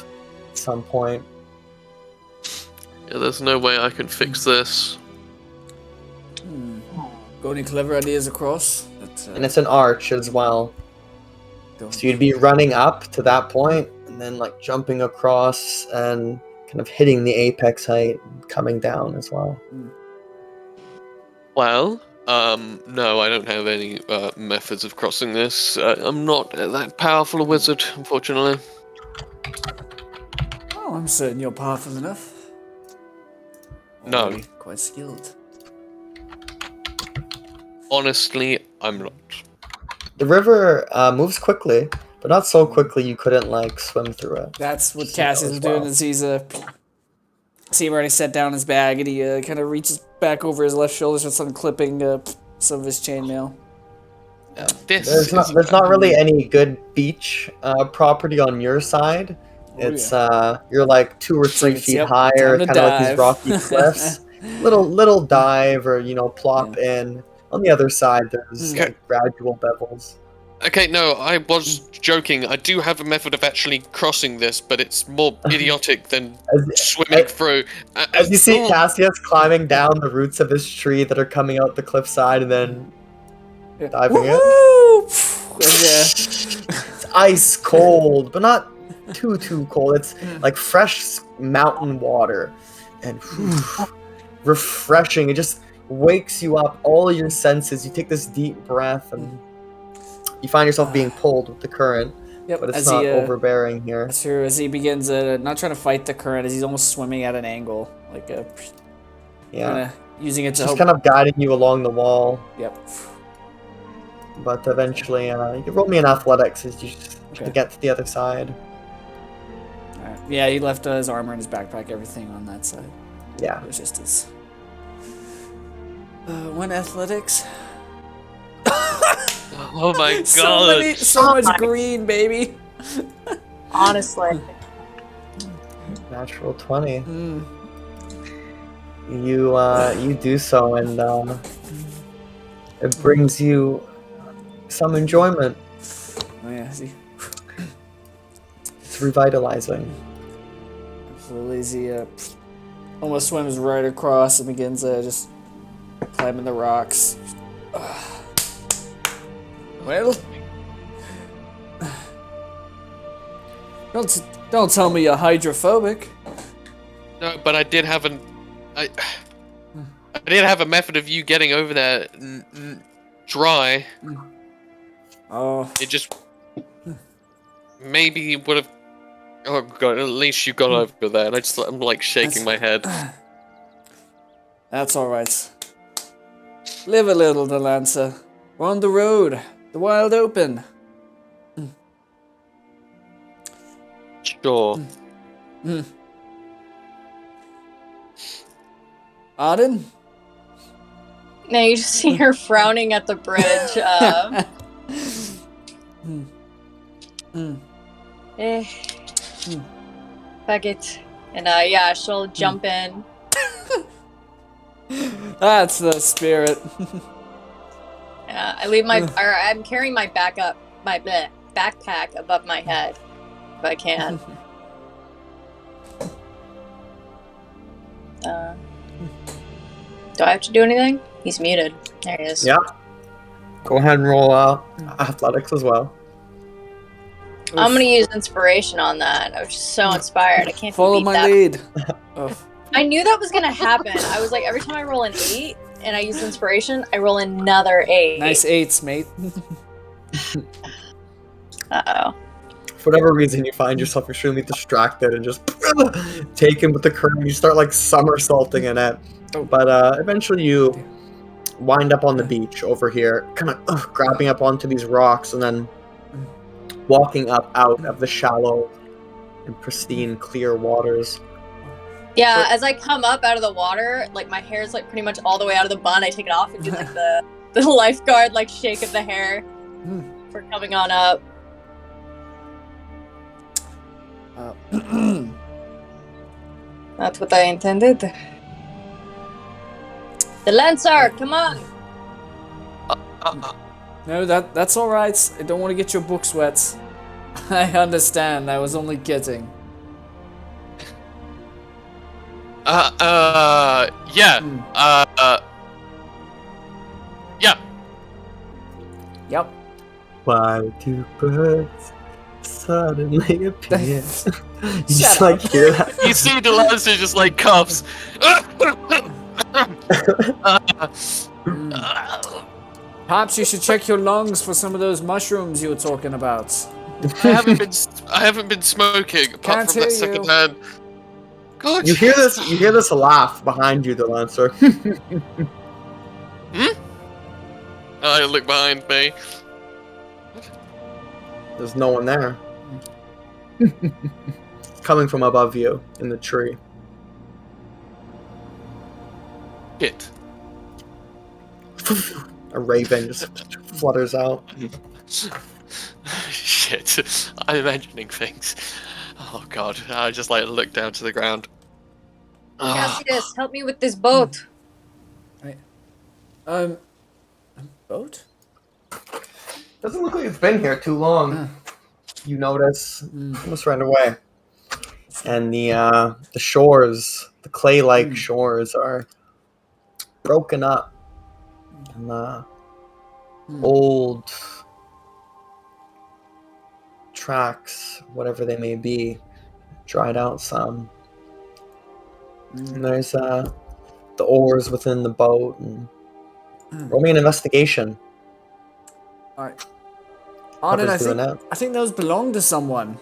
at some point. Yeah, there's no way I can fix this. Got any clever ideas across? And it's an arch as well. So you'd be running up to that point and then like jumping across and kind of hitting the apex height and coming down as well. Well, no, I don't have any methods of crossing this. I'm not that powerful a wizard, unfortunately. Oh, I'm certain you're powerful enough. No. Already quite skilled. Honestly, I'm not. The river moves quickly, but not so quickly you couldn't like swim through it. That's what Cassius is doing. As he's see him already set down his bag, and he kind of reaches back over his left shoulder and starts unclipping some of his chainmail. There's not really any good beach property on your side. It's you're like 2 or 3 feet higher, kind of like these rocky cliffs. little dive or plop in. On the other side, there's like, gradual bevels. Okay, no, I was joking. I do have a method of actually crossing this, but it's more idiotic than swimming through. As you see Cassius climbing down the roots of this tree that are coming out the cliffside and then diving in. It's ice cold, but not too cold. It's like fresh mountain water and refreshing. It just wakes you up, all your senses. You take this deep breath and you find yourself being pulled with the current. Yep, but it's not overbearing here. That's true. As he begins not trying to fight the current, as he's almost swimming at an angle, like using it to just kind of guiding you along the wall. Yep. But eventually, you can roll me an athletics as you to get to the other side. Alright. Yeah, he left his armor and his backpack, everything on that side. Yeah. It was just his. One athletics. Oh my god! So much green, baby. Honestly. Natural 20. You do so, and it brings you some enjoyment. Oh yeah, see. It's revitalizing. Absolutely, he almost swims right across and begins just climbing the rocks. Well, don't tell me you're hydrophobic. No, but I did have I did have a method of you getting over there dry. Oh. It just maybe would have. Oh god! At least you got over there, and I'm like shaking my head. That's all right. Live a little, Delancey. We're on the road, the wild open. Sure. Arden? Now you just see her frowning at the bridge. Fuck it. And yeah, she'll jump in. That's the spirit. Yeah, I leave or I'm carrying my backpack above my head if I can. Do I have to do anything? He's muted. There he is. Yeah. Go ahead and roll athletics as well. I'm gonna use inspiration on that. I was just so inspired. I can't Follow beat my that. lead. Oh. I knew that was gonna happen. I was like, every time I roll an 8 and I use inspiration, I roll another 8. Nice 8s, mate. Uh-oh. For whatever reason, you find yourself extremely distracted and just taken with the current. You start like somersaulting in it. But eventually you wind up on the beach over here, kind of grabbing up onto these rocks and then walking up out of the shallow and pristine clear waters. Yeah, as I come up out of the water, like my hair's like pretty much all the way out of the bun. I take it off and do like the lifeguard like shake of the hair for coming on up. That's what I intended. The Lancer, come on! No, that's all right. I don't want to get your books wet. I understand. I was only kidding. Yeah. Yeah. Yep. Why do birds suddenly appear? You just Shut like hear that. You see the Lancer just like coughs. Perhaps you should check your lungs for some of those mushrooms you were talking about. I haven't been smoking apart Can't from that hear you. second hand. God. You hear this laugh behind you, the Lancer. I look behind me. There's no one there. Coming from above you in the tree. Shit. A raven just flutters out. Shit. I'm imagining things. Oh god. I just like look down to the ground. Cassius, help me with this boat. Boat? Doesn't look like it's been here too long. You notice almost right away. And the shores, the clay-like shores are broken up. And old tracks, whatever they may be, dried out some. And there's the oars within the boat. And roll me an investigation. All right. Arden, Whoever's doing that. I think those belong to someone.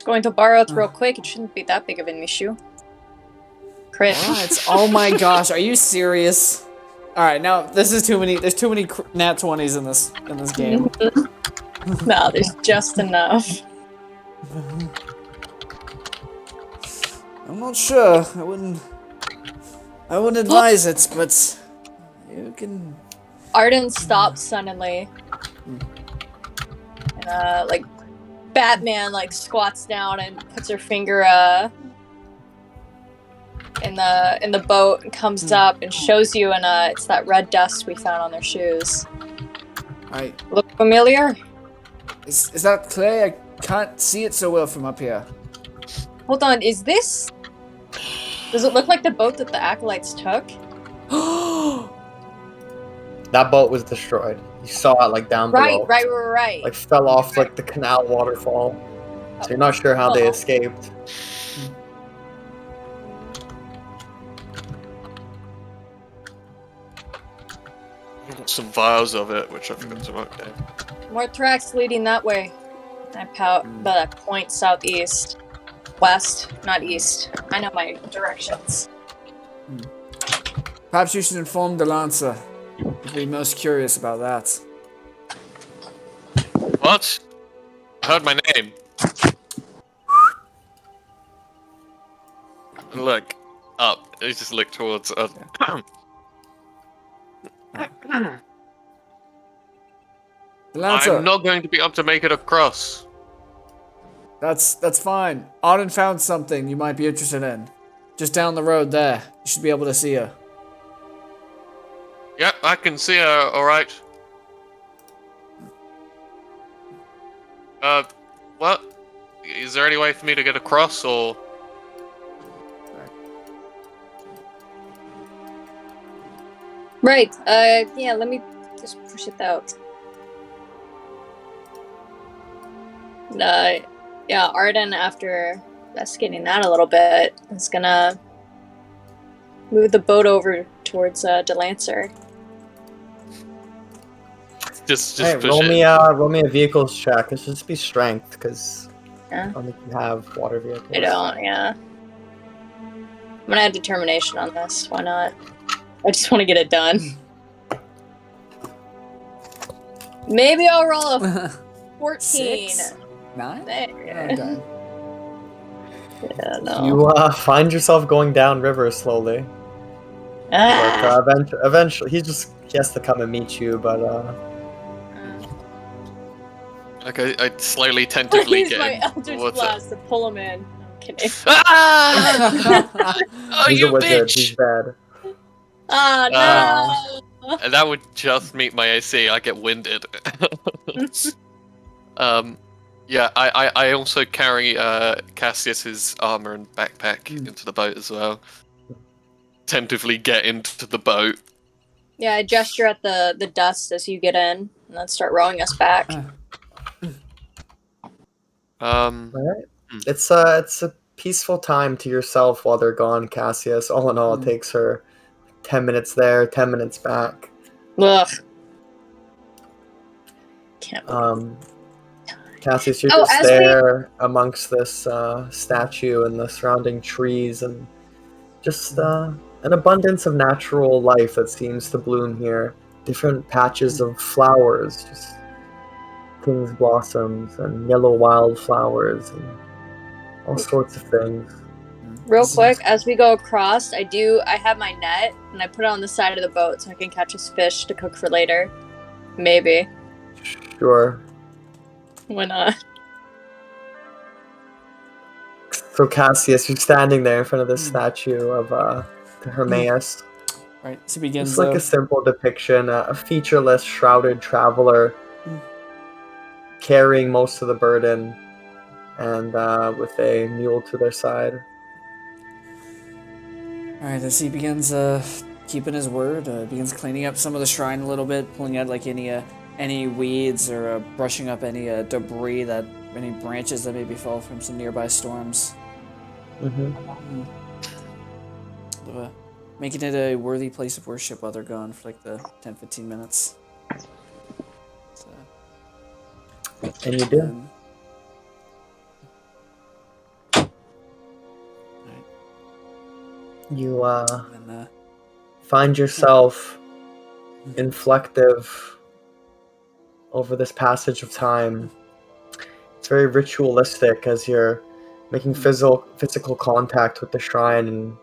Going to borrow it real quick. It shouldn't be that big of an issue. Crit. Right. Oh my gosh, are you serious? All right, now this is too many. There's too many nat 20s in this game. No, there's just enough. I'm not sure. I wouldn't advise it, but you can. Arden stops suddenly. And, like, Batman, like, squats down and puts her finger, in the boat and comes up and shows you, and, it's that red dust we found on their shoes. Alright. Look familiar? Is that clay? I can't see it so well from up here. Hold on, is this... Does it look like the boat that the Acolytes took? That boat was destroyed. You saw it like down below. Right. Like fell off like the canal waterfall. So you're not sure how they escaped. Some vials of it, which I forgot to mark down. More tracks leading that way. I point southeast. West, not east. I know my directions. Perhaps you should inform the Lancer. I'd be most curious about that. What? I heard my name. Look up. I just look towards. The Lancer. I'm not going to be able to make it across. That's fine. Arden found something you might be interested in. just down the road there. You should be able to see her. Yep, I can see her. All right. What? Is there any way for me to get across, or? Right. Yeah, let me just push it out. Yeah, Arden, after investigating that a little bit, is gonna move the boat over towards Delancer. Just Hey, push roll it. me a vehicles check. It should just be strength, because Yeah. I don't think you have water vehicles. I don't, yeah. I'm gonna add determination on this. Why not? I just want to get it done. Maybe I'll roll a 14. 6? 9? There. Okay. Yeah, no. You find yourself going down river slowly. Ah! But eventually, he has to come and meet you. But Okay, I slowly, tentatively Use get my in. Eldritch What's Blast to pull him in. I'm kidding. Ah! Oh, he's you a wizard. He's bitch! dead. Ah, no! And that would just meet my AC. I get winded. Yeah, I also carry Cassius's armor and backpack into the boat as well. Tentatively get into the boat. Yeah, I gesture at the dust as you get in, and then start rowing us back. All right. It's a peaceful time to yourself while they're gone, Cassius. All in all, it takes her 10 minutes there, 10 minutes back. Ugh. Can't believe Cassius, you're Oh, just as there amongst this statue and the surrounding trees, and just an abundance of natural life that seems to bloom here. Different patches of flowers, just king's blossoms and yellow wildflowers and all sorts of things. Real quick, as we go across, I have my net, and I put it on the side of the boat so I can catch us fish to cook for later. Maybe. Sure. Why not? So Cassius, you're standing there in front of this statue of Hermaeus. Right, so he begins It's like a simple depiction, a featureless, shrouded traveler carrying most of the burden, and with a mule to their side. Alright, as he begins keeping his word, begins cleaning up some of the shrine a little bit, pulling out like any weeds or brushing up any debris any branches that maybe fell from some nearby storms. Making it a worthy place of worship while they're gone for like the 10-15 minutes. So, And you do. You find yourself inflective over this passage of time. It's very ritualistic as you're making physical contact with the shrine and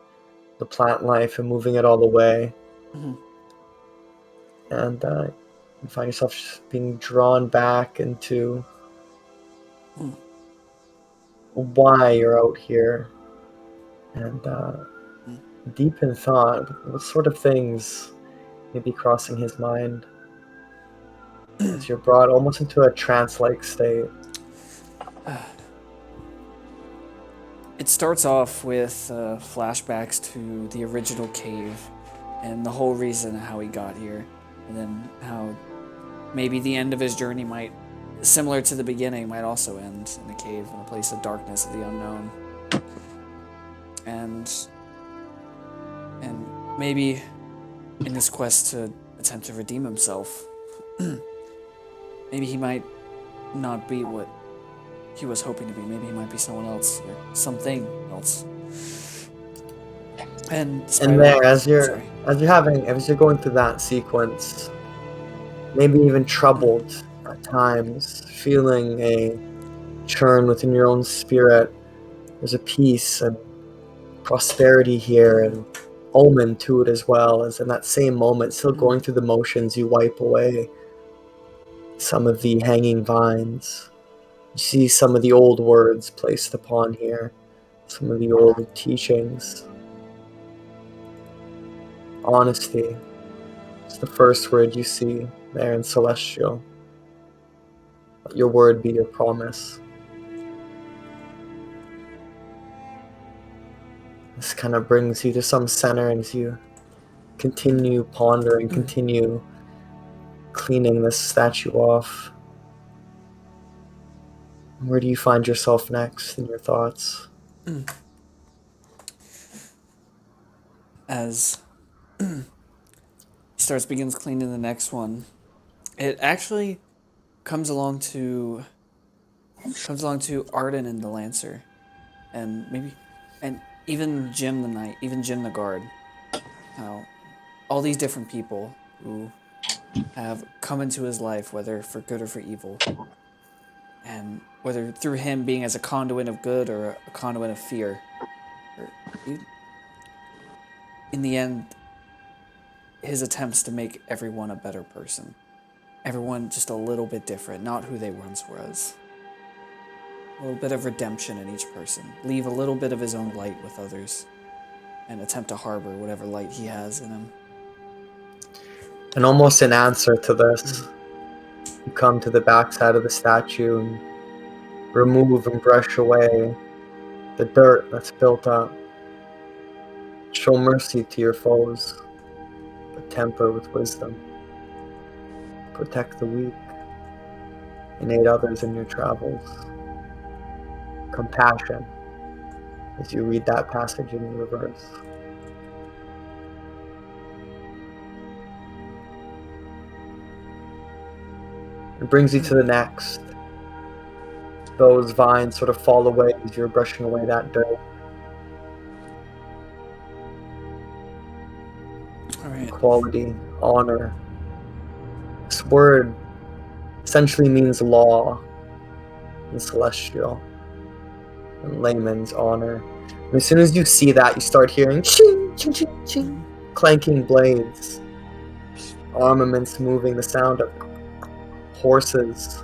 the plant life and moving it all away. And you find yourself just being drawn back into why you're out here. And deep in thought, what sort of things may be crossing his mind as you're brought almost into a trance-like state. It starts off with flashbacks to the original cave and the whole reason how he got here, and then how maybe the end of his journey might, similar to the beginning, might also end in a cave in a place of darkness of the unknown. And maybe in his quest to attempt to redeem himself, maybe he might not be what he was hoping to be. Maybe he might be someone else or something else. And there, as you're going through that sequence, maybe even troubled at times, feeling a churn within your own spirit, there's a peace and prosperity here and omen to it, as well as in that same moment, still going through the motions, you wipe away some of the hanging vines. You see some of the old words placed upon here, some of the old teachings, Honesty. It's the first word you see there in Celestial. Let your word be your promise. This kind of brings you to some center as you continue pondering, continue cleaning this statue off. Where do you find yourself next in your thoughts? As he begins cleaning the next one, it actually comes along to Arden and the Lancer, and even Jim the Knight, even Jim the Guard. How all these different people who have come into his life, whether for good or for evil, and whether through him being as a conduit of good or a conduit of fear. In the end, his attempts to make everyone a better person. Everyone just a little bit different, not who they once was. A little bit of redemption in each person. Leave a little bit of his own light with others. And attempt to harbor whatever light he has in him. And almost in answer to this, you come to the backside of the statue and remove and brush away the dirt that's built up. Show mercy to your foes, but temper with wisdom. Protect the weak and aid others in your travels. Compassion, as you read that passage in reverse. It brings you to the next. Those vines sort of fall away as you're brushing away that dirt. All right. Equality, honor. This word essentially means law in Celestial, in layman's honor. And as soon as you see that, you start hearing ching, ching, ching, ching, clanking blades, armaments moving, the sound of horses,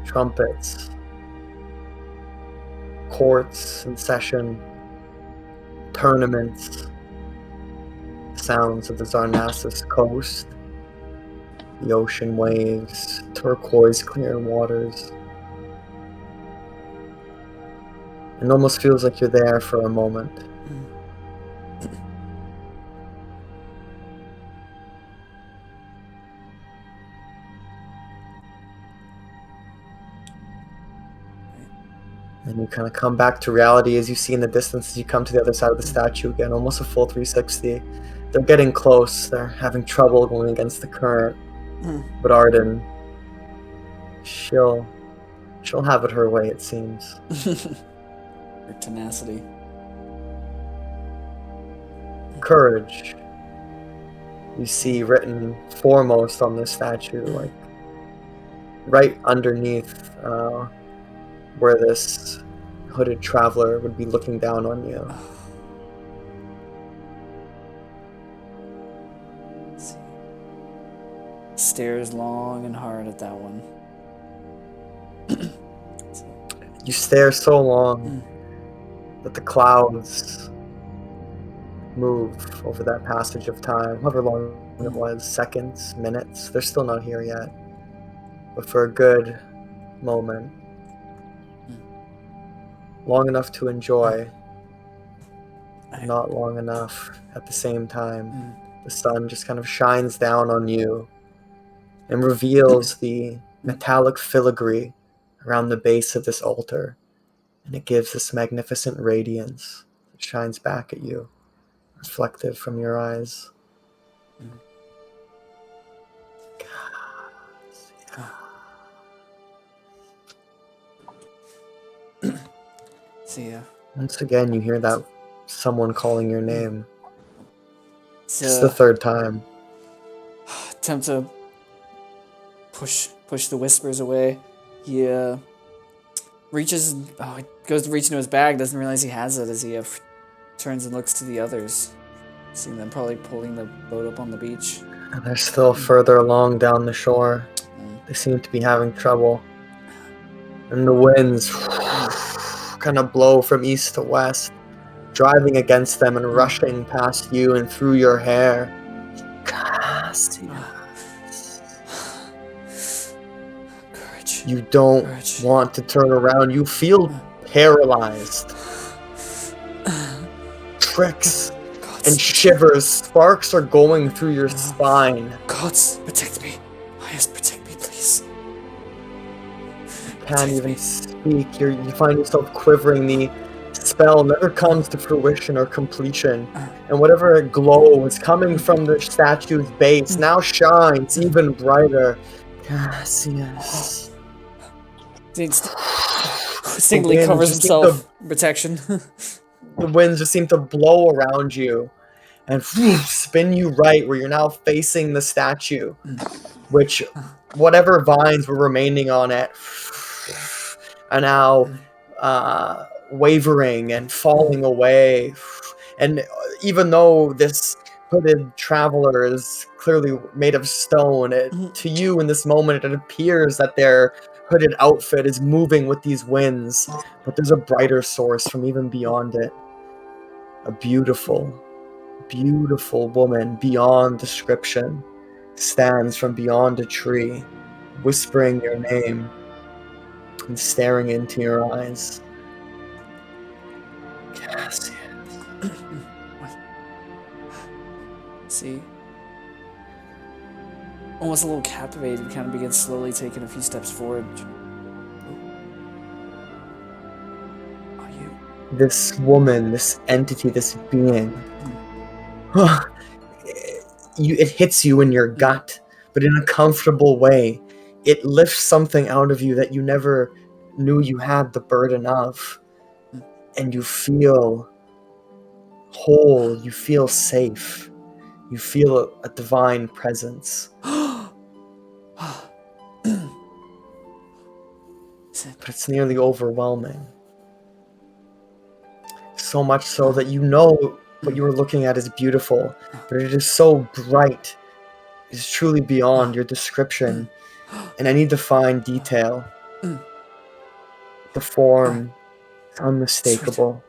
trumpets, courts in session, tournaments, sounds of the Zarnassus coast, the ocean waves, turquoise clear waters. It almost feels like you're there for a moment. And you kind of come back to reality as you see in the distance as you come to the other side of the statue again, almost a full 360. They're getting close. They're having trouble going against the current. But Arden, she'll have it her way, it seems. Her tenacity. Courage. You see written foremost on this statue, like right underneath where this hooded traveler would be looking down on you. Stares long and hard at that one. You stare so long that the clouds move over that passage of time, however long it was, seconds, minutes. They're still not here yet. But for a good moment, long enough to enjoy, not long enough at the same time. The sun just kind of shines down on you and reveals the metallic filigree around the base of this altar, and it gives this magnificent radiance that shines back at you, reflective from your eyes. See ya. Once again, you hear that someone calling your name. So, It's the third time. attempt to push the whispers away. He reaches. He goes to reach into his bag. Doesn't realize he has it as he turns and looks to the others, seeing them probably pulling the boat up on the beach. And they're still further along down the shore. They seem to be having trouble. And the winds kind of blow from east to west. driving against them and rushing past you and through your hair. Courage. You don't Courage. want to turn around. You feel paralyzed. Tricks and shivers, sparks are going through your spine. Gods, protect me. Yes, protect me, please. Can't even speak. You find yourself quivering. The spell never comes to fruition or completion, and whatever glow is coming from the statue's base now shines even brighter. Cassius. Distinctly wind covers just seemed himself in protection. The winds just seem to blow around you and spin you right where you're now facing the statue, which whatever vines were remaining on it are now wavering and falling away. And even though this hooded traveler is clearly made of stone, to you in this moment it appears that their hooded outfit is moving with these winds, but there's a brighter source from even beyond it. A beautiful, beautiful woman beyond description stands from beyond a tree, whispering your name and staring into your eyes. Cassius. See? Almost a little captivated, kind of begins slowly taking a few steps forward. Are you? This woman, this entity, this being, it hits you in your gut, but in a comfortable way. It lifts something out of you that you never knew you had the burden of. And you feel whole, you feel safe, you feel a divine presence. But it's nearly overwhelming. So much so that you know what you are looking at is beautiful, but it is so bright. It is truly beyond your description and any defined detail. The form is unmistakable.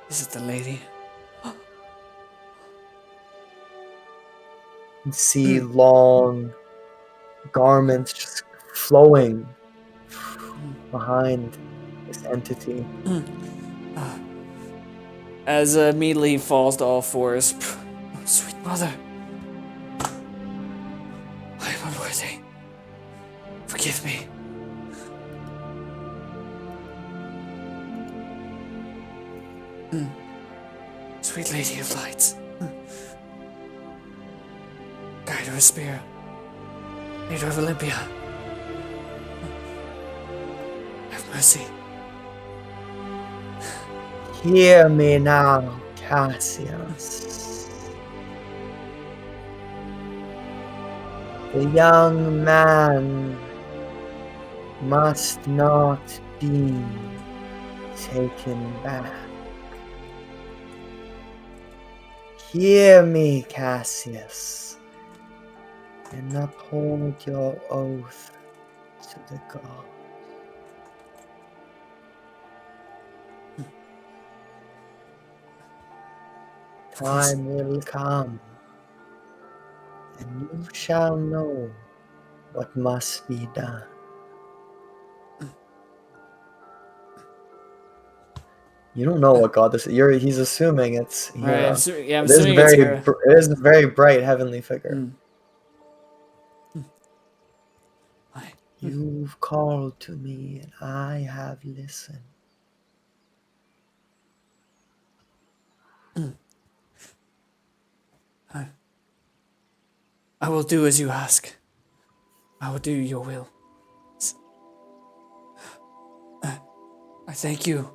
Is it the lady? You see long garments just flowing behind this entity. As immediately falls to all fours. Sweet mother. I am unworthy. Forgive me. Sweet Lady of Light. Guide of Spear. Leader of Olympia. Have mercy. Hear me now, Cassius. The young man must not be taken back. Hear me, Cassius, and uphold your oath to the gods. Time will come, and you shall know what must be done. You don't know what god this is. He's assuming it's Hera. Right, I'm It assuming it's Hera. It is a very bright heavenly figure. You've called to me, and I have listened. I will do as you ask. I will do your will. I thank you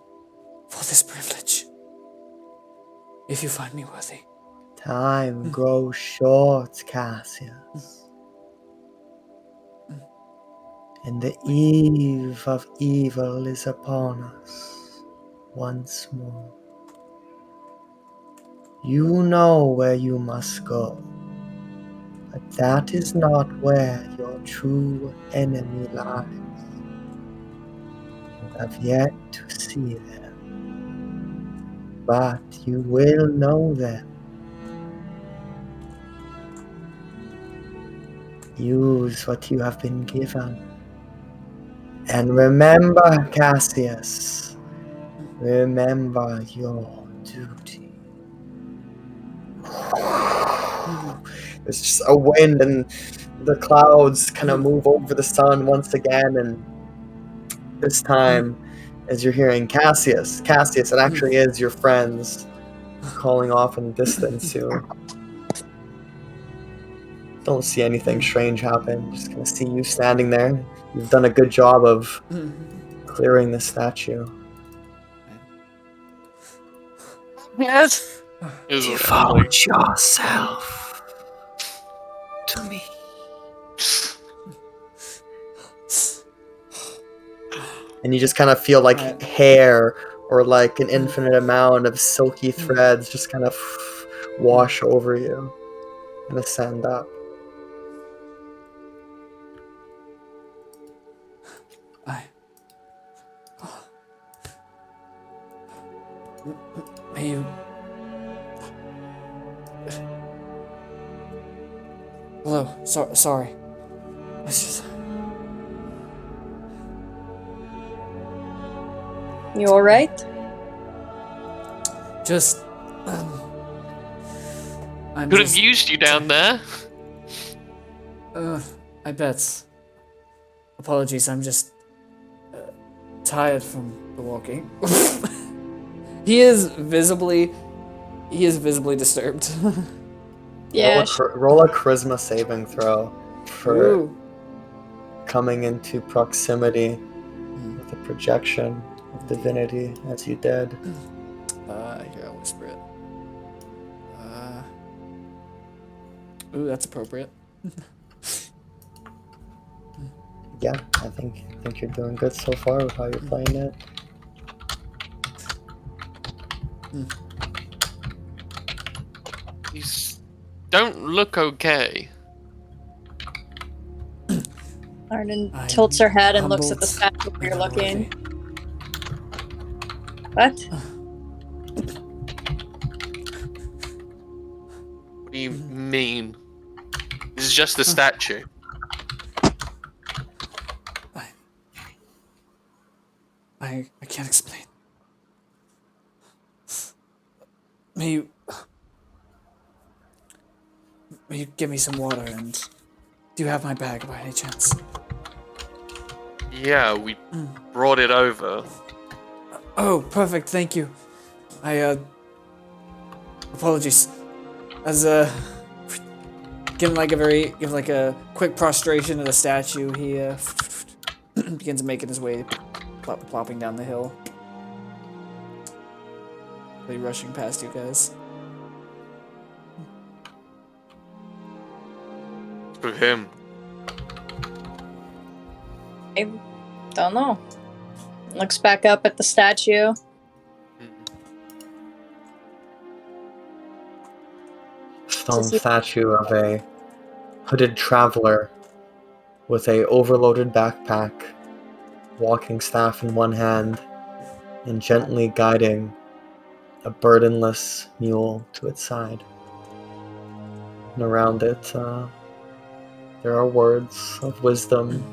for this privilege. If you find me worthy. Time grows short, Cassius. And the eve of evil is upon us once more. You know where you must go, but that is not where your true enemy lies. have yet to see them, but you will know them. Use what you have been given. And remember, Cassius, remember your duty. There's just a wind, and the clouds kind of move over the sun once again, and this time, as you're hearing Cassius, it actually is your friends calling off in the distance who don't see anything strange happen. Just gonna see you standing there. You've done a good job of clearing the statue. Yes. Devote yourself to me. And you just kind of feel like hair or like an infinite amount of silky threads just kind of wash over you and ascend up. May you... Hello. Sorry. It's just... You alright? Just... I'm Could just... have used you down there. I bet. Apologies, I'm just... tired from the walking. He is visibly disturbed. Yeah. Roll a charisma saving throw for coming into proximity with the projection of divinity as you did. Here, I'll whisper it. Ooh, that's appropriate. Yeah, I think you're doing good so far with how you're playing it. You don't look okay. Arden I'm tilts her head and looks at the humbled statue where you're and looking. unworthy. What? What do you mean? This is just a statue. I can't explain. May you give me some water, and do you have my bag by any chance? Yeah, we brought it over. Oh, perfect, thank you. Apologies. As give like a quick prostration to the statue, he begins making his way, plopping down the hill. Really rushing past you guys. With him. I don't know. Looks back up at the statue. Stone statue of a hooded traveler with a overloaded backpack, walking staff in one hand, and gently guiding a burdenless mule to its side. And around it, there are words of wisdom,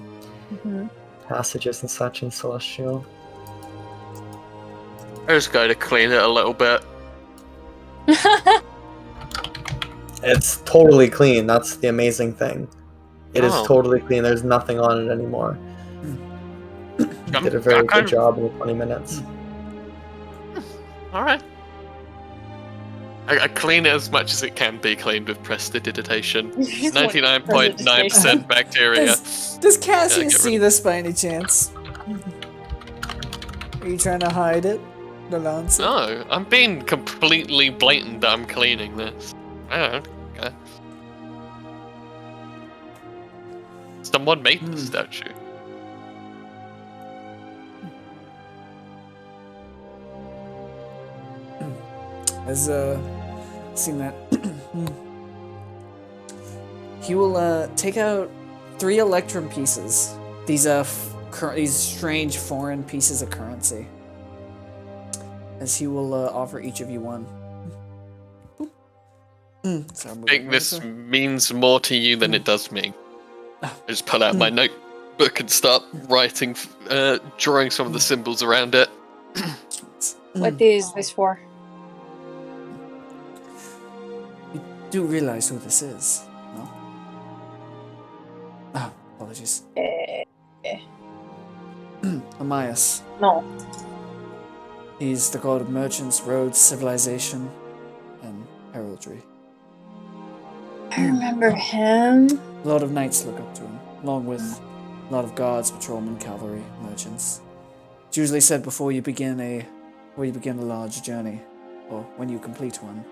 passages and such in Celestial. I just go to clean it a little bit. It's totally clean. That's the amazing thing. It is Oh. totally clean. There's nothing on it anymore. You did a very good job in the 20 minutes. Alright. I clean it as much as it can be cleaned with prestidigitation. 99.9% bacteria. Does Cassius get see this by any chance? Are you trying to hide it, Delance? No, I'm being completely blatant that I'm cleaning this. I don't care. Someone made the statue. Has seen that. He will take out 3 electrum pieces. These these strange foreign pieces of currency. As he will offer each of you one. So I think this means more to you than it does me. I just pull out my notebook and start writing, drawing some of the symbols around it. What is this for? You do realize who this is, no? Ah, apologies. Amias. No. He's the god of merchants, roads, civilization, and heraldry. I remember him. A lot of knights look up to him, along with a lot of guards, patrolmen, cavalry, merchants. It's usually said before you begin a large journey, or when you complete one,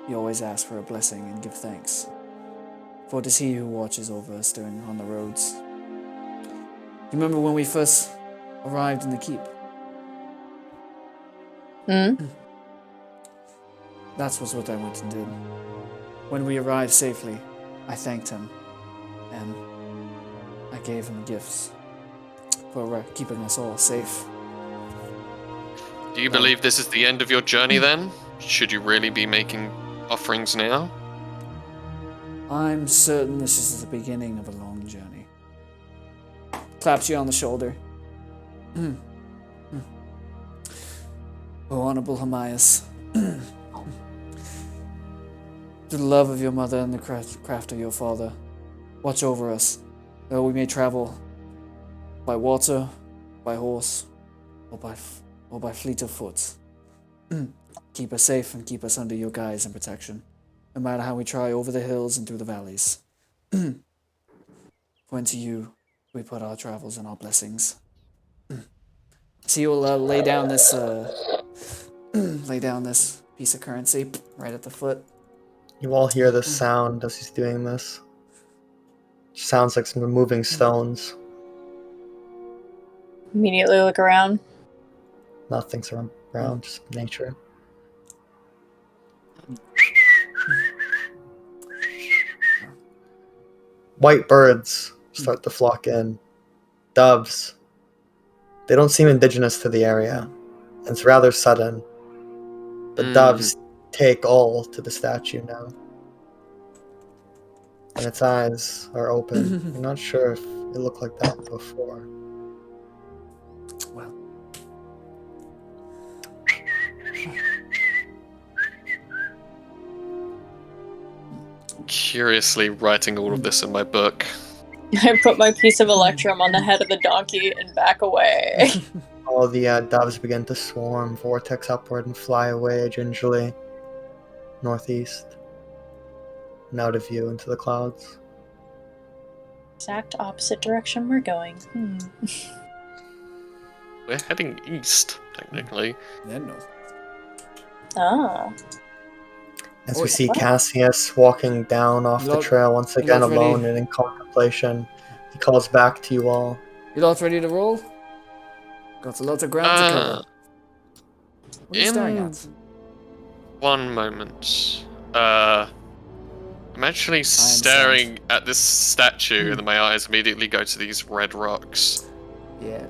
you always ask for a blessing and give thanks. For it is he who watches over us on the roads. You remember when we first arrived in the keep? That was what I went and did. When we arrived safely, I thanked him, and I gave him gifts for keeping us all safe. Do you believe this is the end of your journey then? Should you really be making offerings now? I'm certain this is the beginning of a long journey. Claps you on the shoulder. O Honorable Hamias, through the love of your mother and the craft of your father, watch over us, though we may travel by water, by horse, or by fleet of foot. Keep us safe and keep us under your guise and protection, no matter how we try over the hills and through the valleys. For into you we put our travels and our blessings. So you will lay down this piece of currency right at the foot. You all hear this sound as he's doing this. Sounds like some moving stones. Immediately look around. Nothing's around, just nature. White birds start to flock in. Doves. They don't seem indigenous to the area. It's rather sudden. The doves take all to the statue now. And its eyes are open. I'm not sure if it looked like that before. Well. Curiously writing all of this in my book. I put my piece of electrum on the head of the donkey and back away. All the doves begin to swarm, vortex upward, and fly away gingerly northeast and out of view into the clouds. Exact opposite direction we're going. We're heading east, technically. Then no. Oh. As we see Cassius walking down off the trail once again ready? alone and in contemplation, he calls back to you all. You lot ready to roll? Got a lot of ground to cover. What are you staring at? One moment. I'm actually staring at this statue, and then my eyes immediately go to these red rocks. Yeah.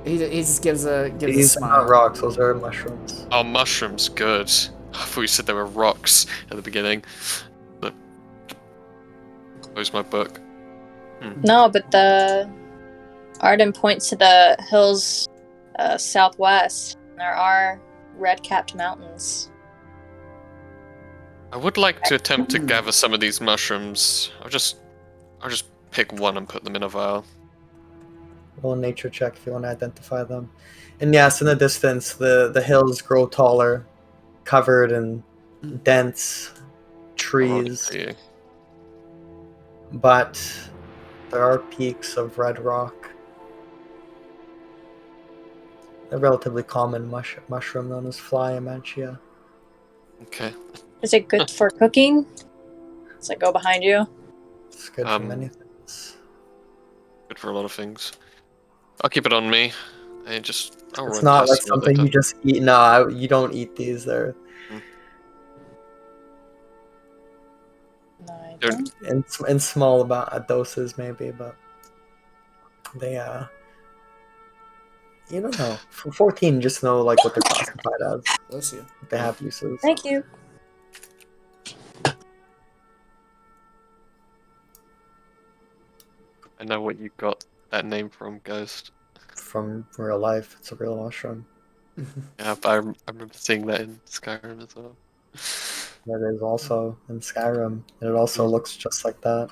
He just gives a These are smile. not rocks, those are mushrooms. Oh, mushrooms, good. I thought you said they were rocks at the beginning. But where's my book? No, but the Arden points to the hills southwest. There are red-capped mountains. I would like to attempt to gather some of these mushrooms. I'll just pick one and put them in a vial. Roll a nature check if you want to identify them. And yes, in the distance, the hills grow taller, covered in dense trees. But there are peaks of red rock. A relatively common mushroom known as fly amantia. Okay. Is it good for cooking? Does it go behind you? It's good for many things. Good for a lot of things. I'll keep it on me. It's not like something you just eat. No, you don't eat these. They're No, I don't. in small doses maybe, but they You don't know. For 14, just know like what they're classified as. Bless you. They have uses. Thank you. I know what you got that name from, Ghost. From real life, it's a real mushroom. Yeah, but I remember seeing that in Skyrim as well. It is also in Skyrim, and it also looks just like that.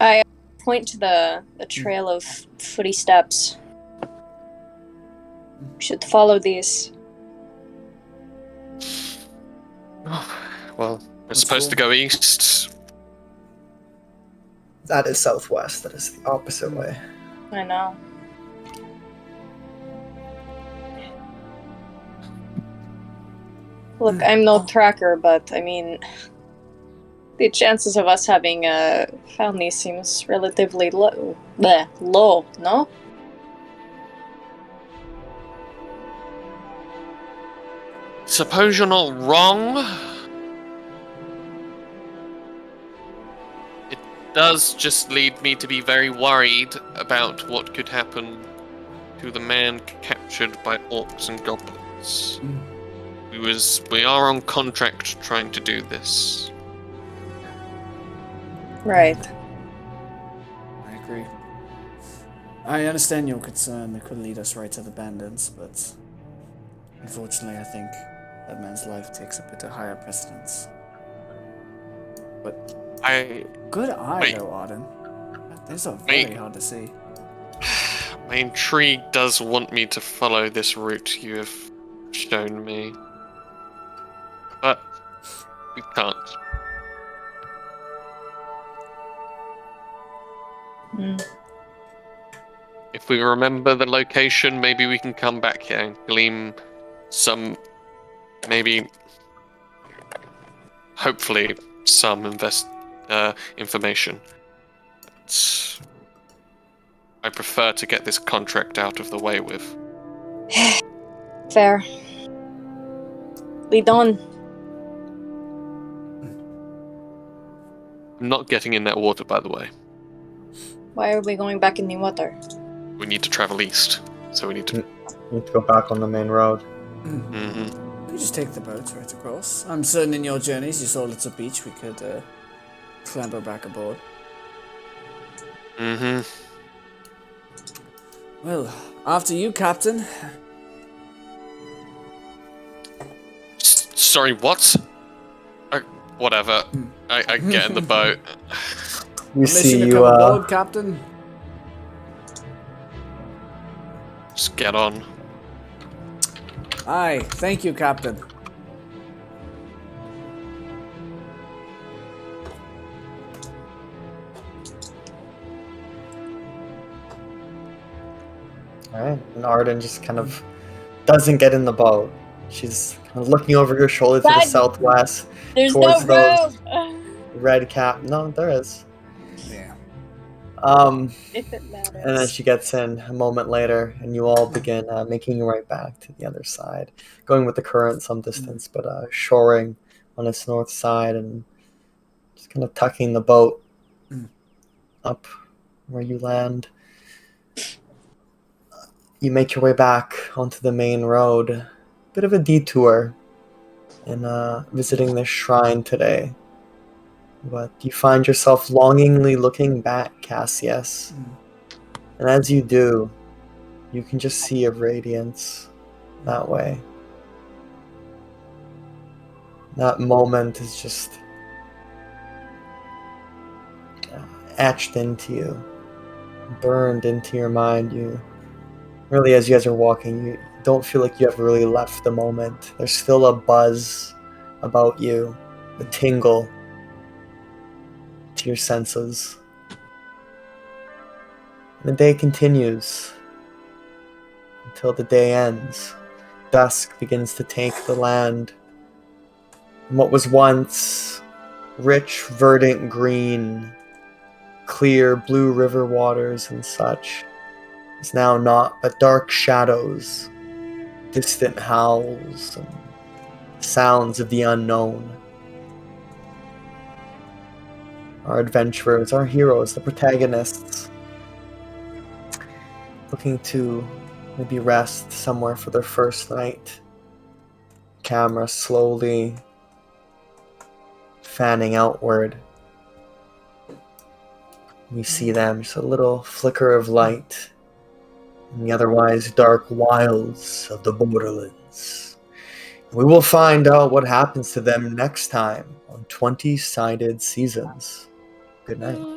I point to the trail of footy steps. We should follow these. Well, we're Let's supposed to go. go east. That is southwest. That is the opposite way. I know. Look, I'm no tracker, but I mean, the chances of us having found these seems relatively low. Bleh, low, no? Suppose you're not wrong. It does just lead me to be very worried about what could happen to the man captured by orcs and goblins. We are on contract trying to do this. Right. I agree. I understand your concern. It could lead us right to the bandits, but unfortunately, I think that man's life takes a bit of higher precedence. But good eye, Wait. though, Arden. These are Wait. very hard to see. My intrigue does want me to follow this route you have shown me. But we can't. Mm. If we remember the location, maybe we can come back here and glean some, maybe, hopefully, some information. But I prefer to get this contract out of the way with. Fair. Lead on. I'm not getting in that water, by the way. Why are we going back in the water? We need to travel east, so we need to. Need to go back on the main road. Mm-hmm. We just take the boat right across. I'm certain in your journeys you saw it's a beach we could clamber back aboard. Mm-hmm. Well, after you, Captain. Sorry, what? Whatever. I get in the boat. You see, Permission to you come aboard, Captain. Just get on. Aye, thank you, Captain. Alright, and Arden just kind of doesn't get in the boat. She's kind of looking over your shoulder to the Dad! southwest, There's towards no those road! red cap. No, there is. Yeah. If it matters. And then she gets in a moment later, and you all begin making your way back to the other side, going with the current some distance, but shoring on its north side and just kind of tucking the boat up where you land. You make your way back onto the main road. Bit of a detour in visiting this shrine today. But you find yourself longingly looking back, Cassius. And as you do, you can just see a radiance that way. That moment is just etched into you, burned into your mind. You really, as you guys are walking, you don't feel like you ever really left the moment. There's still a buzz about you, a tingle to your senses. The day continues until the day ends. Dusk begins to take the land. And what was once rich, verdant green, clear blue river waters and such is now naught but dark shadows, distant howls, and sounds of the unknown. our adventurers, our heroes, the protagonists, looking to maybe rest somewhere for their first night. Camera slowly fanning outward. We see them, just a little flicker of light in the otherwise dark wilds of the borderlands. We will find out what happens to them next time on 20-Sided Seasons. Good night.